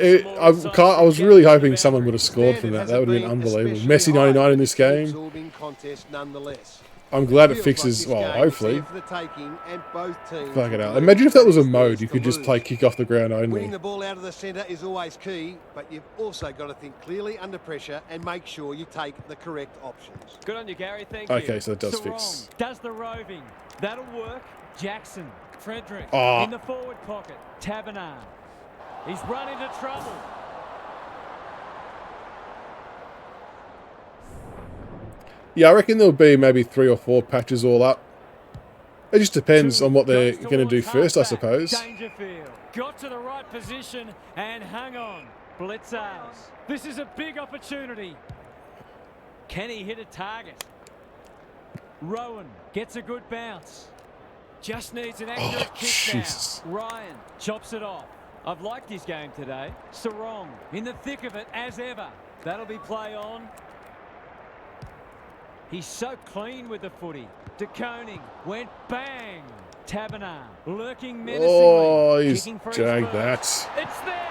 was really hoping someone would have scored from that. That would have been unbelievable. Messi 99 in this game. absorbing contest nonetheless. I'm glad it Feels fixes... like this Well, game is hopefully. here for the taking, and both teams Fuck it will out. believe Imagine if that was a it's mode. theirs You to could just lose. play kick off the ground Winning only. the ball out of the centre is always key, but you've also got to think clearly under pressure and make sure you take the correct options. Good on you, Gary. Thank you. Okay, so that does Sarong fix. does the roving. That'll work. Jackson, Frederick Ah. in the forward pocket. Tabernar. He's run into trouble. Yeah, I reckon there'll be maybe 3 or 4 patches all up. It just depends on what they're going to do first, I suppose. Dangerfield got to the right position and hung on. Blitzers. This is a big opportunity. Can he hit a target? Rowan gets a good bounce. Just needs an accurate kick Jesus. now. Ryan chops it off. I've liked his game today. Sarong in the thick of it as ever. That'll be play on. He's so clean with the footy. De Koning went bang. Taberner lurking menacingly. Oh, he's kicking for his jagged first. that. It's there.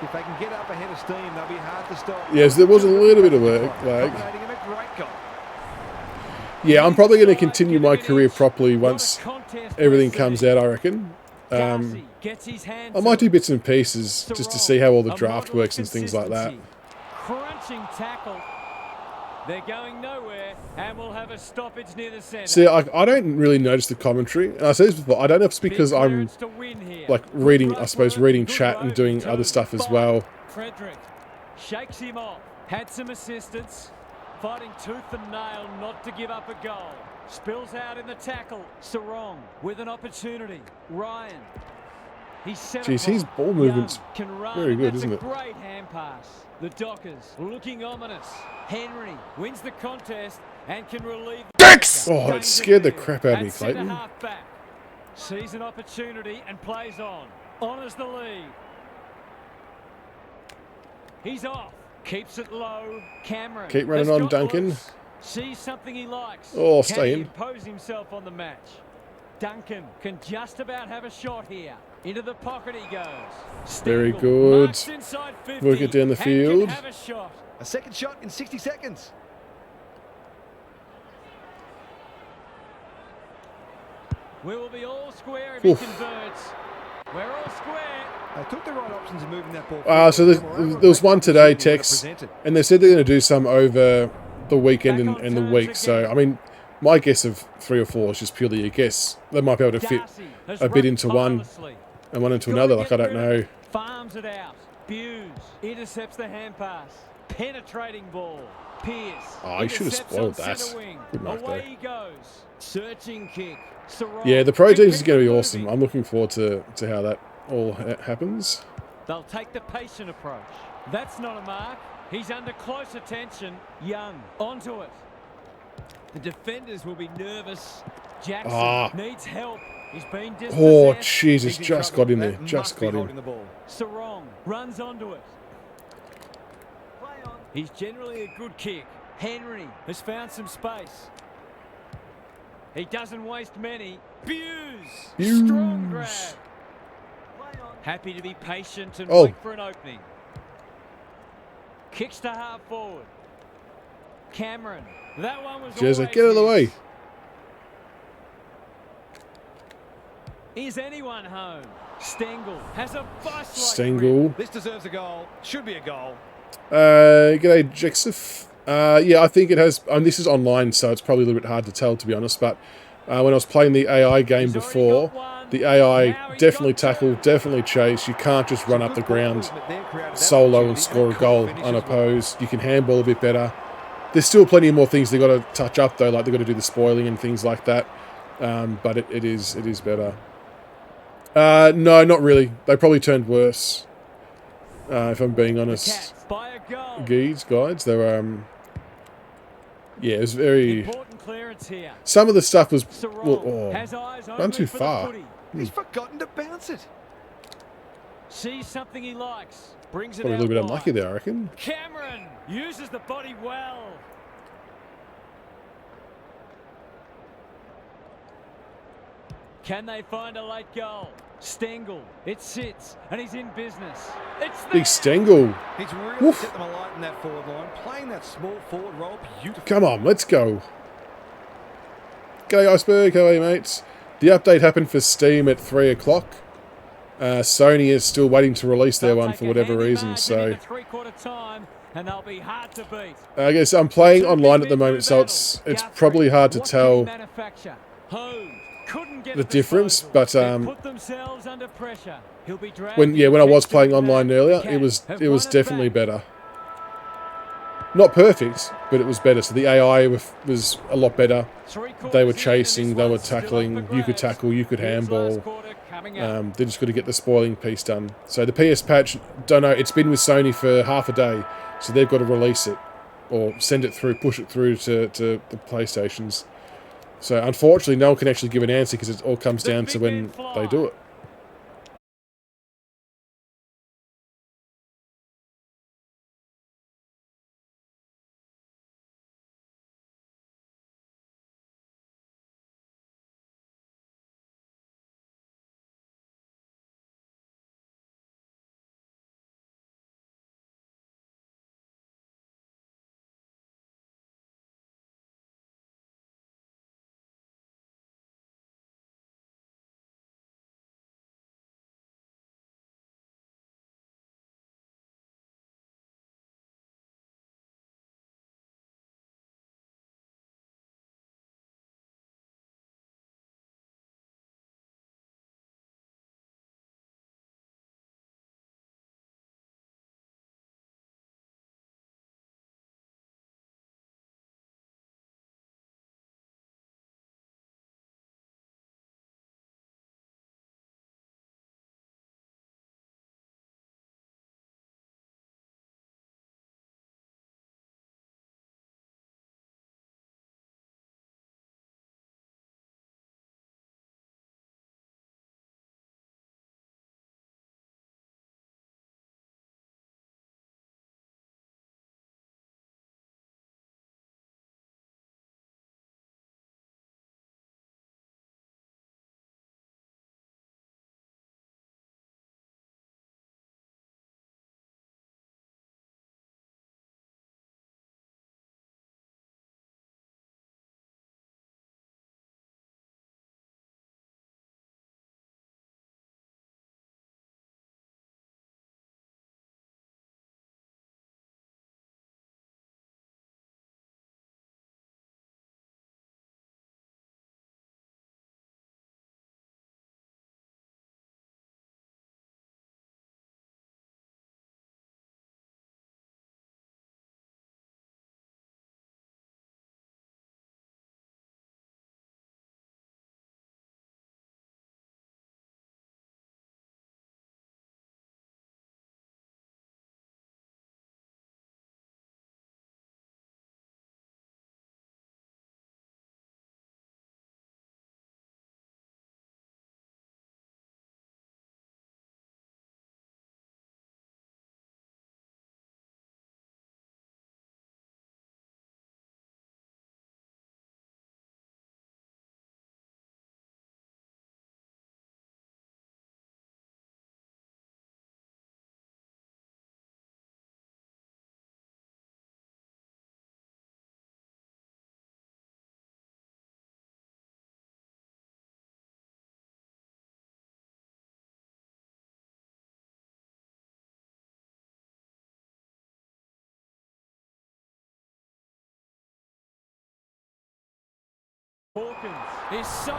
If they can get up ahead of steam, they'll be hard to stop. Yes, there was a little bit of lag. Culminating in a great goal. Yeah, I'm probably going to continue my career properly once everything comes out, I reckon. Gets his hands I might do up. bits and pieces just to see how all the A draft model of works and things like that. consistency. Crunching tackle. They're going nowhere, and we'll have a stoppage near the centre. See, I don't really notice the commentary. And I said this before, I don't know if it's because Big I'm clearance to win here. like reading, I suppose, reading chat and doing other stuff as well. Frederick shakes him off. Had some assistance. Fighting tooth and nail not to give up a goal. Spills out in the tackle. Sarong with an opportunity. Ryan. He's set Jeez, upon. his ball movement's Young can run, very and good, that's isn't a it? great hand pass. The Dockers looking ominous. Henry wins the contest and can relieve the pressure. Oh, it scared the Dangerfield crap out of me, at centre Clayton. half back. Sees an opportunity and plays on. Honours the lead. He's off. Keeps it low. Cameron. Keep running has on, got Duncan. loose. Sees something he likes. Oh, Can stay he in. impose himself on the match? Duncan can just about have a shot here. Into the pocket he goes. Very Stengel good. marks inside 50 Work it down the and field. can have a shot. A second shot in 60 seconds. We will be all square if Oof. he converts. We're all square. They took the right options in moving that ball. So there was one today, Tex, and they said they're going to do some over the weekend and the week. So, I mean, my guess of 3 or 4 is just purely a guess. They might be able to fit Darcy has a bit run into one tirelessly. and one into Gotta another. Like, get I don't rid of know. it. Farms it out. Buse intercepts the hand pass. Penetrating ball. Pierce. Oh, he should have intercepts spoiled on that. centre wing. Good mark, Away though. he goes. Searching kick. Sarong. Yeah, the pro teams is Keep going to be it awesome. moving. I'm looking forward to how that all happens. They'll take the patient approach. That's not a mark. He's under close attention. Young onto it. The defenders will be nervous. Jackson needs help. He's been dispossessed. Oh, Jesus, He's in just trouble. got in there. That Just must be got holding in. the ball. Sarong runs onto it. He's generally a good kick. Henry has found some space. He doesn't waste many. Buse. Strong grab. Happy to be patient and wait for an opening. Kicks to half forward. Cameron. That one was Jezza, always get out of the way. his. Is anyone home? Stengel has a vice-like Stengel. This deserves a goal. Should be a goal. G'day, Jexif. Yeah, I think it has. This is online, so it's probably a little bit hard to tell, to be honest. But when I was playing the AI game before, the AI definitely tackle, definitely chase. You can't just run up the ground solo and score a goal unopposed. You can handball a bit better. There's still plenty more things they've got to touch up, though. Like they've got to do the spoiling and things like that. But it is better. No, not really. They probably turned worse. If I'm being honest. Guides, they were yeah, it was very. Important clearance here. Some of the stuff was Has eyes run only too for the far. footy. He's forgotten to bounce it. Sees something he likes. Brings it Probably a out little bit wide. unlucky there, I reckon. Cameron uses the body well. Can they find a late goal? Stengel. It sits and he's in business. It's there. Big Stengel. He's really Woof. set them alight in that forward line, playing that small forward role beautifully. Come on, let's go. G'day, Iceberg. How are you, mates? The update happened for Steam at 3 o'clock. Sony is still waiting to release their They'll one take for a whatever handy reason, margin so into three-quarter time, and they'll be hard to beat. I guess I'm playing online at the moment, so it's probably hard to tell the difference. But when I was playing online earlier, it was definitely better. Not perfect, but it was better. So the AI was a lot better. They were chasing, they were tackling. You could tackle, you could handball. They just got to get the spoiling piece done. So the PS patch, don't know. It's been with Sony for half a day, so they've got to release it or send it through, push it through to the PlayStations. So unfortunately, no one can actually give an answer because it all comes down to when they do it.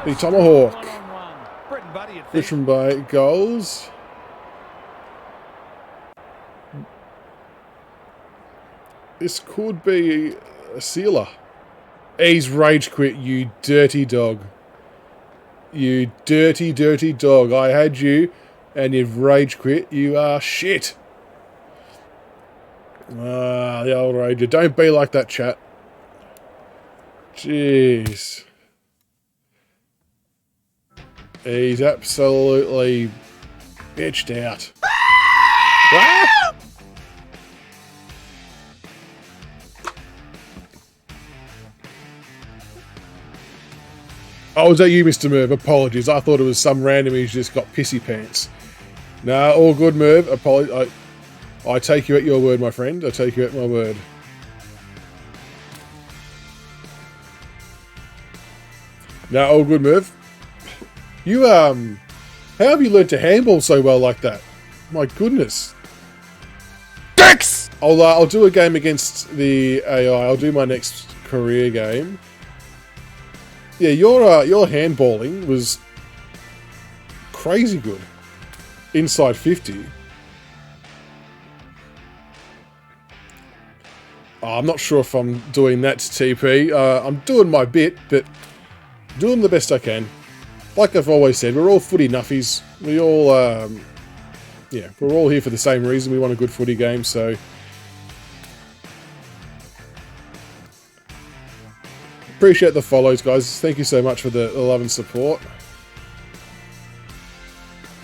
The Tomahawk, written by Goals. This could be a sealer. He's rage quit, you dirty dog. You dirty, dirty dog. I had you, and you've rage quit. You are shit. Ah, the old rager. Don't be like that, chat. Jeez. He's absolutely bitched out. Ah! Oh, was that you, Mr. Merv? Apologies. I thought it was some random who's just got pissy pants. Nah, all good, Merv. Apologies. I take you at your word, my friend. I take you at my word. Nah, all good, Merv. You, how have you learned to handball so well like that? My goodness. Dicks! I'll do a game against the AI. I'll do my next career game. Yeah, your handballing was crazy good. Inside 50. I'm not sure if I'm doing that to TP. I'm doing my bit, but doing the best I can. Like I've always said, we're all footy nuffies. We all, yeah, we're all here for the same reason. We want a good footy game, so... Appreciate the follows, guys. Thank you so much for the love and support.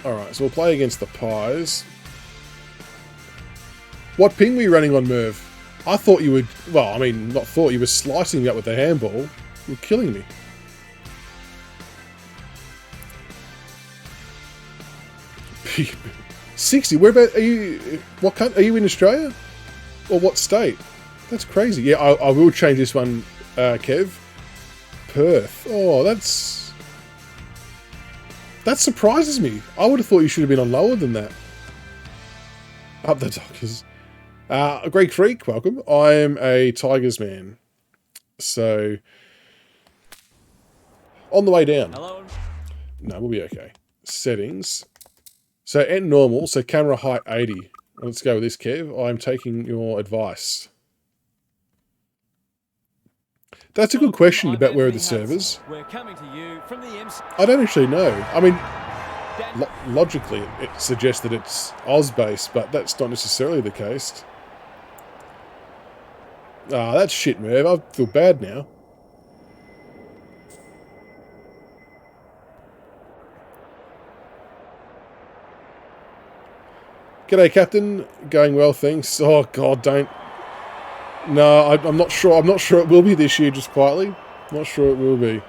Alright, so we'll play against the Pies. What ping were you running on, Merv? I thought you would... Well, I mean, not thought. You were slicing me up with the handball. You're killing me. $60? Where about... Are you... What country? Are you in Australia? Or what state? That's crazy. Yeah, I will change this one, Kev. Perth. Oh, that's... That surprises me. I would have thought you should have been on lower than that. Up the Dockers. Greg Freak, welcome. I'm a Tigers man. So, on the way down. Hello. No, we'll be okay. Settings. So, at normal, so camera height 80. Let's go with this, Kev. I'm taking your advice. That's a good question about where are the servers. We're coming to you from the MC. I don't actually know. I mean, logically, it suggests that it's Oz-based, but that's not necessarily the case. Ah, that's shit, Merv. I feel bad now. G'day, Captain. Going well, thanks. Oh, God, don't... No, I'm not sure. I'm not sure it will be this year, just quietly. Not sure it will be.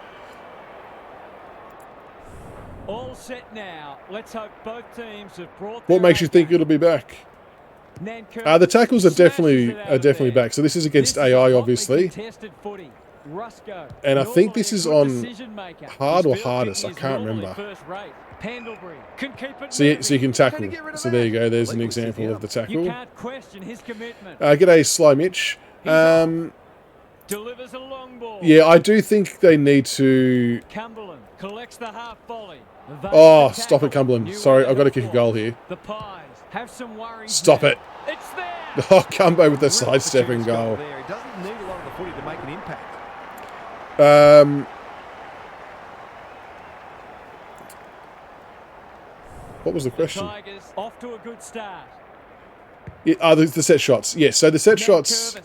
All set now. Let's hope both teams have brought. What makes you think it'll be back? The tackles are definitely back. So this is against AI, obviously. And I think this is on hard or hardest. I can't remember. So you can tackle. So there you go. There's an example of the tackle. G'day, Sly Mitch. Delivers a long ball. Yeah, I do think they need to... Cumberland collects the half volley. Oh, stop it, Cumberland. Sorry, I've got to kick a goal here. The Pies have some worries. Stop it. It's there. Oh, Cumbo with the sidestepping goal. He doesn't need a lot of the footy to make an impact. What was the question? Tigers off to a good start. Yeah, the set shots. Yes, so the set shots...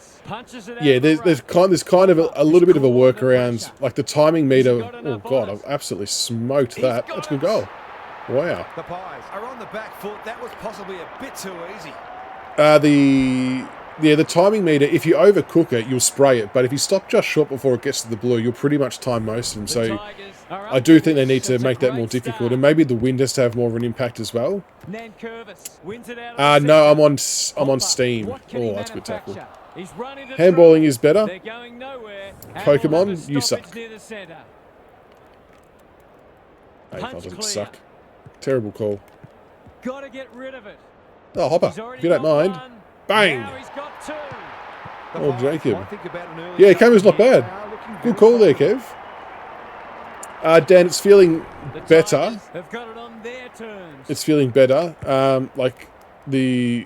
Yeah, there's kind of a little bit of a workaround. Like the timing meter... Oh, God, I've absolutely smoked that. That's a good goal. Wow. The Pies are on the back foot. That was possibly a bit too easy. The timing meter, if you overcook it, you'll spray it. But if you stop just short before it gets to the blue, you'll pretty much time most of them. So I do think they need to make that more difficult. And maybe the wind has to have more of an impact as well. No, I'm on Steam. Oh, that's a good tackle. Handballing is better. Pokemon, you suck. AFL doesn't suck. Terrible call. Gotta get rid of it. Oh, Hopper, if you don't mind. Bang! Oh, Jacob. Yeah, Cameron's not bad. Good call there, Kev. Dan, it's feeling better. It's feeling better. Like the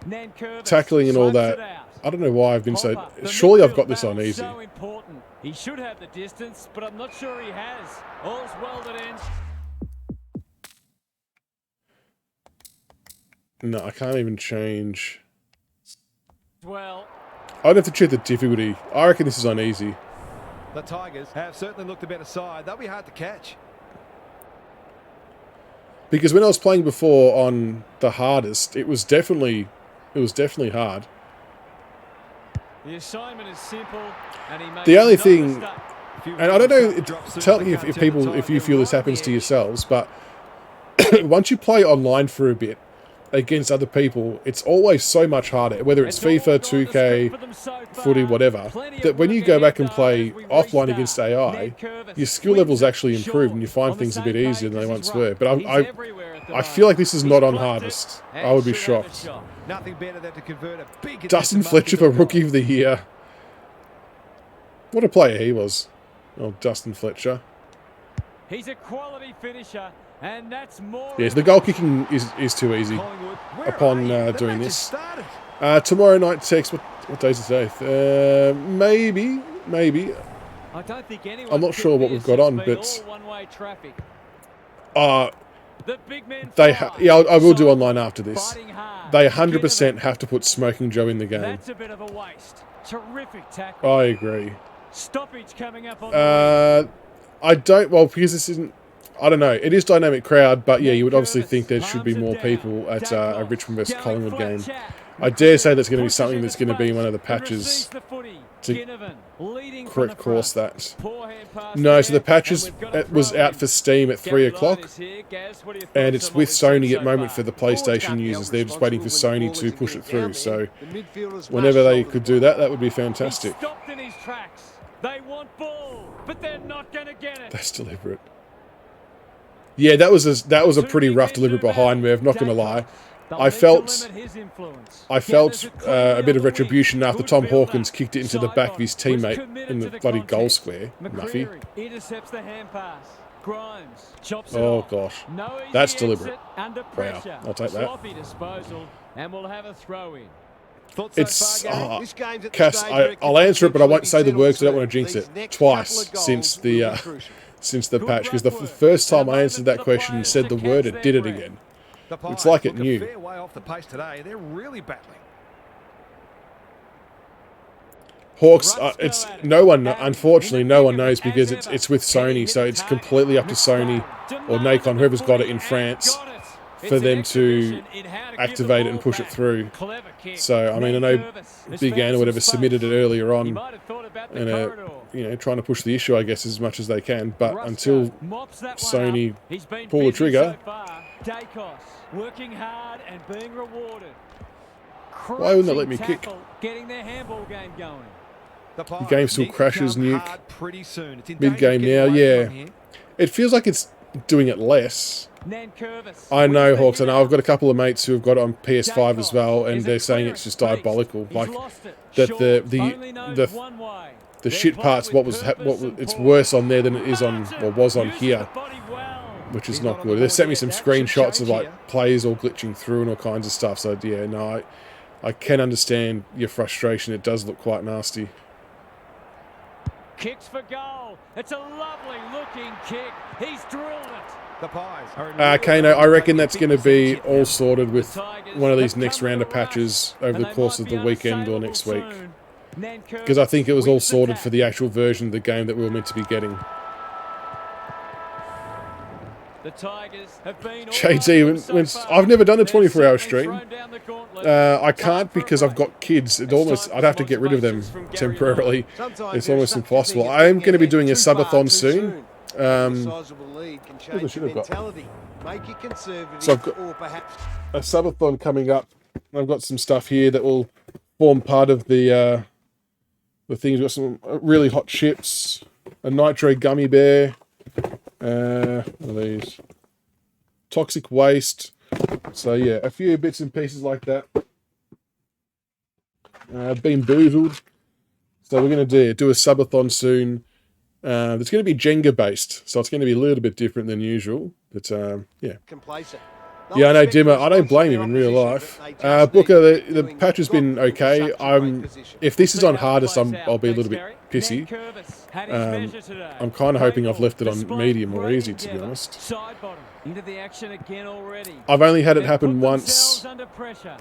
tackling and all that. I don't know why I've been so... Surely I've got this on easy. He should have the distance, but I'm not sure he has. All's well that ends. No, I can't even change... Well, I'd have to check the difficulty. I reckon this is on easy. The Tigers have certainly looked a better side. They'll be hard to catch. Because when I was playing before on the hardest, it was definitely hard. The assignment is simple, and he makes the only thing, mistake. and I don't know, tell me if you feel this happens to yourselves, but once you play online for a bit, against other people, it's always so much harder, whether it's FIFA, 2K, footy, whatever, that when you go back and play offline against AI, your skill levels actually improve and you find things a bit easier than they once were. But I feel like this is not on hardest. I would be shocked. Dustin Fletcher for Rookie of the Year. What a player he was. Oh, Dustin Fletcher. He's a quality finisher. And that's more. Yes, the goal kicking is too easy upon doing this. Tomorrow night text. What day is it today? Maybe. I don't think anyone I'm not sure what we've got on, but one-way traffic. the big men I will do online after this. They 100% have to put Smoking Joe in the game. That's a bit of a waste. Terrific tackle. I agree. Stoppage coming up on I don't. Well, because this isn't. I don't know. It is dynamic crowd, but yeah, you would obviously think there should be more people at a Richmond versus Collingwood game. I dare say that's going to be something that's going to be one of the patches to correct course that. No, so the patches was out for Steam at 3 o'clock, and it's with Sony at the moment for the PlayStation users. They're just waiting for Sony to push it through, so whenever they could do that, that would be fantastic. They want ball, but they're not going to get it. That's deliberate. Yeah, that was a pretty rough deliberate behind move, not going to lie. I felt a bit of retribution after Tom Hawkins kicked it into the back of his teammate in the bloody goal square. Muffy. Intercepts the hand pass. Grimes chops it Oh off. gosh, No easy that's deliberate. Under Wow, pressure. I'll take that. Sloppy disposal, and we'll have a throw in. It's Cass. I'll answer it, but I won't say the word because I don't want to jinx it. Twice since the patch, because the first time I answered that question and said the word, it did it again. It's like it knew. Fair way off the pace today. They're really battling. Hawks, it's no one. Unfortunately, no one knows because it's with Sony, so it's completely up to Sony or Nacon, whoever's got it in France, for them to activate it and push it through. So I mean, I know Big Ann or whatever submitted it earlier on, and trying to push the issue, I guess, as much as they can. But until Sony pull the trigger, working hard and being rewarded. Why wouldn't they let me kick? Getting their handball game going. The game still crashes, Nuke. Mid-game now, yeah. It feels like it's doing it less. I know, Hawks, I know. I've got a couple of mates who have got it on PS5 as well, and they're saying it's just diabolical. Like, that the shit part's it's worse on there than it is on, or was on here, which is not good. They sent me some screenshots of, like, players all glitching through and all kinds of stuff, so, yeah, no, I can understand your frustration. It does look quite nasty. Kicks for goal. It's a lovely looking kick. He's drilled it. The Pies. Kano, I reckon that's going to be all sorted with one of these next round of patches over the course of the weekend or next week. Because I think it was all sorted for the actual version of the game that we were meant to be getting. The Tigers have been JD, I've never done a 24-hour stream. I can't because I've got kids. I'd have to get rid of them temporarily. It's almost impossible. I am going to be doing a subathon soon. I should have got. So I've got a subathon coming up. I've got some stuff here that will form part of the things. We've got some really hot chips, a nitro gummy bear. What are these? Toxic waste. So yeah, a few bits and pieces like that. Been boozled. So we're going to do a subathon soon. It's going to be Jenga based, so it's going to be a little bit different than usual. But yeah. Yeah, I know Dimmer. I don't blame him in real life. Booker, the patch has been okay. If this is on hardest, I'll be a little bit pissy. I'm kind of hoping I've left it on medium or easy, to be honest. I've only had it happen once.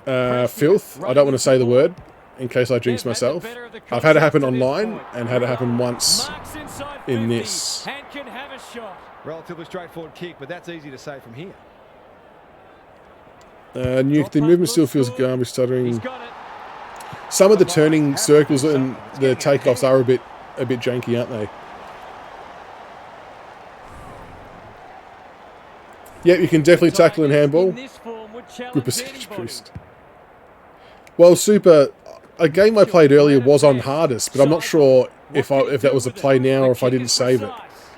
Filth. I don't want to say the word in case I jinx myself. I've had it happen online and had it happen once in this. Relatively straightforward kick, but that's easy to say from here. Nuke, the movement still feels garbage, stuttering. Some of the turning circles and the takeoffs are a bit janky, aren't they? Yeah, you can definitely tackle in handball. Good percentage boost. Well, Super, a game I played earlier was on hardest, but I'm not sure if that was a play now or if I didn't save it.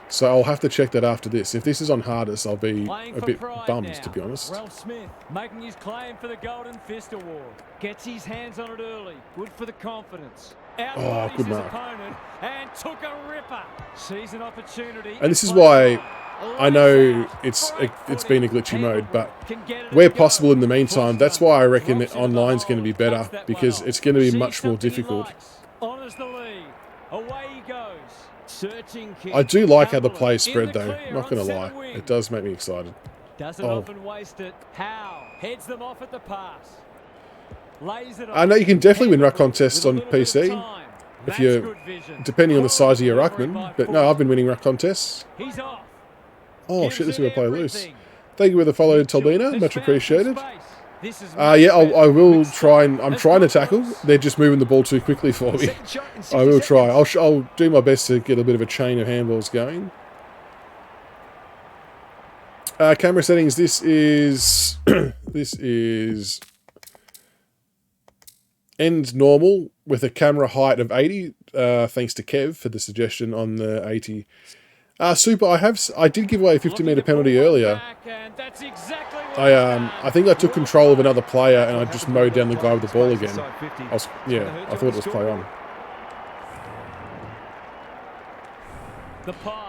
So I'll have to check that after this. If this is on hardest, I'll be a bit bummed, to be honest. Ralph Smith making his claim for the Golden Fist Award. Gets his hands on it early. Good for the confidence. Oh, good mark. And took a ripper. Sees an opportunity. And this is why I know it's been a glitchy mode, but where possible in the meantime, that's why I reckon that online's going to be better, because it's going to be much more difficult. Honours the lead. Away he goes. Searching kick. I do like how the play spread though, not going to lie. It does make me excited. Doesn't often waste it. Howe heads them off at the pass. Lays it I know you can definitely win ruck contests on PC, if you're, depending on the size of your ruckman, but no, I've been winning ruck contests. He's off. Oh shit, this is where I play loose. Thank you for the follow, Tolbina, much appreciated. Yeah, I will try and, I'm trying to tackle, they're just moving the ball too quickly for me. I will try, I'll do my best to get a bit of a chain of handballs going. Camera settings, this is, this is end normal with a camera height of 80, thanks to Kev for the suggestion on the 80. Super, I did give away a 50-metre penalty earlier. I think I took control of another player and I just mowed down the guy with the ball again. I thought it was play on.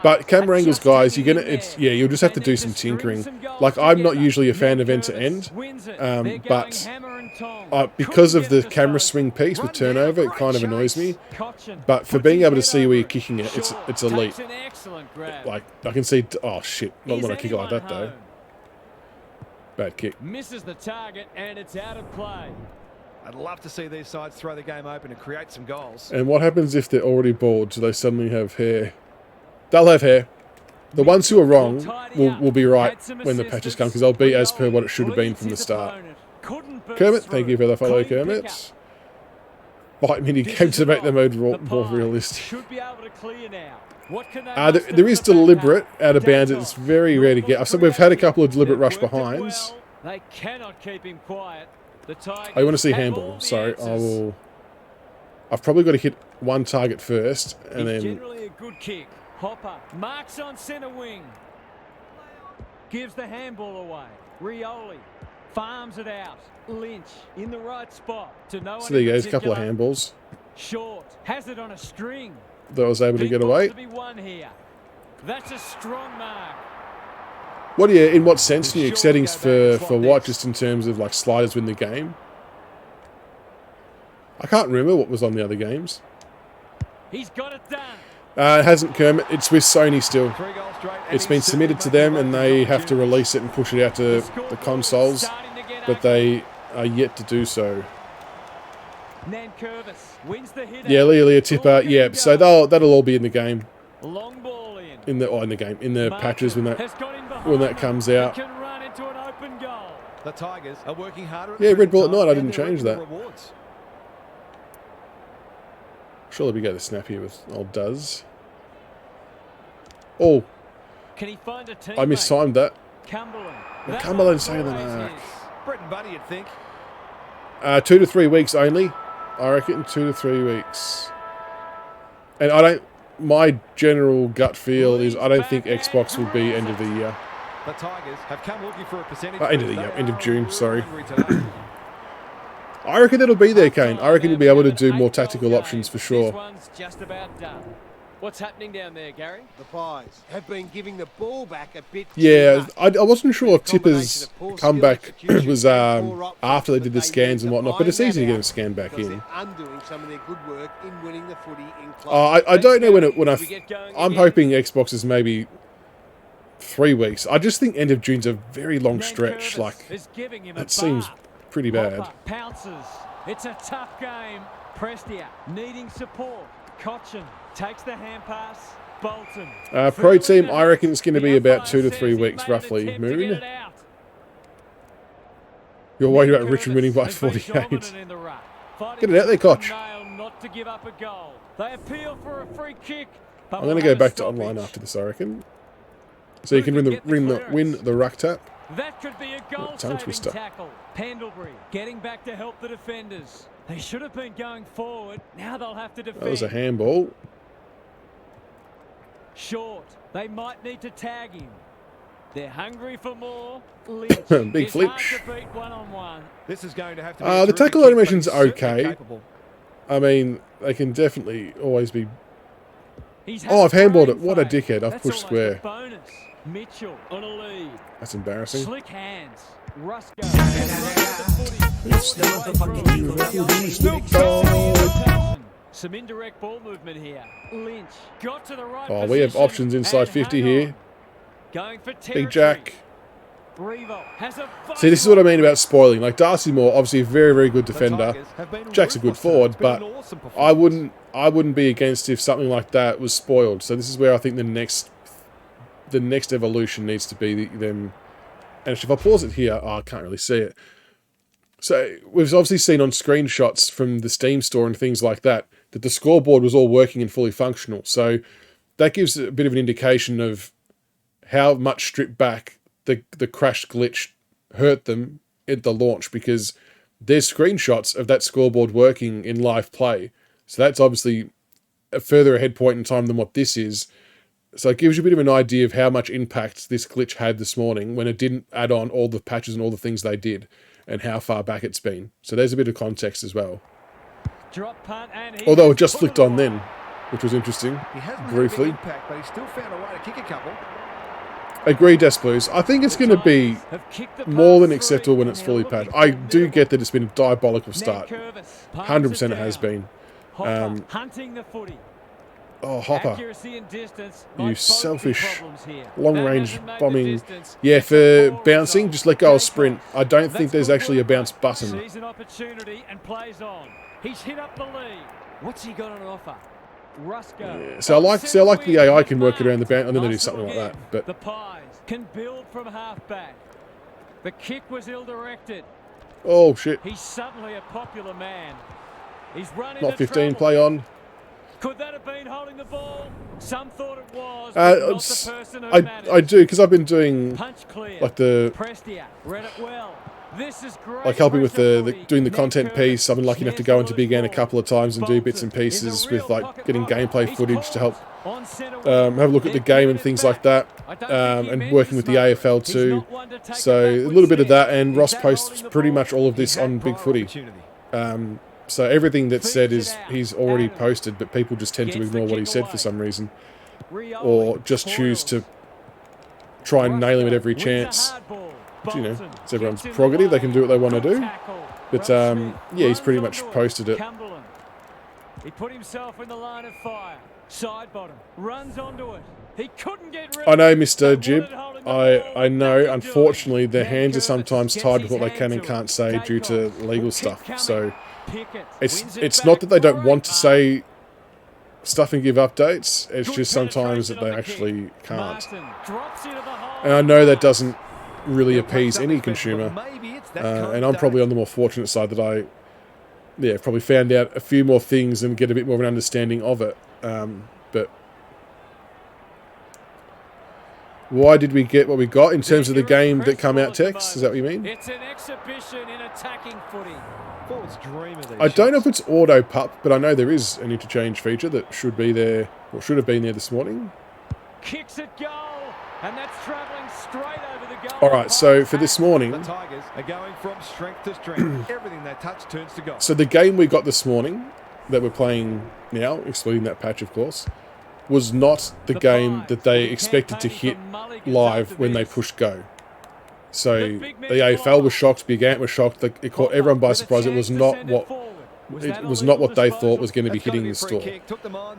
But camera angles, guys, you'll just have to do some tinkering. Like, I'm not usually a fan of end-to-end, but because of the camera swing piece with turnover, it kind of annoys me. But for being able to see where you're kicking it, it's elite. Like, I can see, oh shit, not when I kick it like that though. Bad kick. Misses the target and it's out of play. I'd love to see these sides throw the game open and create some goals. And what happens if they're already bored? Do they suddenly have hair? They'll have hair. The ones who are wrong will be right when the patches come, because they'll be as per what it should have been from the start. Kermit, thank you for the follow, Kermit. Bite mini game to make the mode more realistic. There is deliberate out of bounds. It's very rare to get. So we've had a couple of deliberate rush behinds. They cannot keep him quiet. I want to see handball. So I've probably got to hit one target first, and then. Generally a good kick. Hopper marks on centre wing. Gives the handball away. Rioli farms it out. Lynch in the right spot to no one. So there you go, a couple of handballs. Short has it on a string. That I was able to get away. To be won here. That's a strong mark. What in what sense new settings for what? Just in terms of like sliders win the game? I can't remember what was on the other games. He's got it done. It hasn't, Kermit. It's with Sony still. It's been submitted to them and they have to release it and push it out to the consoles, but they are yet to do so. Yeah, Leah Tipper. Yeah, so that'll all be in the game. In the patches when that comes out. The Tigers are working harder. Yeah, red ball at night. I didn't change that. Surely we go the snap here with old Duz. Oh, can he find a teammate? I mistimed that. Cumberland saying the mark. Brett and Buddy, you'd think. 2 to 3 weeks only. I reckon 2 to 3 weeks. And my general gut feel is I don't think Xbox will be end of the year. The Tigers have come looking for a percentage. End of the year, end of June, sorry. I reckon it'll be there, Kane. I reckon you'll be able to do more tactical options for sure. This one's just about done. What's happening down there, Gary? The Pies have been giving the ball back a bit. Yeah, I wasn't sure if Tipper's comeback was after they did the scans and whatnot, but it's easy to get a scan back in. Undoing some of their good work in winning the footy in I don't know I'm hoping Xbox is maybe 3 weeks. I just think end of June's a very long stretch. Like, that seems pretty bad. Pounces. It's a tough game. Prestia needing support. Cochin takes the hand pass. Bolton. Pro team, I reckon it's going to be about 2 to 3 weeks, roughly. Moon. You're worried about Richmond winning by 48. Get it out there, Koch. Not to give up a goal. They appeal for a free kick. I'm going to go back to online after this, I reckon. So you can win the ruck tap. That could be a goal-saving tackle. Pendlebury getting back to help the defenders. They should have been going forward. Now they'll have to defend. That was a handball. Short. They might need to tag him. They're hungry for more. Big flinch. This is going to have to be the tackle animation's okay. I mean, they can definitely always be... Oh, I've handballed it. What a dickhead. I've pushed square. Mitchell on a lead. That's embarrassing. Slick hands. Rusco. Some indirect ball movement here. Lynch got to the right Oh, we have position options inside and 50 hang here. on. Going for territory. Big Jack. Revo has a See, this is what I mean about spoiling. Like, Darcy Moore, obviously a very, very good defender. Jack's a good forward, but I wouldn't be against if something like that was spoiled. So this is where I think the next evolution needs to be them. And if I pause it here, I can't really see it. So we've obviously seen on screenshots from the Steam store and things like that the scoreboard was all working and fully functional. So that gives a bit of an indication of how much stripped back the crash glitch hurt them at the launch, because there's screenshots of that scoreboard working in live play. So that's obviously a further ahead point in time than what this is. So it gives you a bit of an idea of how much impact this glitch had this morning when it didn't add on all the patches and all the things they did, and how far back it's been. So there's a bit of context as well. Drop punt and Although it just flicked on then, which was interesting, He hasn't briefly. had a big impact, but he still found a way to kick a couple. Agree, Des Blues. I think it's going to be more than acceptable when it's fully patched. I do get that it's been a diabolical start. 100% it has been. Hunting the footy. Oh, Hopper. Accuracy and distance, You both selfish here. long-range That hasn't made the bombing. distance. Yeah, It's for a poor bouncing, result. just let go of sprint. I don't think there's That's actually a good bounce work. button. Sees an opportunity and plays on. He's hit up the lead. What's he got on offer? Rusco. Yeah, so I like the AI can work it around the bounce, and then they do something like that. But the Pies can build from half back. The kick was ill-directed. oh shit, He's suddenly a popular man. He's running not 15. Play on. Could that have been holding the ball? Some thought it was, but not the person who I managed. do, because I've been doing Punch clear. like the Prestia read it well. This is great. like helping with the pressure doing the footy. content Nick piece. I've been lucky enough to go into Big Ann a Curtis couple of times and do bits and pieces with like getting gameplay footage to help have a look at the game and things like that, and working with the AFL too. So a little bit of that, and Ross posts pretty much all of this on Big Footy. So everything that's said is he's already posted, but people just tend to ignore what he said for some reason, or just choose to try and nail him at every chance. But, you know, it's everyone's prerogative. They can do what they want to do. But yeah, he's pretty much posted it. He put himself in the line of fire. Side bottom. Runs onto it. He couldn't get rid I know, of it. Mr. Jib. I know, unfortunately, their hands are sometimes tied with what they can and can't say due to legal stuff. So it's not that they don't want to say stuff and give updates. It's just sometimes that they actually can't. And I know that doesn't really appease any consumer. And I'm probably on the more fortunate side that I probably found out a few more things and get a bit more of an understanding of it. But why did we get what we got in terms of the game that come out text? Is that what you mean? It's an exhibition in attacking footy. I don't know if it's auto pup, but I know there is an interchange feature that should be there, or should have been there this morning. Kicks it goal, and that's travelling straight over the goal. All right, so for this morning, The Tigers are going from strength to strength. Everything they touch turns to gold. so the game we got this morning that we're playing now, excluding that patch, of course, was not the game that they expected to hit live when they pushed go. So the AFL was shocked, Big Ant was shocked. It caught everyone by surprise. It was not what they thought was going to be hitting the store.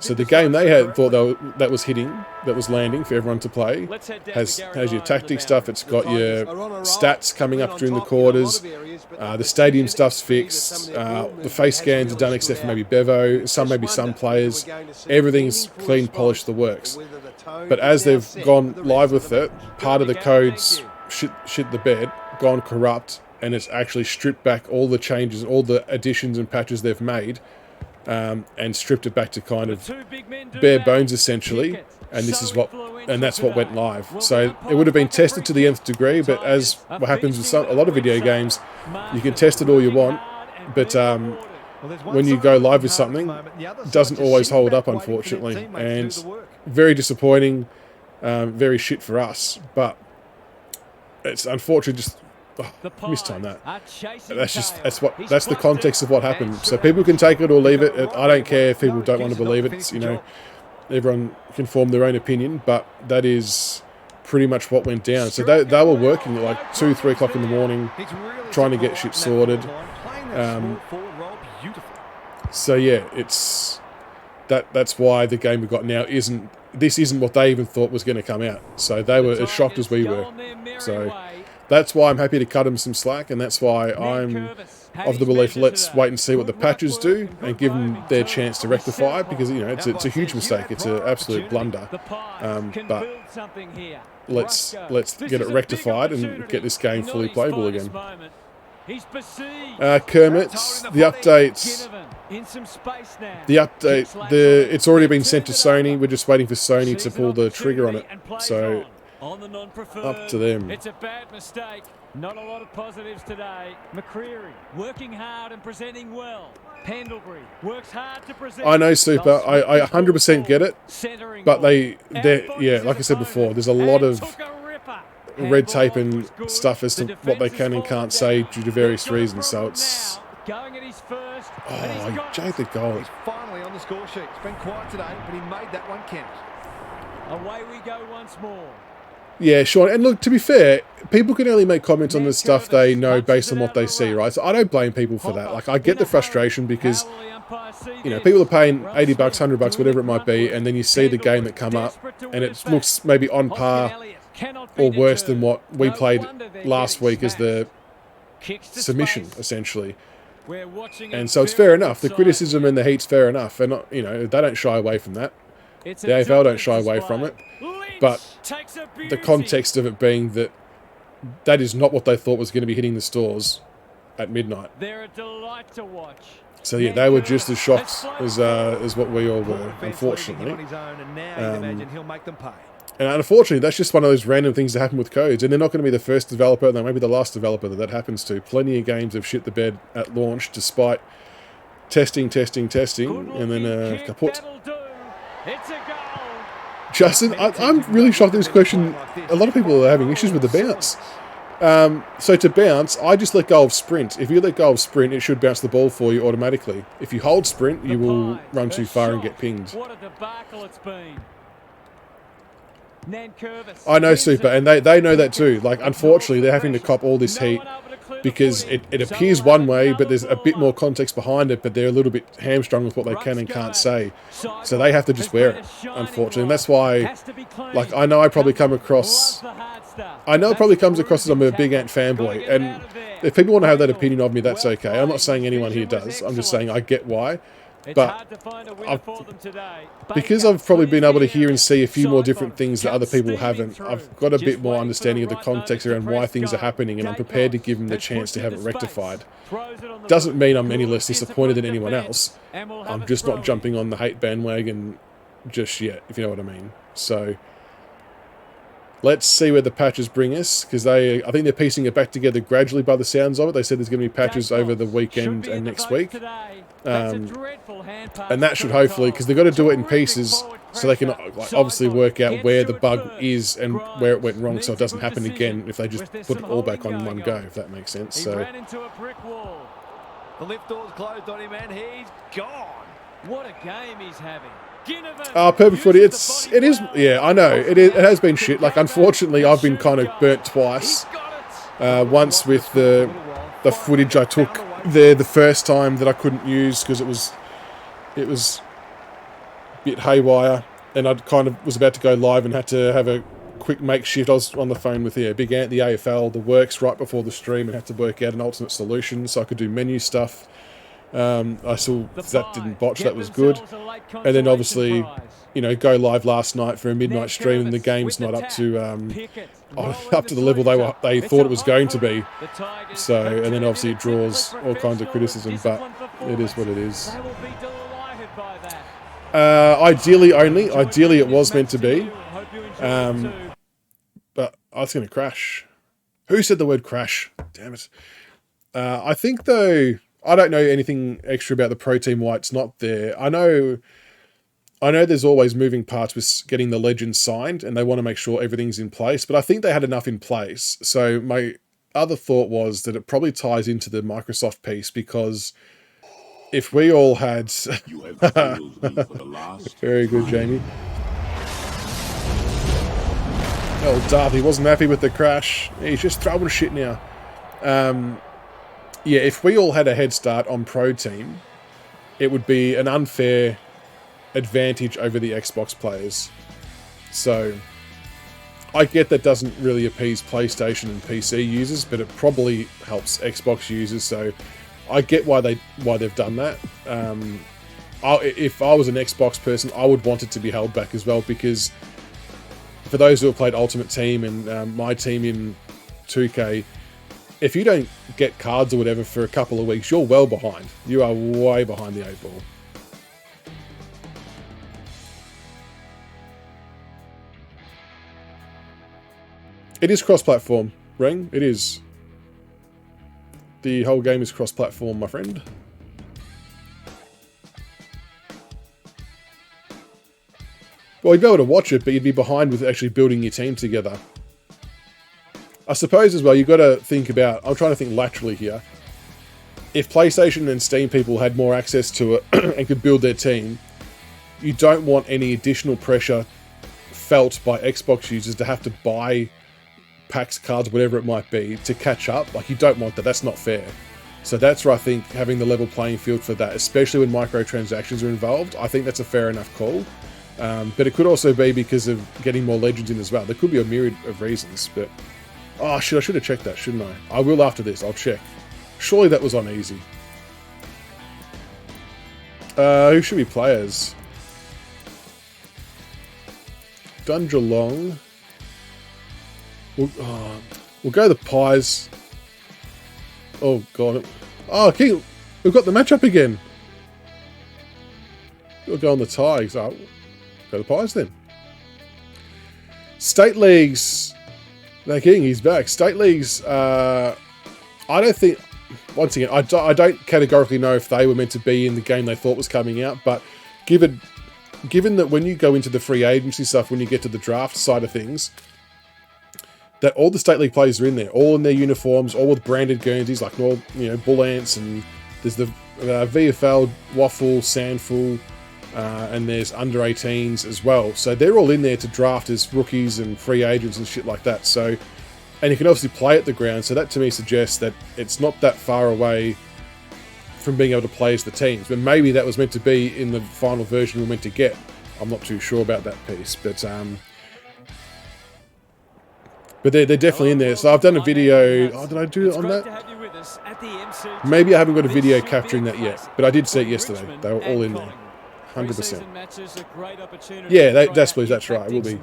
So the game they had thought that was hitting, that was landing for everyone to play, has your tactic stuff. It's got your stats coming up during the quarters. The stadium stuff's fixed. The face scans are done except for maybe Bevo, maybe some players. Everything's clean, polished, the works. But as they've gone live with it, part of the code's shit the bed, gone corrupt, and it's actually stripped back all the changes, all the additions and patches they've made, and stripped it back to kind of bare bones essentially. And that's what went live. So it would have been tested to the nth degree, but as what happens with a lot of video games, you can test it all you want, but when you go live with something, it doesn't always hold up, unfortunately, and very disappointing, very shit for us. But it's unfortunately just. Oh, mistime that. That's the context of what happened. So people can take it or leave it. I don't care if people don't want to believe it. It's, everyone can form their own opinion, but that is pretty much what went down. So they were working at like 2, 3 o'clock in the morning, trying to get shit sorted. So yeah, it's that's why the game we've got now isn't what they even thought was going to come out. So they were as shocked as we were. So that's why I'm happy to cut them some slack, and that's why I'm of the belief, let's wait and see what the patches do and give them their chance to rectify it, because, you know, it's a huge mistake. It's an absolute blunder. But let's get it rectified and get this game fully playable again. Kermit, the update, it's already been sent to Sony. We're just waiting for Sony to pull the trigger on it. So up to them. It's a bad mistake. Not a lot of positives today. McCreary working hard and presenting well. Pendlebury works hard to present. I know, Super. I 100% get it. But yeah, like I said before, there's a lot of red tape and stuff as to what they can and can't say due to various reasons. So it's... Oh, Jade the goal. He's finally on the score sheet. It's been quiet today, but he made that one count. Away we go once more. Yeah, Sean, and look, to be fair, people can only make comments on the stuff they know based on what they see, right? So I don't blame people for that. Like, I get the frustration because, you know, people are paying $80, $100, whatever it might be, and then you see the game that come up, and it looks maybe on par or worse than what we played last week as the submission, essentially. And so it's fair enough. The criticism and the heat's fair enough, and, you know, they don't shy away from that. The AFL don't shy away from it. But the context of it being that is not what they thought was going to be hitting the stores at midnight. They're a delight to watch. So yeah, they were just as shocked as what we all were, unfortunately. And unfortunately, that's just one of those random things that happen with codes. And they're not going to be the first developer, they may be the last developer that happens to. Plenty of games have shit the bed at launch despite testing, and then kaput. It's a goal. Justin, I'm really shocked at this question. A lot of people are having issues with the bounce. So to bounce, I just let go of sprint. If you let go of sprint, it should bounce the ball for you automatically. If you hold sprint, you will run too far and get pinged. What a debacle it's been. I know, Super, and they know that too. Like, unfortunately, they're having to cop all this heat because it appears one way, but there's a bit more context behind it, but they're a little bit hamstrung with what they can and can't say. So they have to just wear it, unfortunately. And that's why, like, I know it probably comes across as I'm a big Ant fanboy. And if people want to have that opinion of me, that's okay. I'm not saying anyone here does. I'm just saying I get why. But because I've probably been able to hear and see a few more different things that other people haven't, I've got a bit more understanding of the context around why things are happening, and I'm prepared to give them the chance to have it rectified. Doesn't mean I'm any less disappointed than anyone else. I'm just not jumping on the hate bandwagon just yet, if you know what I mean. So let's see where the patches bring us, because I think they're piecing it back together gradually by the sounds of it. They said there's going to be patches over the weekend and next week. And that should hopefully, because they've got to do it in pieces so they can obviously work out where the bug is and where it went wrong so it doesn't happen again if they just put it all back on in one go, if that makes sense. So the lift door's closed on him and he's gone. What a game he's having. Perfect footy. It is. Yeah, I know. It has been shit. Like, unfortunately, I've been kind of burnt twice. Once with the footage I took there the first time that I couldn't use because it was a bit haywire, and I kind of was about to go live and had to have a quick makeshift. I was on the phone with Big Ant, the AFL, the works right before the stream, and had to work out an alternate solution so I could do menu stuff. I saw that didn't botch, that was good. And then obviously, you know, go live last night for a midnight stream, and the game's not up to the level they thought it was going to be. So, and then obviously it draws all kinds of criticism, but it is what it is. Ideally it was meant to be. But I was going to crash. Who said the word crash? Damn it. I think though, I don't know anything extra about the Pro Team why it's not there. I know there's always moving parts with getting the legends signed, and they want to make sure everything's in place, but I think they had enough in place. So my other thought was that it probably ties into the Microsoft piece, because if we all had... Very good, Jamie. Oh, Darby wasn't happy with the crash. He's just throwing shit now. Yeah, if we all had a head start on Pro Team, it would be an unfair advantage over the Xbox players. So, I get that doesn't really appease PlayStation and PC users, but it probably helps Xbox users. So, I get why they've done that. If I was an Xbox person, I would want it to be held back as well, because for those who have played Ultimate Team and my team in 2K, if you don't get cards or whatever for a couple of weeks, you're well behind. You are way behind the 8 ball. It is cross-platform, Ring. It is. The whole game is cross-platform, my friend. Well, you'd be able to watch it, but you'd be behind with actually building your team together. I suppose as well, you've got to think about... I'm trying to think laterally here. If PlayStation and Steam people had more access to it and could build their team, you don't want any additional pressure felt by Xbox users to have to buy packs, cards, whatever it might be, to catch up. Like, you don't want that. That's not fair. So that's where I think having the level playing field for that, especially when microtransactions are involved, I think that's a fair enough call. But it could also be because of getting more legends in as well. There could be a myriad of reasons, but... Oh, shit, I should have checked that, shouldn't I? I will after this. I'll check. Surely that was on easy. Who should be players? Dunjalong. We'll go the Pies. Oh, God. Oh, King, we've got the matchup again. We'll go on the Tigers. Oh, go the Pies then. State Leagues. No, King, he's back. State Leagues, I don't think... Once again, I don't categorically know if they were meant to be in the game they thought was coming out, but given that when you go into the free agency stuff, when you get to the draft side of things, that all the State League players are in there, all in their uniforms, all with branded Guernseys, like, Bull Ants, and there's the VFL, Waffle, Sandful, and there's under 18s as well. So they're all in there to draft as rookies and free agents and shit like that. So, and you can obviously play at the ground. So that to me suggests that it's not that far away from being able to play as the teams. But maybe that was meant to be in the final version we're meant to get. I'm not too sure about that piece, but they're definitely in there. So I've done a video. Oh, did I do it on that? Maybe I haven't got a video capturing that yet, but I did see it yesterday. They were all in there. 100%. Yeah, that's right. It will be.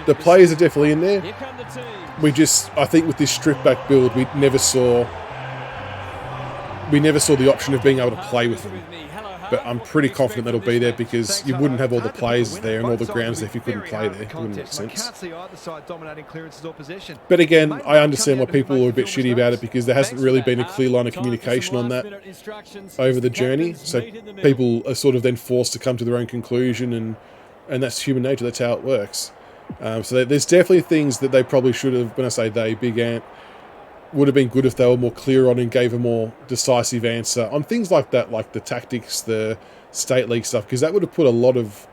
The players are definitely in there. I think with this stripped back build, we never saw the option of being able to play with them. But I'm pretty confident that'll be there, because you wouldn't have all the players there and all the grounds there if you couldn't play there. It wouldn't make sense. But again, I understand why people are a bit shitty about it, because there hasn't really been a clear line of communication on that over the journey. So people are sort of then forced to come to their own conclusion, and that's human nature. That's how it works. So there's definitely things that they probably should have, when I say they, Big Ant, would have been good if they were more clear on and gave a more decisive answer on things like that, like the tactics, the State League stuff, because that would have put a lot of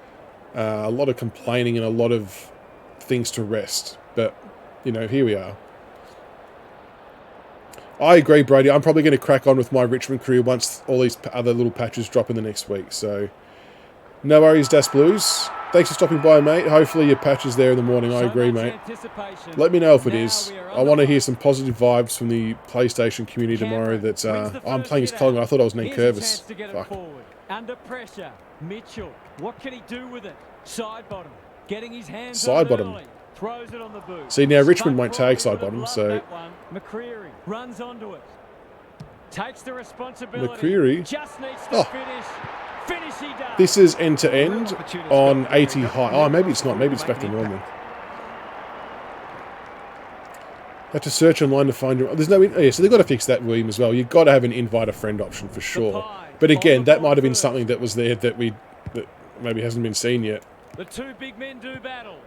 complaining and a lot of things to rest. But, here we are. I agree, Brady. I'm probably going to crack on with my Richmond career once all these other little patches drop in the next week. So, no worries, Das Blues. Thanks for stopping by, mate. Hopefully your patch is there in the morning. I agree, mate. Let me know if it is. I want to hear some positive vibes from the PlayStation community tomorrow that I'm playing as Collingwood. I thought I was Nate Curvis. Fuck. Under pressure, Mitchell. What can he do with it? Side bottom. Getting his hands side bottom. Throws it on the boot. See, now Richmond won't tag side bottom, so... McCreary runs onto it. Takes the responsibility. McCreary. Just needs to finish. This is end-to-end on 80 high. Oh, maybe it's not. Maybe it's back to normal. Have to search online to find your... There's no... Yeah, so they've got to fix that, William, as well. You've got to have an invite a friend option for sure. But again, that might have been something that was there that maybe hasn't been seen yet. The two big men do battle.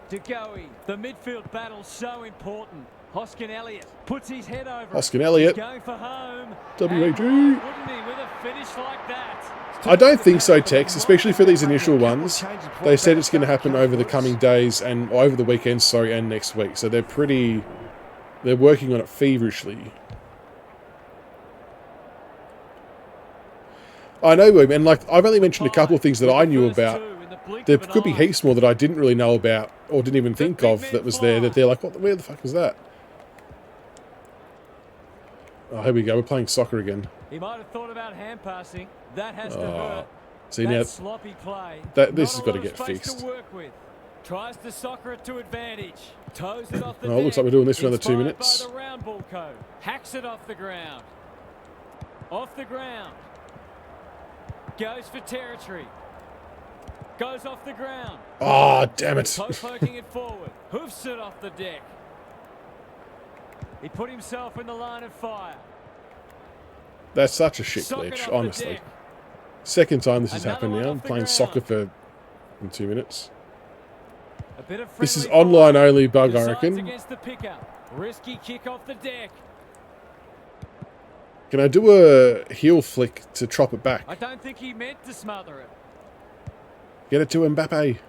De Goey, the midfield battle so important. Hoskin Elliott puts his head over. Hoskin Elliott. He's going for home. WAG. Wouldn't he with a finish like that? I don't think so, Tex, especially for these initial ones. They said it's going to happen over the coming days and over the weekend, and next week. So they're working on it feverishly. I know, and like I've only mentioned a couple of things that I knew about. There could be heaps more that I didn't really know about or didn't even think of that was there. That they're like, where the fuck is that? Oh, here we go. We're playing soccer again. He might have thought about hand passing. That has to hurt. See now, sloppy play. this has got to get fixed. To work with. Tries to soccer it to advantage. Toes it off the Oh, looks like we're doing this for another 2 minutes. By the round ball code. Hacks it off the ground. Off the ground. Goes for territory. Goes off the ground. Oh, damn it. Toe poking it forward. Hoofs it off the deck. He put himself in the line of fire. That's such a shit glitch, honestly. Second time this has happened now. I'm playing soccer for 2 minutes. This is online only bug, I reckon. Against the pickup. Risky kick off the deck. Can I do a heel flick to chop it back? I don't think he meant to smother it. Get it to Mbappe.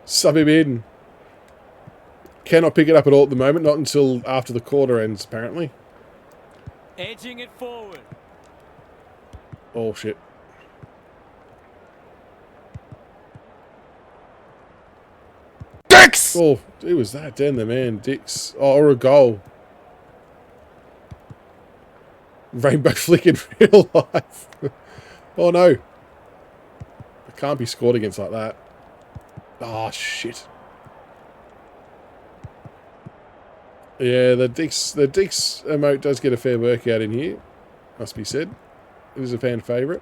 Sub him in. Cannot pick it up at all at the moment. Not until after the quarter ends, apparently. Edging it forward. Oh, shit. Dix! Oh, who was that? Damn the man. Dix. Oh, or a goal. Rainbow flick in real life. Oh, no. It can't be scored against like that. Oh, shit. Yeah, the Dix emote does get a fair workout in here. Must be said. It is a fan favourite.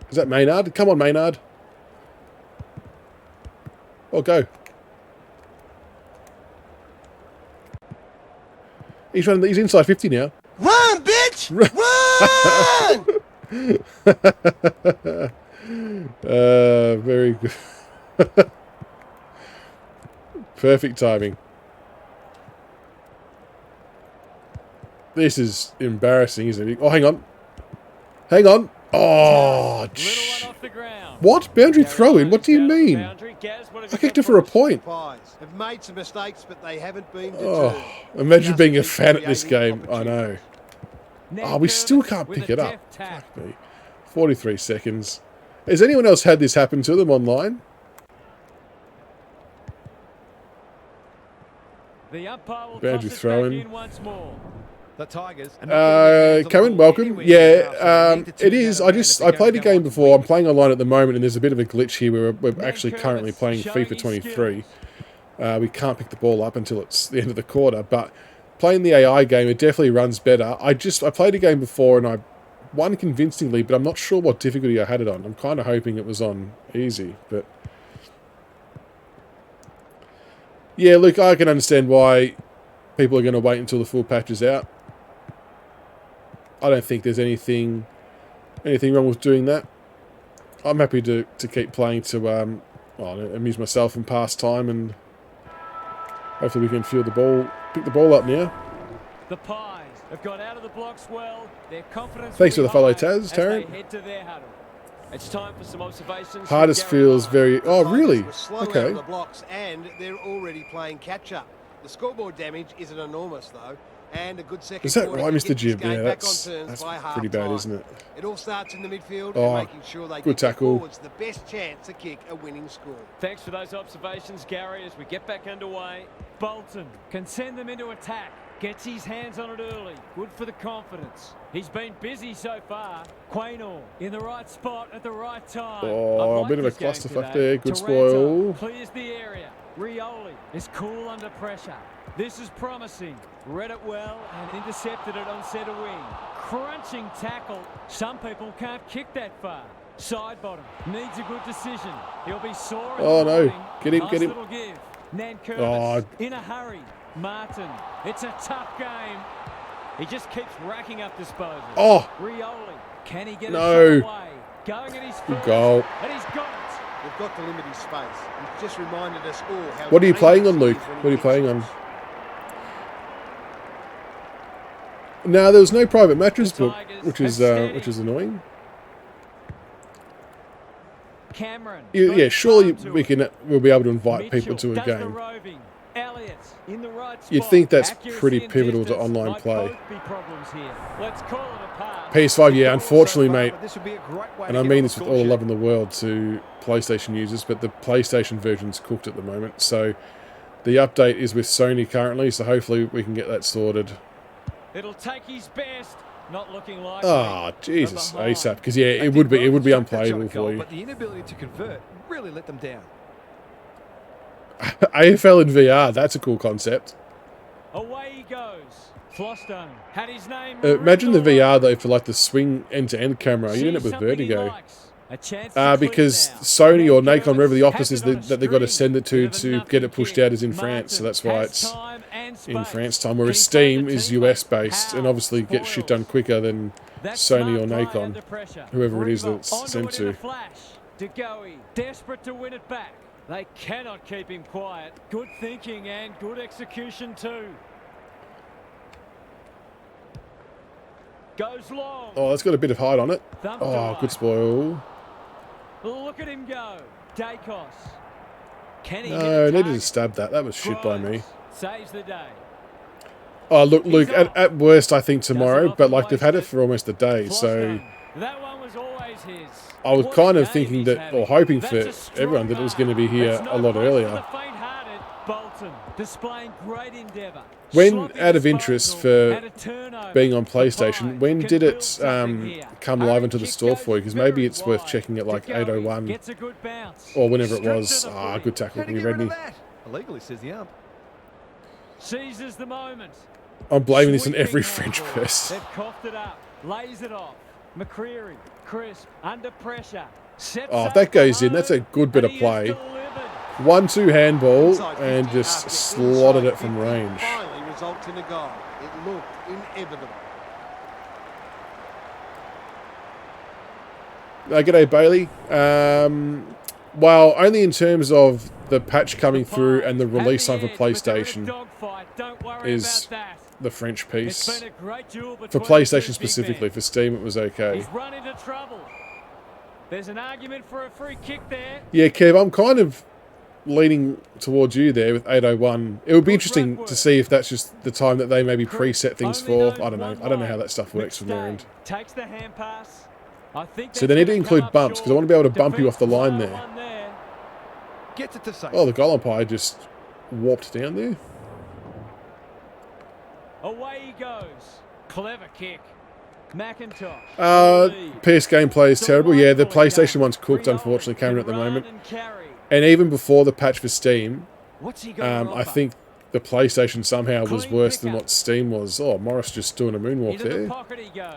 Is that Maynard? Come on, Maynard. Oh, go. He's running. He's inside 50 now. Run, bitch! Run! Very good. Perfect timing. This is embarrassing, isn't it? Oh, hang on. Hang on. Oh, what? Boundary throw-in? What do you mean? I kicked it for a point. Have made some mistakes, but they haven't been deterred. Oh, imagine being a fan at this game. I know. Oh, we still can't pick it up. Fuck me. 43 seconds. Has anyone else had this happen to them online? Boundary throw-in. The Tigers. Kevin, welcome. Yeah, it is. I played a game before. I'm playing online at the moment, and there's a bit of a glitch here where we're actually currently playing FIFA 23. We can't pick the ball up until it's the end of the quarter, but playing the AI game, it definitely runs better. I played a game before, and I won convincingly, but I'm not sure what difficulty I had it on. I'm kind of hoping it was on easy, but yeah, look, I can understand why people are going to wait until the full patch is out. I don't think there's anything wrong with doing that. I'm happy to keep playing to amuse myself and pass time, and hopefully we can pick the ball up now. The Pies have got out of the blocks well. Their confidence. Thanks for the follow, Taz, Tarrant. It's time for some observations. Hardest feels very. Oh, really? Okay. The blocks, and they're already playing catch up. The scoreboard damage isn't enormous though. And a good second. Is that right, Mr. Jib? Yeah, that's pretty bad, isn't it? It all starts in the midfield, and making sure they good tackle. Forwards the best chance to kick a winning score. Thanks for those observations, Gary, as we get back underway. Bolton can send them into attack. Gets his hands on it early. Good for the confidence. He's been busy so far. Quaynor in the right spot at the right time. Oh, a bit of a clusterfuck there. Good spoil. Clears the area. Rioli is cool under pressure. This is promising. Read it well and intercepted it on centre wing. Crunching tackle. Some people can't kick that far. Side bottom. Needs a good decision. He'll be sore. Oh no. Get him, get him. Little give. Nan Curtis in a hurry. Martin. It's a tough game. He just keeps racking up disposals. Oh. Rioli. Can he get it away? Going at his good goal. And he's got it. You've got to limit his space. He's just reminded us all how... What are you playing on, dangerous he Luke? is when he What are you gets playing on? loose. No, there was no private matches book, Tigers which are is steady. annoying. Cameron. Yeah, surely Farm to we it. can. We'll be able to invite people Mitchell to a does the game. roving. Elliott in the right You'd spot. think that's Accuracy pretty and pivotal to distance online might play. both be problems here. Let's call it a pass. PS5, yeah, unfortunately, So far, mate, but this would be a great way and to I get mean on this the with score all the sheet. love in the world to PlayStation users, but the PlayStation version's cooked at the moment. So the update is with Sony currently, so hopefully we can get that sorted. It'll take his best. Not looking like Ah, Jesus, From behind. ASAP, because yeah, They it would did be well to chuck that shot unplayable at goal, for you. But the inability to convert really let them down. AFL in VR, that's a cool concept. Away he goes. Floston had his name. Imagine the written all VR over though for like the swing end-to-end camera. You end up See with something he vertigo. likes. A chance to Because clip now. Sony or Now Nikon, wherever the Gervais office has is it on a that they've got to string. send it to Bit of a get nothing it pushed kick. out is in France, so Martin that's why has it's time and in space. France time. Can Whereas he Steam find a is teammate? US based and How? obviously gets shit done Spoils. quicker than That's Sony smart or play Nikon, under pressure. whoever it is that Revo it's onto sent it in a to. flash. De Goey, desperate to win it back. They cannot keep him quiet. Good thinking and good execution too. Goes long. Oh, that's got a bit of height on it. Thumped Oh, away. good spoil. Look at him go. Dacos. Can he No, hit a needed to target? stab that. That was shit by me. Grimes saves the day. Oh, look, He's Luke, off. at worst, I think tomorrow, Doesn't but often like they've had it waste for almost a day, so Floston. That one was always his. I was What a kind of game thinking he's that, having. or hoping That's for a strong everyone that it was going to be arm. here It's a no lot place earlier. for the faint-hearted. Bolton displaying great endeavour. When, Sloppy out of interest disposal for and a turnover. being on The PlayStation, Pies when can did build it something here. come Hurry live into the kick store goes for you? Because maybe very it's worth wide. checking at like De Goey 8:01 gets a good bounce. or whenever it Straight was. to the Ah, footy. good tackle How from to you, get rid of Redney. that? Illegally, says the ump. Seizes the moment. I'm blaming this on Sweeping every handball. French person. They've coughed it up. Lays it off. McCreary, crisp, under pressure. Sets Oh, if up that for goes in, that's a home, good bit and of he has play. delivered. 1-2 handball Inside 50 and just after slotted inside it from 50 range. Finally results in a goal. It looked inevitable. G'day, Bailey. Well, only in terms of the patch coming The through Pies and the have release the time for edge, but they're in a PlayStation dogfight. Don't worry is about that. the French It's piece. been a great duel For between the PlayStation two big specifically, men. for Steam it was okay. He's run into trouble. There's an argument for a free kick there. Yeah, Kev, I'm kind of leaning towards you there with 8:01. It would be Good interesting rep to work. see if that's just the time that they maybe Chris preset things only for. knows I don't know. one I don't know way. how that stuff works from their McStay end. takes the hand pass. I think So that's they need to gonna include come up bumps because I want to be able to bump you off the line Defence there. one there. Gets it to safety. Oh, the goal umpire just warped down there. Away he goes. Clever kick. McIntosh. PS gameplay is terrible. Yeah, the Delightful PlayStation game. one's cooked, Rioli unfortunately, can camera at the run moment. and carry. And even before the patch for Steam, What's he got to I offer? think the PlayStation somehow was Clean worse than pickup. what Steam was. Oh, Morris just doing a moonwalk Into the there. pocket he goes.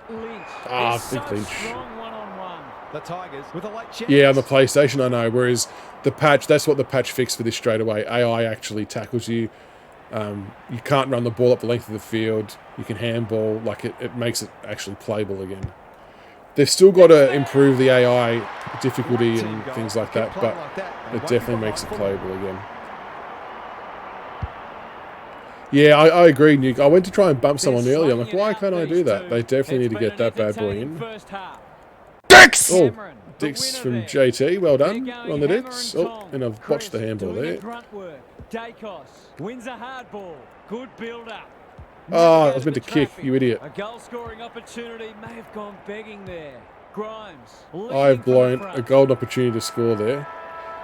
Lynch. Ah, He's big so Lynch. strong one-on-one. The Tigers with a late chance. Yeah, on the PlayStation I know, whereas the patch, that's what the patch fixed for this straight away. AI actually tackles you. You can't run the ball up the length of the field. You can handball. Like, it makes it actually playable again. They've still got to improve the AI difficulty Team and goal. things like Keep that, playing but like that. They it won't be definitely makes it behind for long. playable again. Yeah, I agree, Nuke. I went to try and bump someone They're earlier. I'm like, slugging it why out, can't I these do that? two. They definitely need to It's get that been an bad boy entertaining in. first half. Dix! Oh, Cameron, the Dix winner from there. JT. Well They're done going Oh, on the hammer Dix. and Oh, tong. and I've Chris botched the handball doing the there. grunt work. Dacos wins a hard ball. Good build-up. Oh, I Navigated was meant the to kick, traffic. you idiot. A goal-scoring opportunity may have gone begging there. Grimes. I've blown a golden opportunity to score there.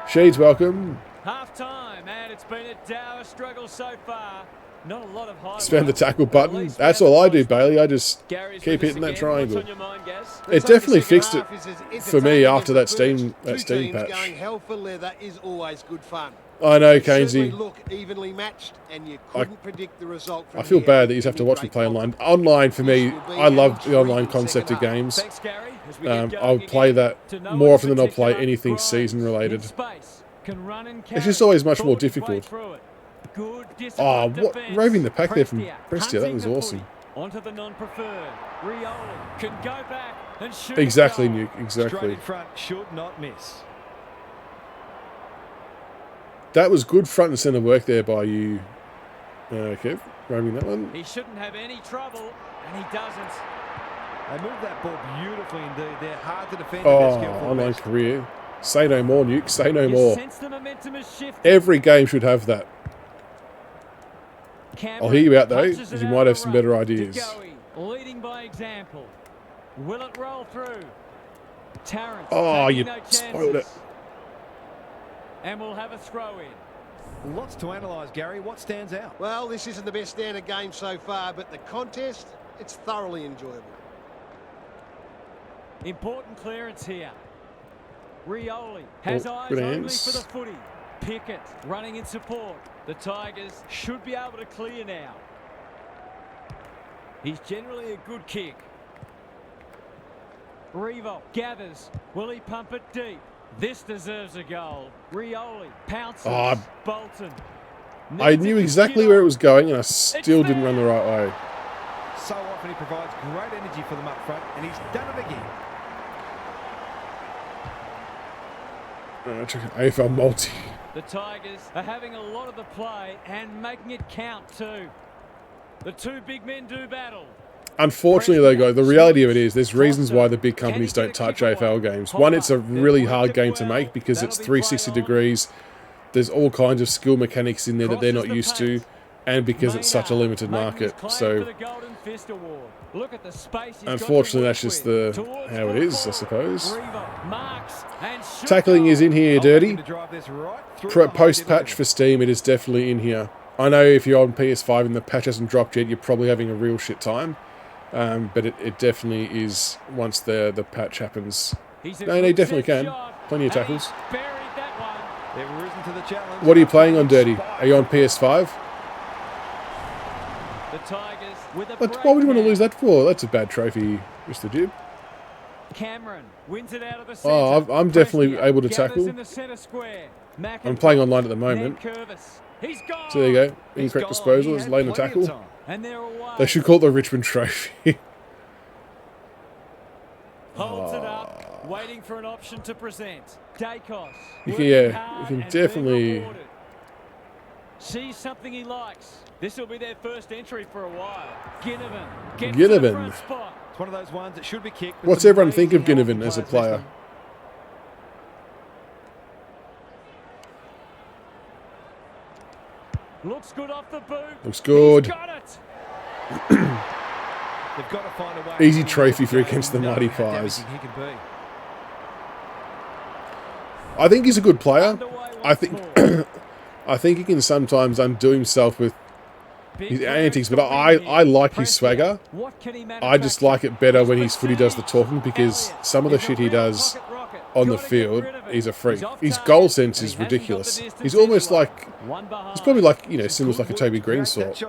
Sheeds, welcome. Half-time, and it's been a dour struggle so far. Not a lot of high. Spam the tackle but at button. least That's we have all I the do, most. Bailey. I just Gary's keep with us hitting that again. triangle. What's on your mind, Gaz? It definitely fixed it it for me after that Steam patch. Going hell for leather is always good fun. I know, They certainly Keynesy. look evenly matched, and you couldn't predict the result. From I feel here bad that you with have to any watch me great play confidence. online. Online, for me, This will be I an love the online intriguing concept of second half. games. Thanks, Gary. As we get going I'll play again. that To no more one's often than I'll play particular, anything Grimes season related. in space, can run and It's carry. just always much more Thought his way difficult. through it. Good Oh, disciplined what defense. roving the pack there from Prestia, Prestia, that hunting was the awesome. footy. Onto the non-preferred. Rioli can go back and shoot. Exactly, a goal. Nuke, Straight exactly. in front, should not miss. That was good front and centre work there by you, Kev, grabbing that one. He shouldn't have any trouble, and he doesn't. They moved that ball beautifully indeed. They're hard to defend. Oh, online career. Say no more, Nuke. Say no You more. sense the momentum has shifted. Every game should have that. Cameron I'll hear you out though, punches because it you out might of have the some ruck. better ideas. Degoe, leading by example. Will it roll through? Tarrant. Oh, you no spoiled it. chances. And we'll have a throw in. Lots to analyse, Gary. What stands out? Well, this isn't the best standard game so far, but the contest, it's thoroughly enjoyable. Important clearance here. Rioli has eyes good only hands. for the footy. Pickett running in support. The Tigers should be able to clear now. He's generally a good kick. Revo gathers. Will he pump it deep? This deserves a goal. Rioli pounces. Oh, Bolton. I Needs knew it to exactly skid where it on. was going, and I still didn't run the right way. So often he provides great energy for them up front, and he's done it again. AFL multi. The Tigers are having a lot of the play and making it count too. The two big men do battle. Unfortunately, though, guys, the reality of it is there's reasons why the big companies don't touch AFL games. One, it's a really hard game to make because it's 360 degrees. There's all kinds of skill mechanics in there that they're not used to, and because it's such a limited market. So, unfortunately, that's just how it is, I suppose. Tackling is in here, Dirty. Post-patch for Steam, it is definitely in here. I know if you're on PS5 and the patch hasn't dropped yet, you're probably having a real shit time. But it definitely is once the patch happens. No, they definitely can. Plenty of tackles. What are you playing on, Dirty? Are you on PS5? Why would you want to lose that for? That's a bad trophy, Mr. Jib. Cameron wins it out of the Oh, I'm definitely able to tackle. I'm playing online at the moment. So there you go. Incorrect disposal is lane and tackle. They should call it the Richmond Trophy. Holds it up, waiting for an option to present. Dacos. You can definitely See something he likes. This will be their first entry for a while. Ginnivan gets Ginnivan. to the front spot. It's one of those ones that should be kicked. What's everyone think of Ginnivan as a player? Looks good off the boot. Looks good. He's got it. They've got to find a way. Easy trophy for against the Mighty Pies. He can be. I think he's a good player. I think he can sometimes undo himself with his antics, but I like his swagger. I just like it better when his footy does the talking, because some of the shit he does on the field, he's a freak. His goal sense is ridiculous. He's almost like, he's probably like, you know, similar to like a Toby Green sort.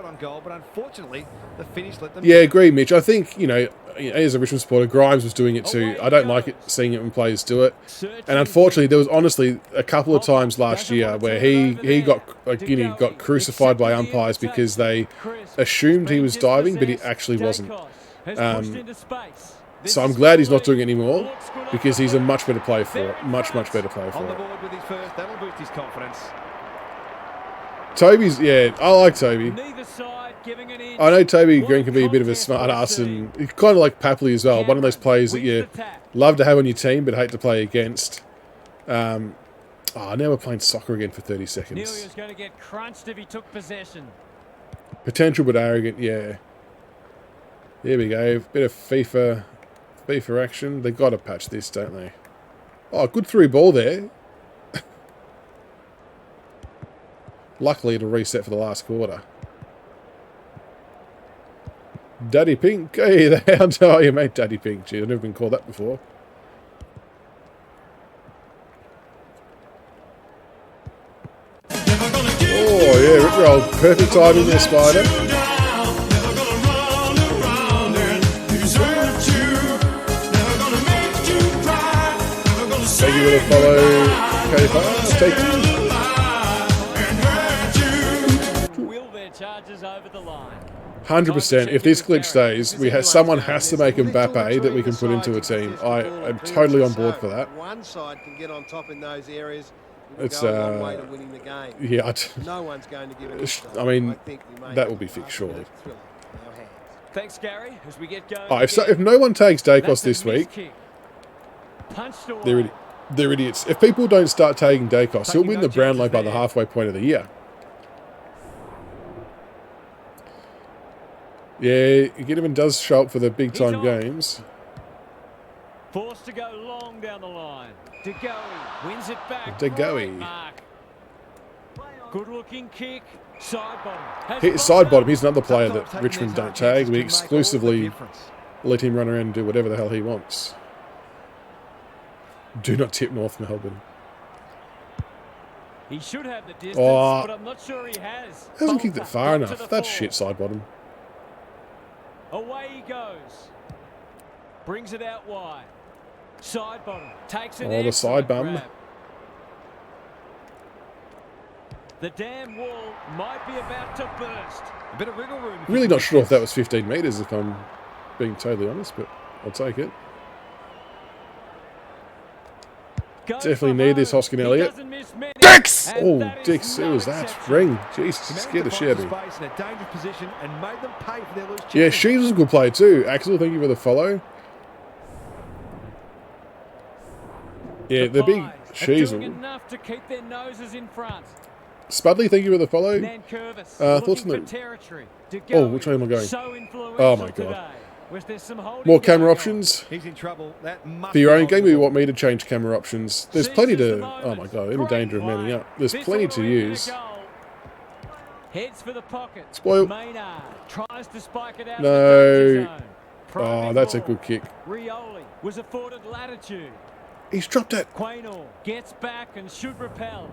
Yeah, agree, Mitch. I think, you know, as a Richmond supporter, Grimes was doing it too. I don't like it seeing it when players do it. And unfortunately, there was honestly a couple of times last year where he got got crucified by umpires because they assumed he was diving, but he actually wasn't. So I'm glad he's not doing it anymore, because he's a much better player for it. Much better player for it. That'll boost his confidence. Toby's, yeah, I like Toby. I know Toby Green can be a bit of a smart ass, and he's kind of like Papley as well. One of those players that you love to have on your team but hate to play against. Now we're playing soccer again for 30 seconds. Going to get crunched if he took possession. Potential but arrogant, yeah. There we go. Bit of FIFA action. They got to patch this, don't they? Oh, good through ball there. Luckily, it'll reset for the last quarter. Daddy Pink. Hey, the hound. Oh, you mate, Daddy Pink. Gee, I've never been called that before. Oh, yeah, Rip Roll. Perfect timing there, Spider. Thank you for the follow, K-Pass. Take two. Will their charges over the line? 100%. If this glitch stays, someone has to make Mbappe that we can put into a team. I am totally on board for that. One side can get on top in those areas, It will It's, go a long way to winning the game. Yeah, No one's going to give it a I mean, think we may that have will be a fixed, surely. last-minute thriller in our hands. Thanks, Gary. As we get going. Oh, if again. no one takes Dacos That's a this missed week, kick. Punched away. they're idiots. If people don't start taking Dacos, he'll Taking win no the Brownlow chances by the there. halfway point of the year. Yeah, Ginnivan does show up for the big time on. games. Forced to go long down the line. De Goey wins it back. De Goey. Great mark. Good looking kick. Side bottom. Has Hit boxed side bottom. up. He's another player Sometimes that taking Richmond these don't hard tag. chances We can make all the exclusively difference. let him run around and do whatever the hell he wants. Do not tip North Melbourne. He should have the distance, Oh. but I'm not sure he has. Hasn't kicked it Bolter far got to enough. the That's fore. shit side bottom. Away he goes. Brings it out wide. Side bottom. Takes it. Oh, the side bum. Grab. The damn wall might be about to burst. A bit of wriggle room. if you Really can not get sure if this. that was 15 metres, if I'm being totally honest, but I'll take it. Goes Definitely for need this home. Hoskin He Elliott. doesn't miss many. Dix! And Oh, that is Dix, no who was that? exception. Ring. Jeez, He managed scared the to shit out find of me. space in a dangerous position and made them pay for their loose Yeah, chances. She's was a good player too. Axel, thank you for the follow. Yeah, the big Pies are She's. doing enough to keep their noses in front. Spudley, thank you for the follow. Nankervis thoughts looking on for the- territory. De Oh, Goey, which way am I going? So influential Oh my God. today. Was there some holding More going camera on? options. He's in trouble. That must For your be own holding game, the you ball. want me to change camera options? There's plenty Seizes to... the Oh moment. my god, I'm in Great danger of play. manning up. There's This plenty ought to end in a use. goal. Heads for the pocket. Spoil. Maynard tries to spike it out No. of the danger zone. Oh, Probing that's a ball. good kick. Rioli was afforded latitude. He's dropped it. Quaynor gets back and should repel.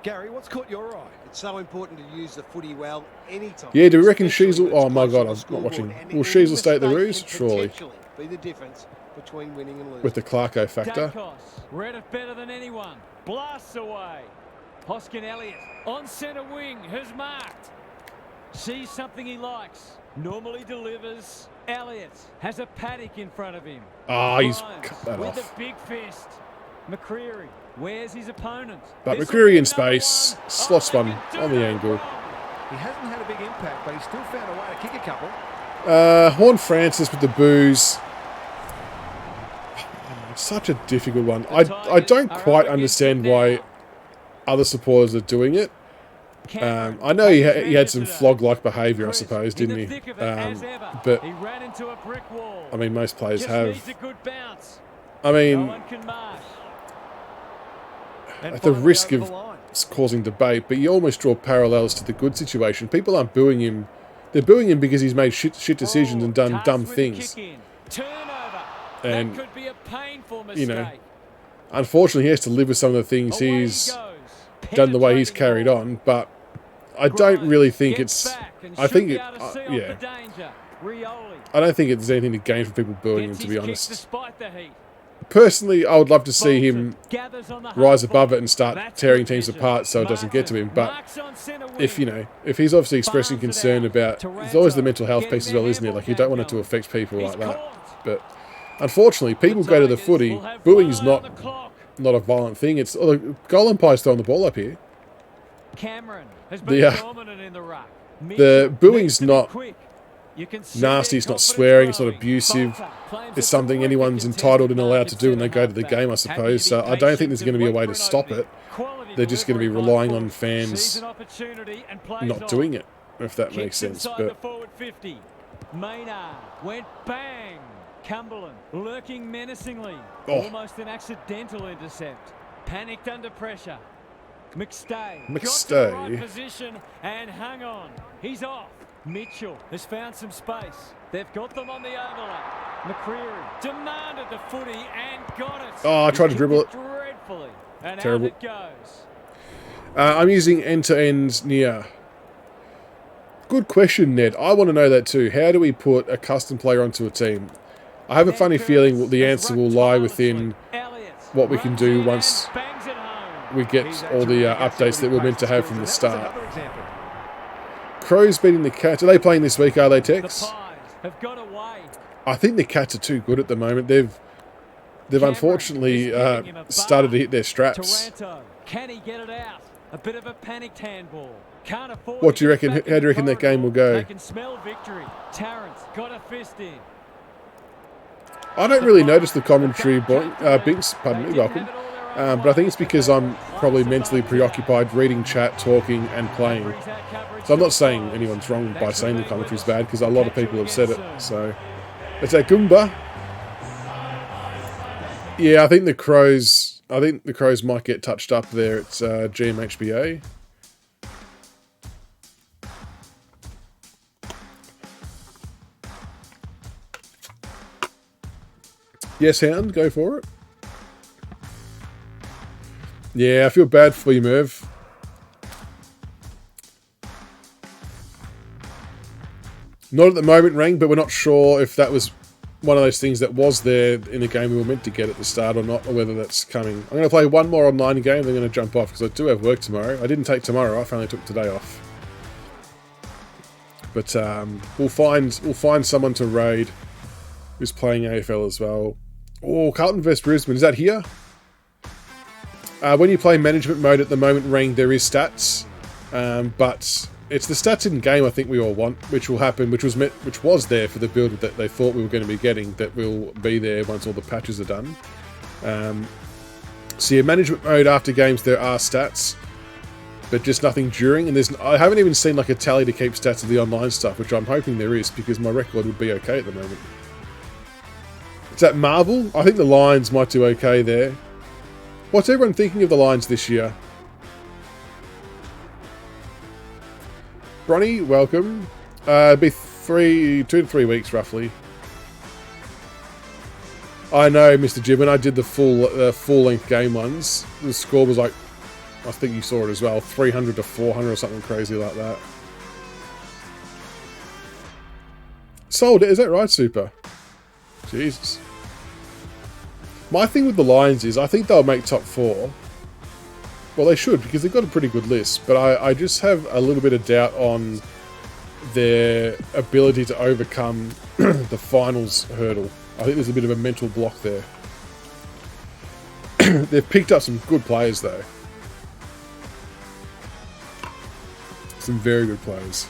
Gary, what's caught your eye? It's so important to use the footy well anytime. Yeah, do we reckon especially Sheasel... when it's Oh my close god, to the I'm not scoreboard, watching. and Will any Sheasel stay at the mistake Roos? can Surely. potentially be the difference between winning and losing. With the Clarko factor. Dacos read it better than anyone. Blasts away. Hoskin Elliott on centre wing has marked. Sees something he likes. Normally delivers. Elliott has a paddock in front of him. Ah, he's Grimes cut that with off. a big fist. McCreary wears his opponent. But This'll McCreary be in another space. one. Slots Oh, one they can do on the no angle. wrong. He hasn't had a big impact, but he's still found a way to kick a couple. Horn Francis with the booze. Such a difficult one. I don't quite understand why other supporters are doing it. Cameron I know he takes had some advantage of that. flog-like behaviour, I Chris suppose, in didn't the he? thick of it, as ever. But He ran into a brick wall. I mean, most players Just have. needs a good bounce. I No mean, one can marsh. And at the finally risk over of the line. causing debate, but you almost draw parallels to the good situation. People aren't booing him. They're booing him because he's made shit decisions and done Tasked dumb with a things. kick in. Turnover. And, that could be a painful mistake. you know, unfortunately, he has to live with some of the things Away he he's goes. done the way he's Penetrating carried ball. on, but I don't Grimes really think gets it's... back and I should think be it... able to see off yeah. the danger. Rioli I don't think there's anything to gain from people booing him, gets to his be kick honest. despite the heat. Personally, I would love to see him Bolton gathers on the rise half above ball. it and start That's tearing good teams vision. apart so it doesn't get to him. But Marks on centre if, wing. you know, if he's obviously expressing Farms it concern out. about... There's Taranto always the mental health getting piece as well, their isn't it? handball Like, you don't want it to game affect people He's like that. caught. But unfortunately, people go to the Tigers footy. will have Booing's one eye on not the clock. a violent thing. It's... Oh, the goal umpire's throwing the ball up here. Cameron has been The, dominant in the ruck. the Mitchell booing's needs to be not quick. You can see nasty, their it's not confidence swearing, it's not growing. abusive. Bolter claims It's a something terrific anyone's contested entitled and allowed mark to at do when they centre go to the halfback. game, I Happy suppose. to So be I don't think patient there's and going to be a wait way for to an stop opening. it. Quality They're just going to be delivery by relying on Bush. fans Sees an opportunity and plays not on. doing it, if that makes Kicks sense. inside the But forward 50. Maynard went bang. Cumberland lurking menacingly. Oh. Almost an accidental intercept. Panicked under pressure. McStay. McStay. Got to the right position and hung on. He's off. Mitchell has found some space. They've got them on the overlap. McCreary demanded the footy and got it. Oh, I tried to He dribble kicked it. dreadfully. And Terrible. out it goes. I'm using end-to-end near. Good question, Ned. I want to know that too. How do we put a custom player onto a team? I have a funny feeling the answer will lie within what we can do once we get all the updates that we're meant to have from the start. Crows beating the Cats. Are they playing this week, are they, The Tex? Pies have got away. I think the Cats are too good at the moment. They've Cameron unfortunately is giving him a bar. started to hit their straps. Taranto Can he get it out? A bit of a panicked handball. Can't afford. What do you reckon? How do you reckon that game will go? They can smell victory. Tarrant's got a fist in. I don't really notice the commentary, Binks, pardon me, welcome. But I think it's because I'm probably mentally preoccupied reading chat, talking, and playing. So I'm not saying anyone's wrong by saying the commentary's bad, because a lot of people have said it. So it's a Goomba. Yeah, I think the Crows might get touched up there. It's GMHBA. Yes, Hound, go for it. Yeah, I feel bad for you, Merv. Not at the moment, Rang, but we're not sure if that was one of those things that was there in the game we were meant to get at the start or not, or whether that's coming. I'm going to play one more online game, then I'm going to jump off, because I do have work tomorrow. I didn't take tomorrow off, I only took today off. But we'll find someone to raid who's playing AFL as well. Oh, Carlton vs Brisbane, is that here? When you play management mode at the moment, Ring, there is stats, but it's the stats in game I think we all want, which will happen, which was there for the build that they thought we were going to be getting, that will be there once all the patches are done. So yeah, management mode after games there are stats, but just nothing during, and I haven't even seen like a tally to keep stats of the online stuff, which I'm hoping there is, because my record would be okay at the moment. Is that Marvel? I think the Lions might do okay there. What's everyone thinking of the Lions this year? Bronny, welcome. It'll be 2 to 3 weeks roughly. I know, Mr. Gibbon. I did the full-length game ones. The score was like, I think you saw it as well, 300 to 400 or something crazy like that. Sold it, is that right, Super? Jesus. My thing with the Lions is I think they'll make top 4. Well, they should, because they've got a pretty good list, but I just have a little bit of doubt on their ability to overcome the finals hurdle. I think there's a bit of a mental block there. They've picked up some good players, though. Some very good players.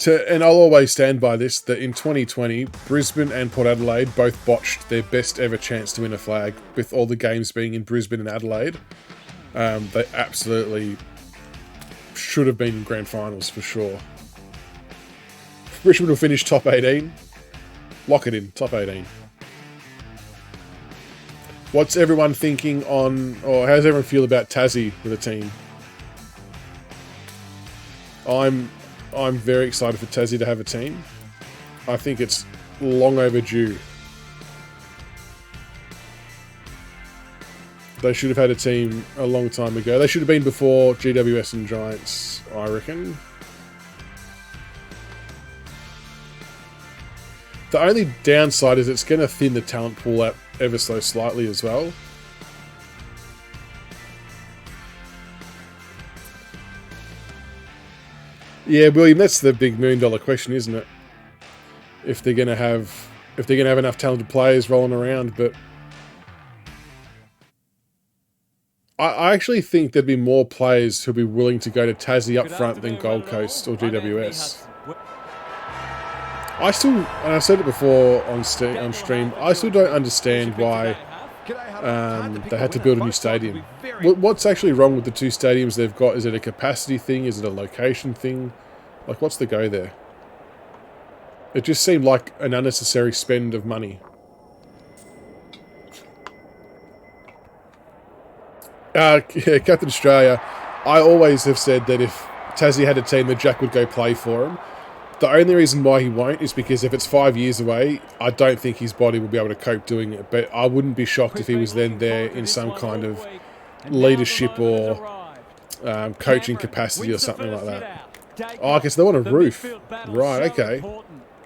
And I'll always stand by this, that in 2020, Brisbane and Port Adelaide both botched their best ever chance to win a flag, with all the games being in Brisbane and Adelaide. They absolutely should have been in grand finals for sure. Richmond will finish top 18. Lock it in, top 18. What's everyone thinking on, or how does everyone feel about Tassie with the team? I'm very excited for Tassie to have a team. I think it's long overdue. They should have had a team a long time ago. They should have been before GWS and Giants, I reckon. The only downside is it's going to thin the talent pool out ever so slightly as well. Yeah, William, that's the big $1 million question, isn't it? If they're going to have enough talented players rolling around, but I actually think there'd be more players who'd be willing to go to Tassie up front than Gold Coast or GWS. I still, and I said it before on stream, I still don't understand why they had to build a new stadium. What's actually wrong with the 2 stadiums they've got? Is it a capacity thing? Is it a location thing? Like, what's the go there? It just seemed like an unnecessary spend of money. Yeah, Captain Australia, I always have said that if Tassie had a team, that Jack would go play for him. The only reason why he won't is because if it's 5 years away, I don't think his body will be able to cope doing it. But I wouldn't be shocked if he was then there in some kind of leadership or coaching capacity or something like that. Oh, I guess they want a roof. Right, okay.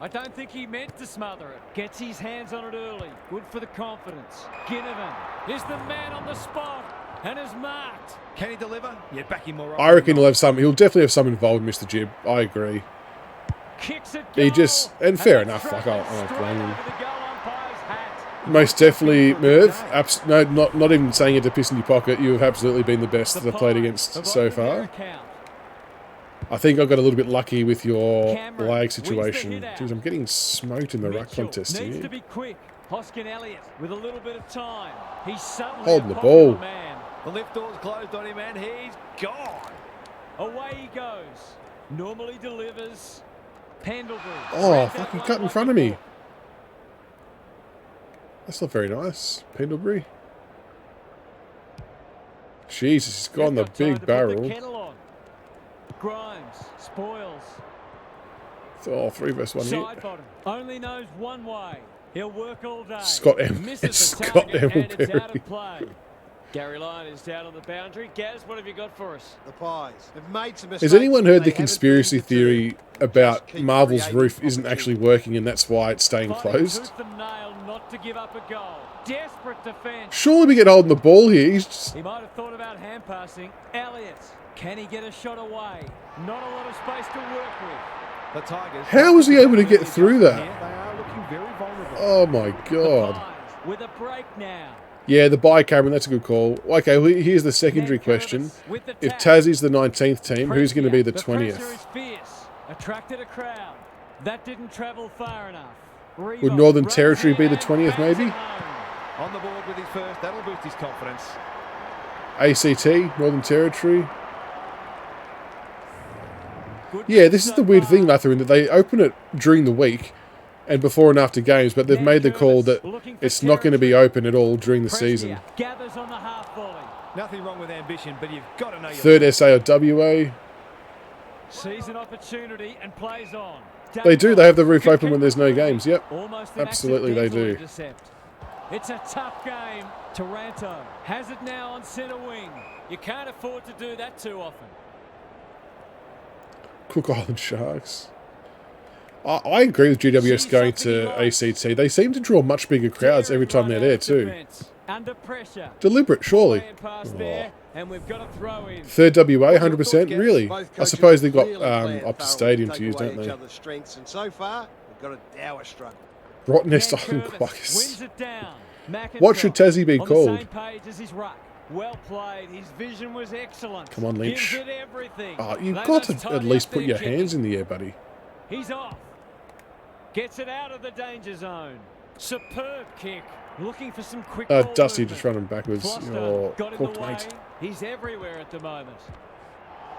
I don't think he meant to smother it. Gets his hands on it early. Good for the confidence. Ginnivan is the man on the spot and is marked. Can he deliver? Yeah, back him more. I reckon he'll definitely have some involved, Mr. Jib. I agree. Kicks it He just, and fair enough, like, I don't blame him. Most definitely, Merv. No, not even saying it to piss in your pocket. You have absolutely been the best that I've played against so far. I think I got a little bit lucky with your lag situation. Jeez, I'm getting smoked in the ruck contest needs here. to be quick. Hoskin Elliott with a little bit of time. He's suddenly Holding a the ball. popular man. The lift door's closed on him and he's gone. Away he goes. Normally delivers. Pendlebury. Oh, fucking cut in front of me. That's not very nice. Pendlebury. Jesus, he's got the big barrel. Grimes spoils. Oh, 3 versus 1 Side hit. bottom. Only knows one way. He'll work all day. Scott Misses the Scott target and it's out Embleberry. of play. Gary Lyon is down on the boundary. Gaz, what have you got for us? The Pies have made some mistakes. Has anyone heard they the haven't conspiracy been theory deterred. about Just keep Marvel's creating roof isn't actually working and that's why it's staying Fighting closed? tooth and nail not to give up a goal. Desperate defence. Surely we get holding the ball here. He's just... He might have thought about hand passing. Elliott, can he get a shot away? Not a lot of space to work with. The Tigers. How was he able to get through that? They are looking very vulnerable. Oh my god. Pies with a break now. Yeah, the bye, Cameron, that's a good call. Okay, well, here's the secondary question. If Tassie's the 19th team, who's going to be the 20th? Pressure is fierce. Attracted a crowd. That didn't travel far enough. Would Northern Territory be the 20th, maybe? On the board with his first, that'll boost his confidence. ACT, Northern Territory. Yeah, this is the weird thing, Lather, in that they open it during the week and before and after games, but they've made the call that it's not going to be open at all during the season. Gathers on the half volley. Nothing wrong with ambition, but you've got to know your... Third SA or WA. Sees an opportunity and plays on. They do, they have the roof open when there's no games, yep. Absolutely they do. It's a tough game. Taranto has it now on centre wing. You can't afford to do that too often. Cook Island Sharks. I agree with GWS going to ACT. They seem to draw much bigger crowds every time they're there too. Under pressure. Deliberate, surely. Oh. And we've got a throw in. Third WA, 100%, really. I suppose they've got Optus Stadium to use, don't they? Strengths, and so far, we've got a dour struggle. Rottnest Island Quackers. Wins it down. What should Tassie be called? On the same page as his ruck. Well played. His vision was excellent. Come on, Lynch. Gives it everything. Oh, you've got to at least put your hands in the air, buddy. He's off. Gets it out of the danger zone. Superb kick. Looking for some quick ball Dusty movement. just running backwards. Oh, got in cooked, the way. mate. He's everywhere at the moment.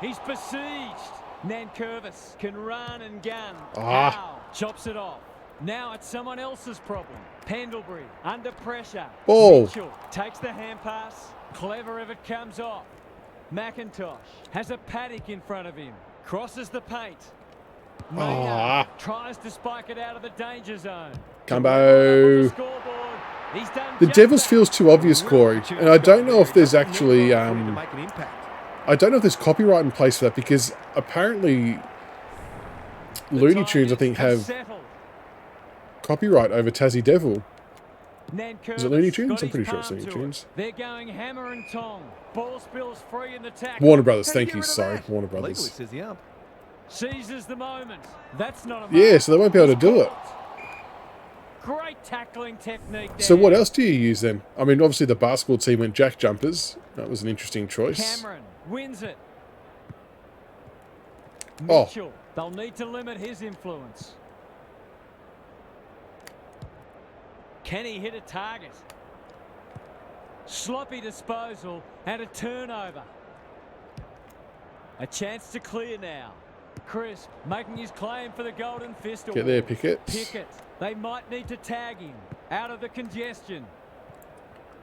He's besieged. Nankervis can run and gun. Howe chops it off. Now it's someone else's problem. Pendlebury under pressure. Ball. Mitchell takes the hand pass. Clever if it comes off. McIntosh has a paddock in front of him. Crosses the paint. Maynard tries to spike it out of the danger zone. Combo. The Devils feels too obvious, Corey, and I don't know if there's actually I don't know if there's copyright in place for that because apparently Looney Tunes I think have copyright over Tassie Devil. Is it Looney Tunes? I'm pretty sure it's Looney Tunes. They're going hammer and tong. Ball spills free in the tackle. Warner Brothers, thank you. Sorry, Warner Brothers. Seizes the moment. That's not a yeah, so they won't be able to do it. Great tackling technique there. So what else do you use then? I mean, obviously the basketball team went jack jumpers. That was an interesting choice. Cameron wins it. Oh. Mitchell, they'll need to limit his influence. Can he hit a target? Sloppy disposal and a turnover. A chance to clear now. Crisp making his claim for the Golden Fist Award. Get there, Pickett. Pickett. They might need to tag him. Out of the congestion.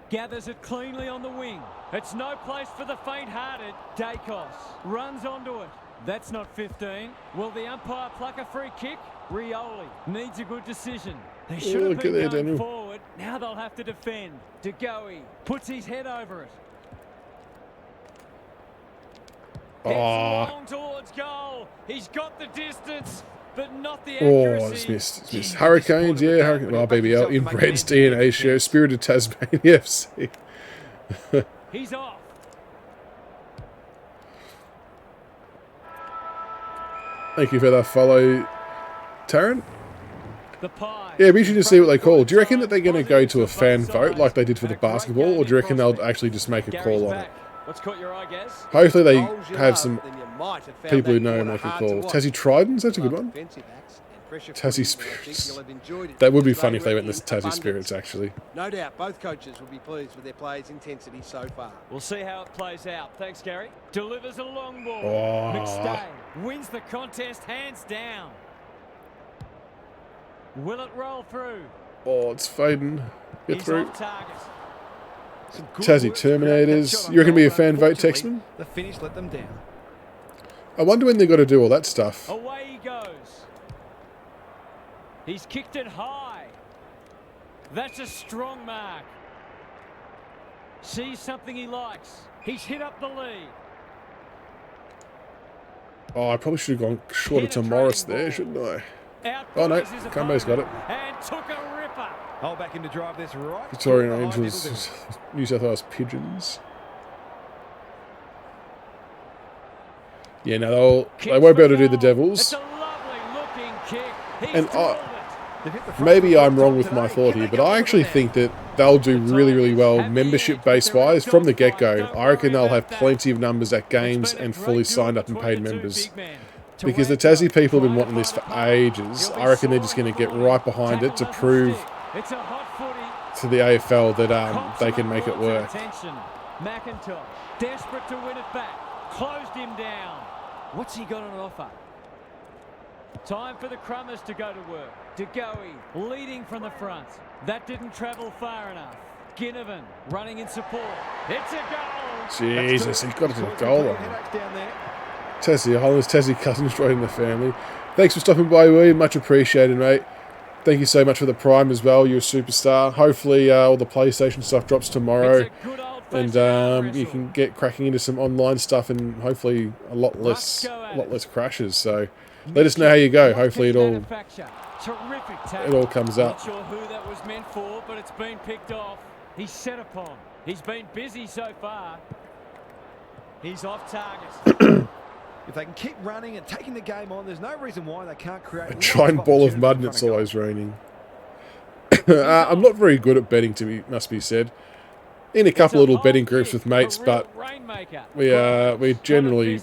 Gathers it cleanly on the wing. It's no place for the faint-hearted. Dacos runs onto it. That's not 15. Will the umpire pluck a free kick? Rioli needs a good decision. They should have been going forward. Now they'll have to defend. DeGoey puts his head over it. Long towards goal. He's got the distance, but not the accuracy. Oh, it's missed. It's missed. Hurricanes, yeah. Hurricane. Oh, BBL. Inbred's DNA show. Spirited Tasmania FC. He's off. Thank you for that follow, Taryn. The Pies. Yeah, it'd be interesting to see what they call. Do you reckon that they're going to go to a fan vote like they did for the basketball, or do you reckon they'll actually just make a call on it? What's caught your eye, Gaz? Hopefully they Goals you have love, some then you might have found people who that know quarter make a hard to call. watch. Tassie Tridents, that's a good Love one. defensive acts and pressure Tassie footy, and I think Spirits. you'll have enjoyed it That would be as funny if they were went to in Tassie abundance. Spirits, actually. No doubt, both coaches will be pleased with their players' intensity so far. We'll see how it plays out. Thanks, Gary. Delivers a long ball. Oh. McStay wins the contest hands down. Will it roll through? Oh, it's fading. Get He's through. off target. Some good Tassie work to create that Terminators. shot on You reckon goal, be a but fan vote, unfortunately, Texman? the finish let them down. I wonder when they've got to do all that stuff. Away he goes. He's kicked it high. That's a strong mark. Sees something he likes. He's hit up the lead. Oh, I probably should have gone shorter Hit a to Morris trailing there, ball. shouldn't I? Out Oh, no. goes his Cumbo's got it. opponent and took a ripper. Oh, back in to drive this right. Victorian behind Angels, Middleton. New South Wales Pigeons. Yeah, no, they won't be able to do the It's Devils. a lovely looking kick. He's And drilled it. They've hit the front maybe foot I'm wrong top with my today. thought Can here, they but go I over actually there? think that they'll do really, really well membership-based wise from the get-go. I reckon they'll have plenty of numbers at games and fully signed up and paid members. Because the Tassie people have been wanting this for ages. I reckon they're just going to get right behind it to prove It's a hot footy. to the AFL that they can make it work. Attention. McIntosh, desperate to win it back. Closed him down. What's he got on offer? Time for the Crummers to go to work. DeGoey leading from the front. That didn't travel far enough. Ginnivan running in support. It's a goal. Jesus, he's got a goal on him. Headaches down there. Tessie Hollands, Tessie Cousins joining the family. Thanks for stopping by, William. Much appreciated, mate. Thank you so much for the Prime as well. You're a superstar. Hopefully all the PlayStation stuff drops tomorrow. It's a good old-fashioned And you wrestle. can get cracking into some online stuff and hopefully a lot less crashes. So let us know how you go. Hopefully it all Terrific tackle. comes Not up. sure who that was meant for, but it's been picked off. He's set upon. He's been busy so far. He's off target. If they can keep running and taking the game on, there's no reason why they can't create A lots giant ball of opportunities mud in and front it's of goal. always raining. I'm not very good at betting, must be said. In a couple little betting groups with mates, but we generally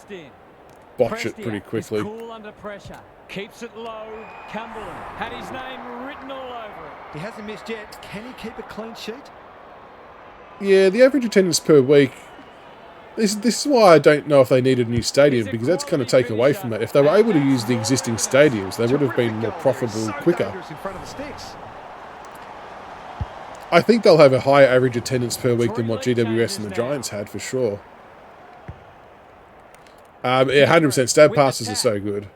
botch it pretty quickly. Cool under pressure. Keeps it low. Cumberland had his name written all over it. He hasn't missed yet. Can he keep a clean sheet? Yeah, the average attendance per week. This is why I don't know if they need a new stadium, because that's going to take away from it. If they were able to use the existing stadiums, they would have been more profitable quicker. Dangerous in front of the sticks. I think they'll have a higher average attendance per week than what GWS and the Giants had, for sure. Yeah, 100%. Stab passes are so good.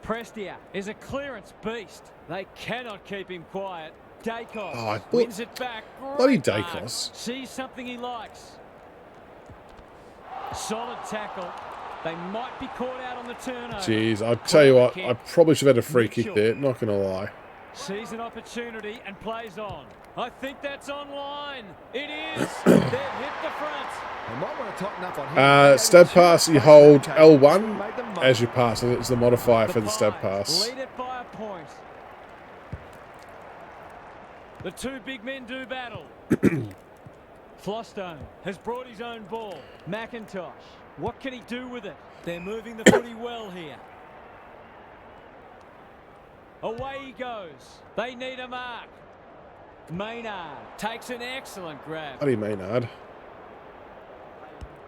Prestia is a clearance beast. They cannot keep him quiet. Dacos Oh, I thought- wins it back. bloody Great mark. Dacos. Sees something he likes. Solid tackle. They might be caught out on the turnover. Jeez, I'll tell you what, I probably should have had a free kick there, not going to lie. Sees an opportunity and plays on. I think that's online. It is. They've hit the front. They might want to tighten up on him. Stab pass, you hold L1 Made them as you pass. It's the modifier for the stab Pies pass. lead it by a point. The two big men do battle. Flostone has brought his own ball. McIntosh, what can he do with it? They're moving the footy well here. Away he goes. They need a mark. Maynard takes an excellent grab. Bloody Maynard.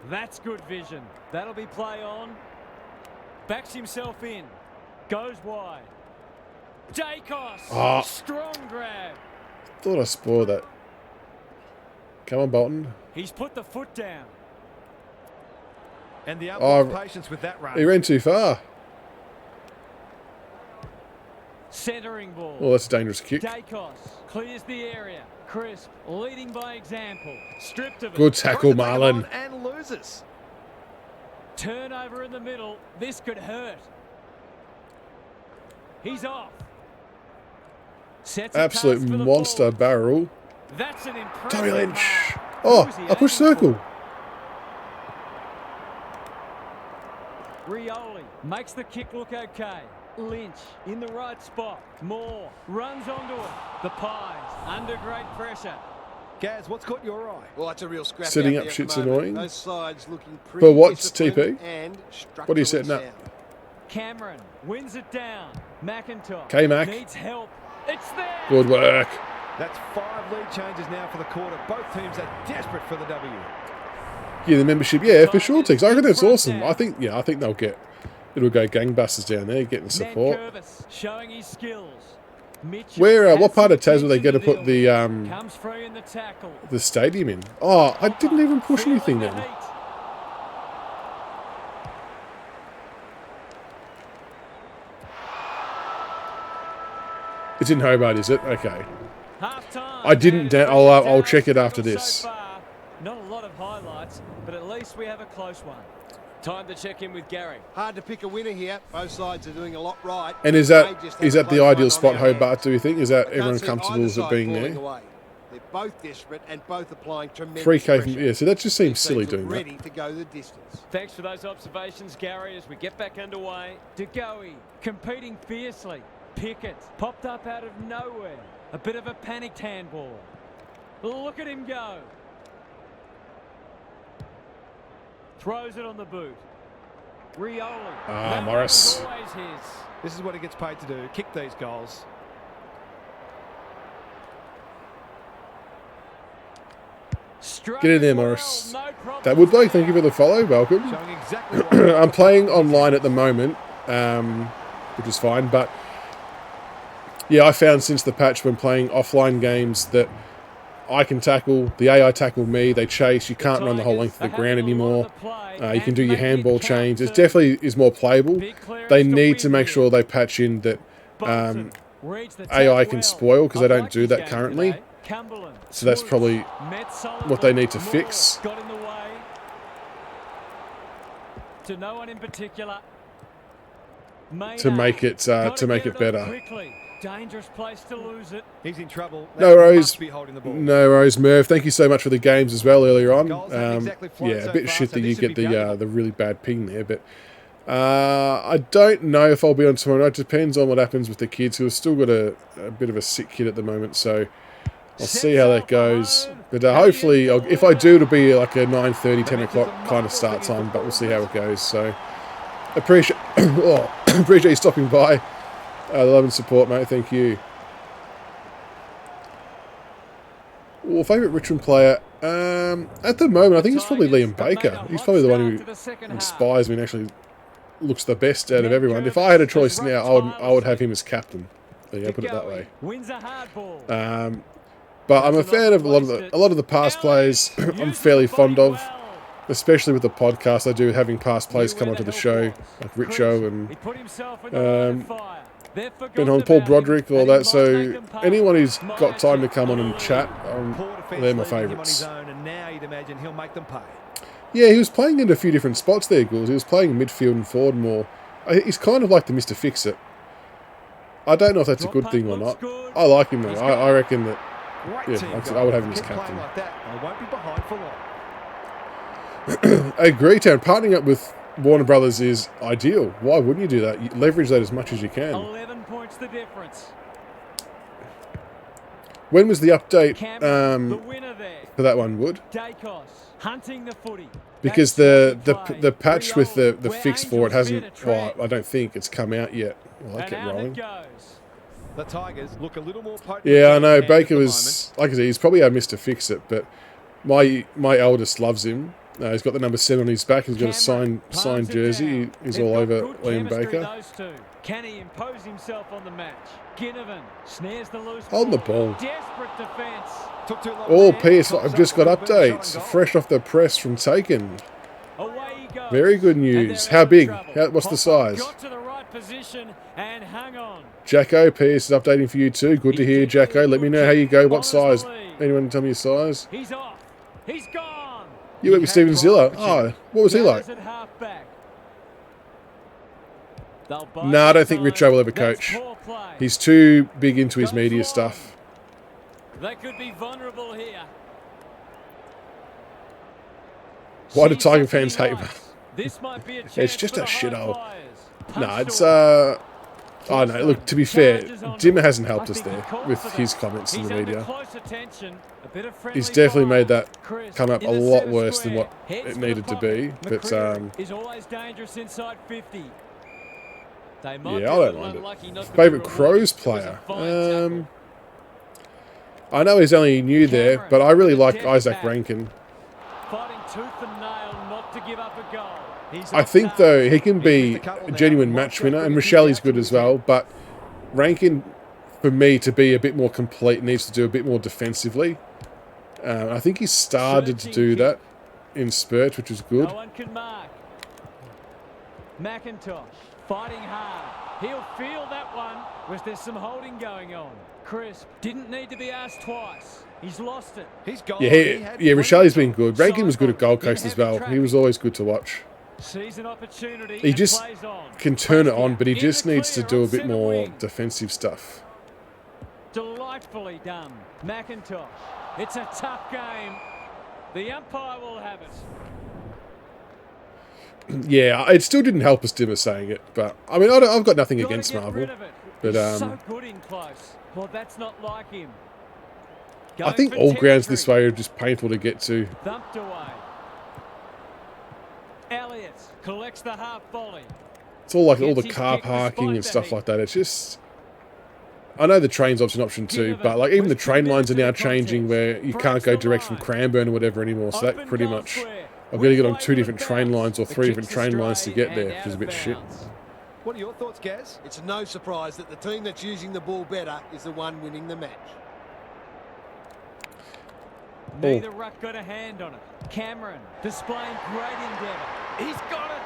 That's good vision. That'll be play on. Backs himself in. Goes wide. Dacos. Ah. Strong grab. Thought I spoiled that. Come on, Bolton. He's put the foot down. And the Oh, utmost patience with that run. He ran too far. Centering ball. Well, that's a dangerous kick. Dacos clears the area. Crisp leading by example. Stripped of it. Good tackle, Tries to take him Marlon. on And loses. Turnover in the middle. This could hurt. He's off. Sets a Absolute pass for the monster ball. barrel. That's an impressive Tommy Lynch. mark. Oh, Who's he I push aiming circle. for? Rioli makes the kick look okay. Lynch in the right spot. Moore runs onto it. The Pies under great pressure. Gaz, what's caught your eye? Well, it's a real scrap Setting out up there shit's at the moment. annoying. Those sides looking pretty But what's disciplined TP? and What are you structurally setting up? sound. Cameron wins it down. McIntosh K-Mac. needs help. It's there. Good work. That's 5 lead changes now for the quarter. Both teams are desperate for the W. Yeah, the membership. Yeah, for sure, Tex. I reckon that's awesome. I think they'll get. It'll go gangbusters down there, getting the support. Showing his skills. Where? What part of Tas were they going to put Comes free in the tackle. the stadium in? Oh, I didn't even push anything then. It's in Hobart, is it? Okay. I didn't. I'll check it after this. Not a lot of highlights, but at least we have a close one. Time to check in with Gary. Hard to pick a winner here. Both sides are doing a lot right. And is that the ideal spot, Hobart? Do you think? Is that everyone comfortable with it being there? They're both desperate and both applying tremendous 3K from, pressure. yeah, so that just seems silly Teams are doing that. ready to go the distance. Thanks for those observations, Gary, as we get back underway. DeGoey competing fiercely. Pickett popped up out of nowhere. A bit of a panicked handball. Look at him go. Throws it on the boot. Rioli. That Morris. was always his. This is what he gets paid to do. Kick these goals. Get in there, Morris. That would like. Thank you for the follow. Welcome. Showing exactly what I'm playing online at the moment, which is fine. But yeah, I found since the patch when playing offline games that I can tackle, the AI tackle me, they chase, you can't run the whole length of the ground anymore. You can do your handball change. It definitely is more playable. They need to make sure they patch in that AI can spoil, because they don't do that currently. So that's probably what they need to fix. Got in the way. To no one in particular. To make it better. Quickly. Dangerous place to lose it. he's in trouble. No worries. Must be holding the ball. No worries, Merv. Thank you so much for the games as well earlier on. Goals haven't exactly flown Yeah, so a bit far, shit so that this you should get be valuable. the really bad ping there, but I don't know if I'll be on tomorrow night. Depends on what happens with the kids, who have still got a bit of a sick kid at the moment, so I'll see how that goes. But hopefully, if I do, it'll be like a 9:30, 10 o'clock kind of start time, but we'll see how it goes. So appreciate appreciate you stopping by. Love and support, mate. Thank you. Well, favourite Richmond player? At the moment, I think it's probably Liam Baker. He's probably the one who inspires me and actually looks the best out of everyone. If I had a choice now, I would have him as captain. There you go, put it that way. But I'm a fan of a lot of the past players. I'm fairly fond of, especially with the podcast I do, having past players come onto the show, like Richo and been on Paul Broderick, all that. So anyone who's got time to come on and chat, they're my favourites. Yeah, he was playing in a few different spots there, Gouls. He was playing midfield and forward more. He's kind of like the Mr. Fix-It. I don't know if that's a good thing or not. I like him though. I reckon that, yeah, like I said, I would have him as captain. I agree, Town. Partnering up with Warner Brothers is ideal. Why wouldn't you do that? You leverage that as much as you can. 11 points the difference. When was the update The winner there. for that one, Wood? Dacos hunting the footy. Because the patch with the fix for it hasn't, well, I don't think it's come out yet. Well, I'll get rolling. The Tigers look a little more potent. Yeah, I know. Baker was, like I said, he's probably our Mr. Fix-It, but my eldest loves him. He's got the number 7 on his back. He's got a signed jersey. He's all over Liam Baker. Can he impose himself on the match? Ginnivan snares the loose Hold the ball. Desperate defence. Oh, Pierce, I've just got updates. Fresh off the press from Taken. Away he goes. Very good news. How big? What's the size? Got to the right position and hung on. Jacko, Pierce is updating for you too. Good to hear, Jacko. Let me know how you go. What size? Anyone tell me your size? He's off. He's gone. You went with Steven Zilla. Oh, what was he like? No, I don't think Richo will ever coach. He's too big into his media stuff. They could be vulnerable here. Why do Tiger fans hate him? This might be a It's just a shithole. No, it's Oh no, look, to be fair, Dimmer hasn't helped us there with his comments in the media. He's definitely made that come up a lot worse than what it needed to be. But is always dangerous inside 50. yeah, I don't mind it. Favourite Crows player? I know he's only new there, but I really like Isaac Rankin. Fighting tooth and nail not to give up a goal. I think, though, he can be a genuine match winner, and Michelle's good as well, but Rankin, for me, to be a bit more complete, needs to do a bit more defensively. I think he started to do that in spurts, which was good. No one can mark. McIntosh fighting hard. He'll feel that one. Was there some holding going on? Crisp didn't need to be asked twice. He's lost it. He's gone. Yeah, Michelle's been good. Rankin was good at Gold Coast as well. He was always good to watch. Sees an opportunity. He just plays on. can turn it on, but he just needs to do a bit more defensive stuff. Delightfully done. McIntosh. It's a tough game. The umpire will have it. Yeah, it still didn't help us, Dimmer saying it, but I mean, I've got nothing against Marvel, but so good in close. Well, that's not like him. I think all grounds this way are just painful to get to. Thumped away. Elliott collects the half volley. It's all like all the car parking and stuff like that. It's just, I know the train's obviously an option too, but like even the train lines are now changing where you can't go direct from Cranbourne or whatever anymore. So that pretty much, I've got to get on 2 different train lines or 3 different train lines to get there, which is a bit shit. What are your thoughts, Gaz? It's no surprise that the team that's using the ball better is the one winning the match. Neither ruck got a hand on it. Cameron displaying great endeavour. He's got it.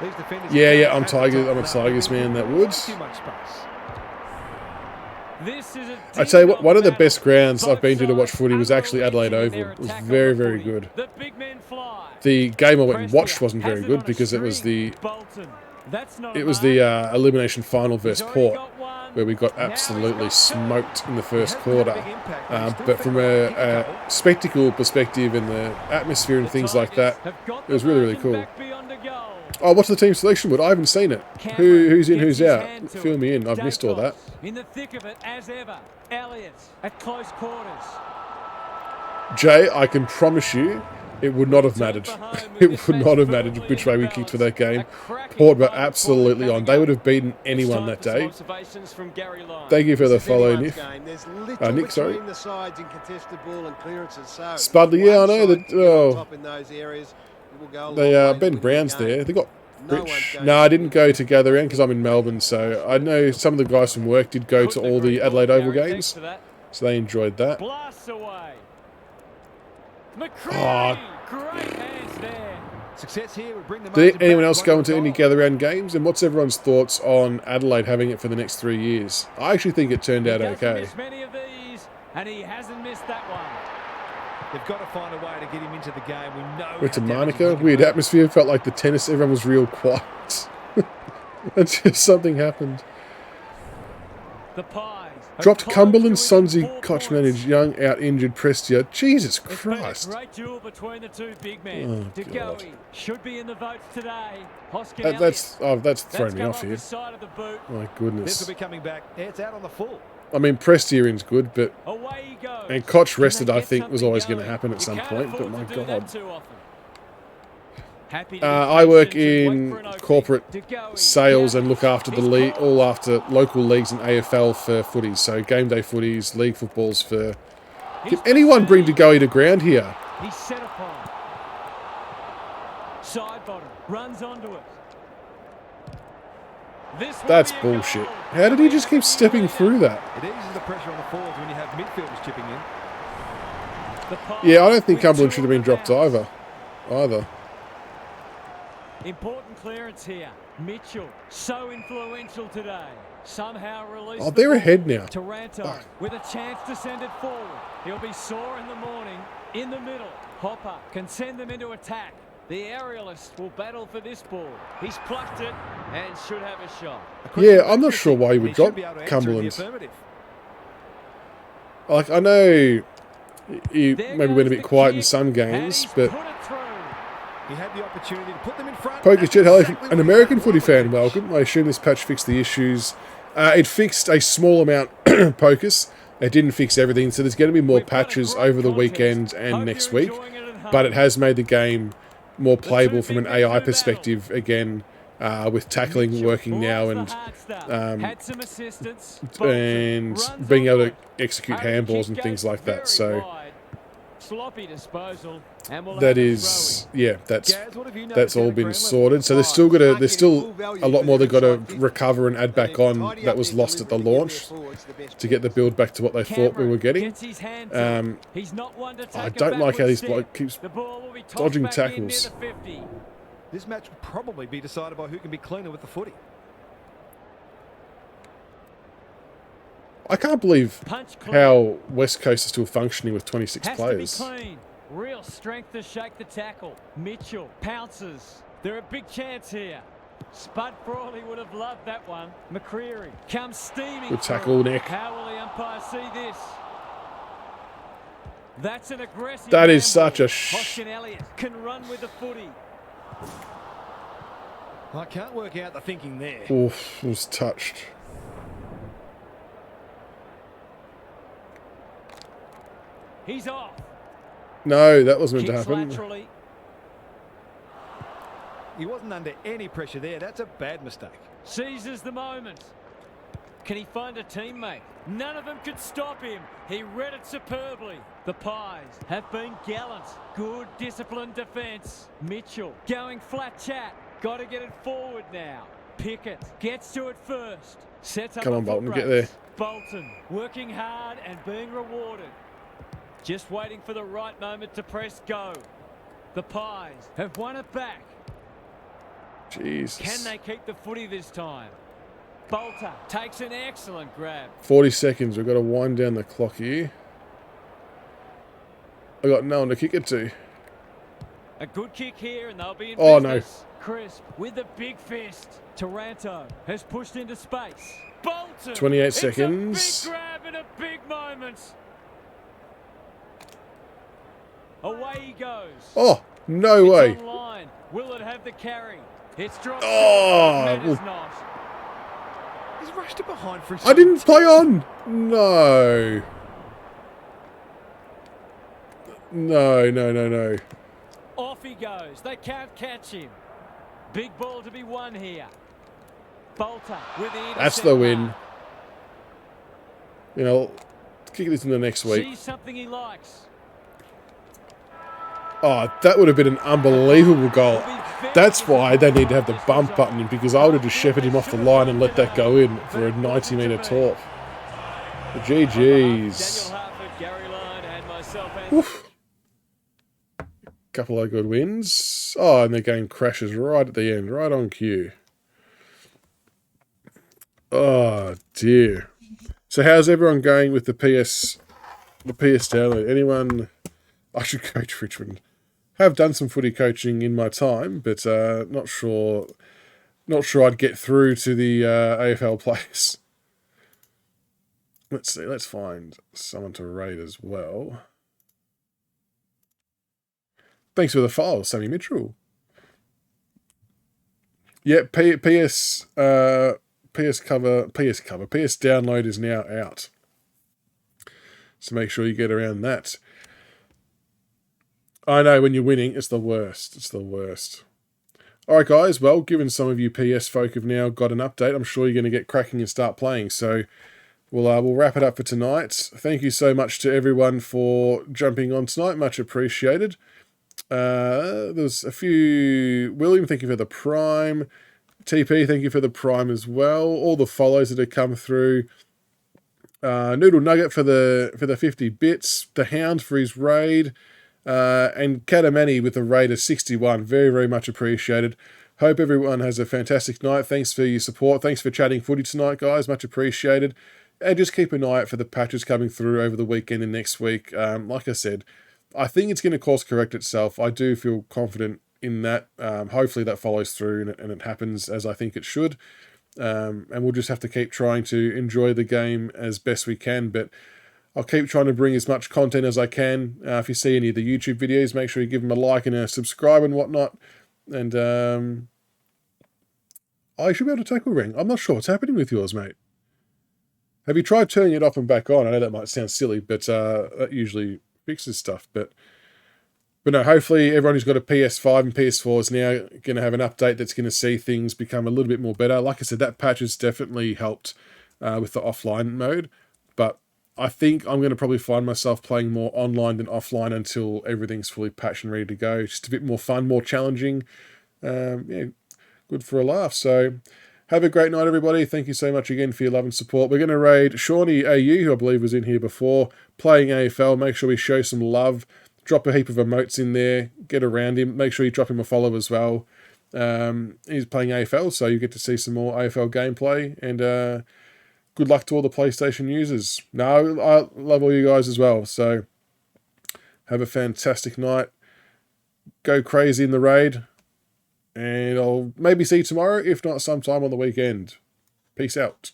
These defenders. Yeah, I'm a Tigers man. That would. Too much space. This is I tell you what, one of the best grounds I've been to watch footy was actually Adelaide Oval. It was very, very good. The big men fly. The game I went and watched wasn't very good because it was the elimination final versus Port, where we got absolutely smoked in the first quarter. But from a spectacle perspective and the atmosphere and things like that, it was really, really cool. Oh, what's the team selection, Wood? I haven't seen it. Who's in, who's out? Fill me in. I've missed all that. In the thick of it, as ever. Elliott at close quarters. Jay, I can promise you, it would not have mattered. It would not have mattered which way we kicked for that game. Port were absolutely on. They would have beaten anyone that day. Thank you for the follow, Nick. Nick, sorry. Spudley, yeah, I know that. Oh, Ben Brown's there. They got Rich. No, I didn't go to gather in because I'm in Melbourne, so I know some of the guys from work did go to all the Adelaide Oval games, so they enjoyed that. Oh. Success here would bring them. Did anyone else go into any gather-round games? And what's everyone's thoughts on Adelaide having it for the next 3 years? I actually think it turned out okay. Many of these, and he hasn't missed that one. They've got to find a way to get him into the game. We know. Went to Monica. Weird atmosphere. Felt like the tennis. Everyone was real quiet. Until something happened. The Pies. Dropped Cumberland, Sonzi, Koch managed Young, out injured Prestia. Jesus Christ. Great duel between the two big men. Oh, God. Should be in the votes today. That's thrown me off here. My goodness. This will be coming back. It's out on the full. I mean, Prestierin's good, but... And Koch rested, I think, was always going to happen at some point, but my God. I work in corporate sales and look after the league, all after local leagues and AFL for footies. So game day footies, league footballs for... Can anyone bring DeGoey to ground here? He's set upon. Side bottom, runs onto it. That's bullshit. How did he just keep stepping through that? It eases the pressure on the forwards when you have midfielders chipping in. Yeah, I don't think Cumberland should have been dropped either. Important clearance here. Mitchell, so influential today. Somehow released. Oh, they're ahead now. Taranto with a chance to send it forward. He'll be sore in the morning. In the middle, Hopper can send them into attack. The aerialist will battle for this ball. He's plucked it and should have a shot. Yeah, I'm not sure why he would drop Cumberland. Like, I know he maybe went a bit quiet in some games, but He had the opportunity to put them in front. Pokers Jet, hello, Exactly an what he American done. footy fan, welcome. I assume this patch fixed the issues. It fixed a small amount, Pocus. It didn't fix everything, so there's going to be more We've got a patches great over the contest. weekend and Hope next you're week. enjoying it at home. But it has made the game more playable from an big AI men do perspective again, with tackling Mitchell working now loves the and hard stuff. Had some assistance. and Runs being able to onward. execute Hurry, handballs kick and goes things like that. very So wide. Sloppy disposal, and we'll that have a is, yeah, that's Gaz, what have you that's noticed down all at been ground level? sorted. So there's still got to, there's still a lot more they've got to recover and add back on that was lost at the launch to get the build back to what they thought we were getting. gets his hand to it. He's not one to I take a don't like how backward this step. bloke keeps The ball will be tossed dodging back in near tackles. the 50. This match will probably be decided by who can be cleaner with the footy. I can't believe Punch clear. how West Coast is still functioning with 26 Has players. to be clean. Real strength to shake the tackle. Mitchell pounces. They're a big chance here. Spud Frawley would have loved that one. McCreary comes steaming. Good tackle, through. Nick. How will the umpire see this? That's an aggressive. That is handball. such a Hoskin Elliott can run with the footy. I can't work out the thinking there. Oof, was touched. He's off. No, that wasn't meant to Kicks happen. laterally. He wasn't under any pressure there. That's a bad mistake. Seizes the moment. Can he find a teammate? None of them could stop him. He read it superbly. The Pies have been gallant. Good disciplined defence. Mitchell going flat chat. Got to get it forward now. Pickett gets to it first. Sets up Come a on, Bolton, foot get race. there. Bolton working hard and being rewarded. Just waiting for the right moment to press go. The Pies have won it back. Jesus. Can they keep the footy this time? Bolter takes an excellent grab. 40 seconds. We've got to wind down the clock here. I got no one to kick it to. A good kick here and they'll be in Oh, business. Crisp with a big fist. Taranto has pushed into space. Bolton. 28 it's seconds. A big grab and a big moment. Away he goes. Oh, no It's way. online. Will it have the carry? It's dropped. Oh, It matters well, not. He's rushed it behind for his I didn't play on. No. No. Off he goes. They can't catch him. Big ball to be won here. Bolter with the That's the intercept win. mark. You know, kick this in the next week. Sees something he likes. Oh, that would have been an unbelievable goal. That's why they need to have the bump button in, because I would have just shepherded him off the line and let that go in for a 90-metre torp. The GG's. Daniel Harford, Gary Lyon, and myself. Oof. Couple of good wins. Oh, and the game crashes right at the end, right on cue. Oh, dear. So how's everyone going with the PS download? Anyone? I should coach Richmond. Have done some footy coaching in my time, but not sure I'd get through to the AFL players. Let's see. Let's find someone to rate as well. Thanks for the file, Sammy Mitchell. Yeah, PS download is now out. So make sure you get around that. I know, when you're winning, it's the worst. It's the worst. All right, guys. Well, given some of you PS folk have now got an update, I'm sure you're going to get cracking and start playing. So we'll wrap it up for tonight. Thank you so much to everyone for jumping on tonight. Much appreciated. There's a few. William, thank you for the Prime. TP, thank you for the Prime as well. All the follows that have come through. Noodle Nugget for the 50 bits. The Hound for his raid. And Katamani with a rate of 61. Very, very much appreciated. Hope everyone has a fantastic night. Thanks for your support. Thanks for chatting footy tonight, guys. Much appreciated. And just keep an eye out for the patches coming through over the weekend and next week. Like I said, I think it's going to course correct itself. I do feel confident in that. Hopefully that follows through and it happens as I think it should. And we'll just have to keep trying to enjoy the game as best we can. But I'll keep trying to bring as much content as I can. If you see any of the YouTube videos, make sure you give them a like and a subscribe and whatnot. And I should be able to tackle ring. I'm not sure what's happening with yours, mate. Have you tried turning it off and back on? I know that might sound silly, but that usually fixes stuff. But no, hopefully everyone who's got a PS5 and PS4 is now going to have an update that's going to see things become a little bit more better. Like I said, that patch has definitely helped with the offline mode. But I think I'm going to probably find myself playing more online than offline until everything's fully patched and ready to go. Just a bit more fun, more challenging. Yeah, good for a laugh. So have a great night, everybody. Thank you so much again for your love and support. We're going to raid Shawnee AU, who I believe was in here before, playing AFL. Make sure we show some love. Drop a heap of emotes in there. Get around him. Make sure you drop him a follow as well. He's playing AFL, so you get to see some more AFL gameplay. And good luck to all the PlayStation users. No, I love all you guys as well. So have a fantastic night. Go crazy in the raid. And I'll maybe see you tomorrow, if not sometime on the weekend. Peace out.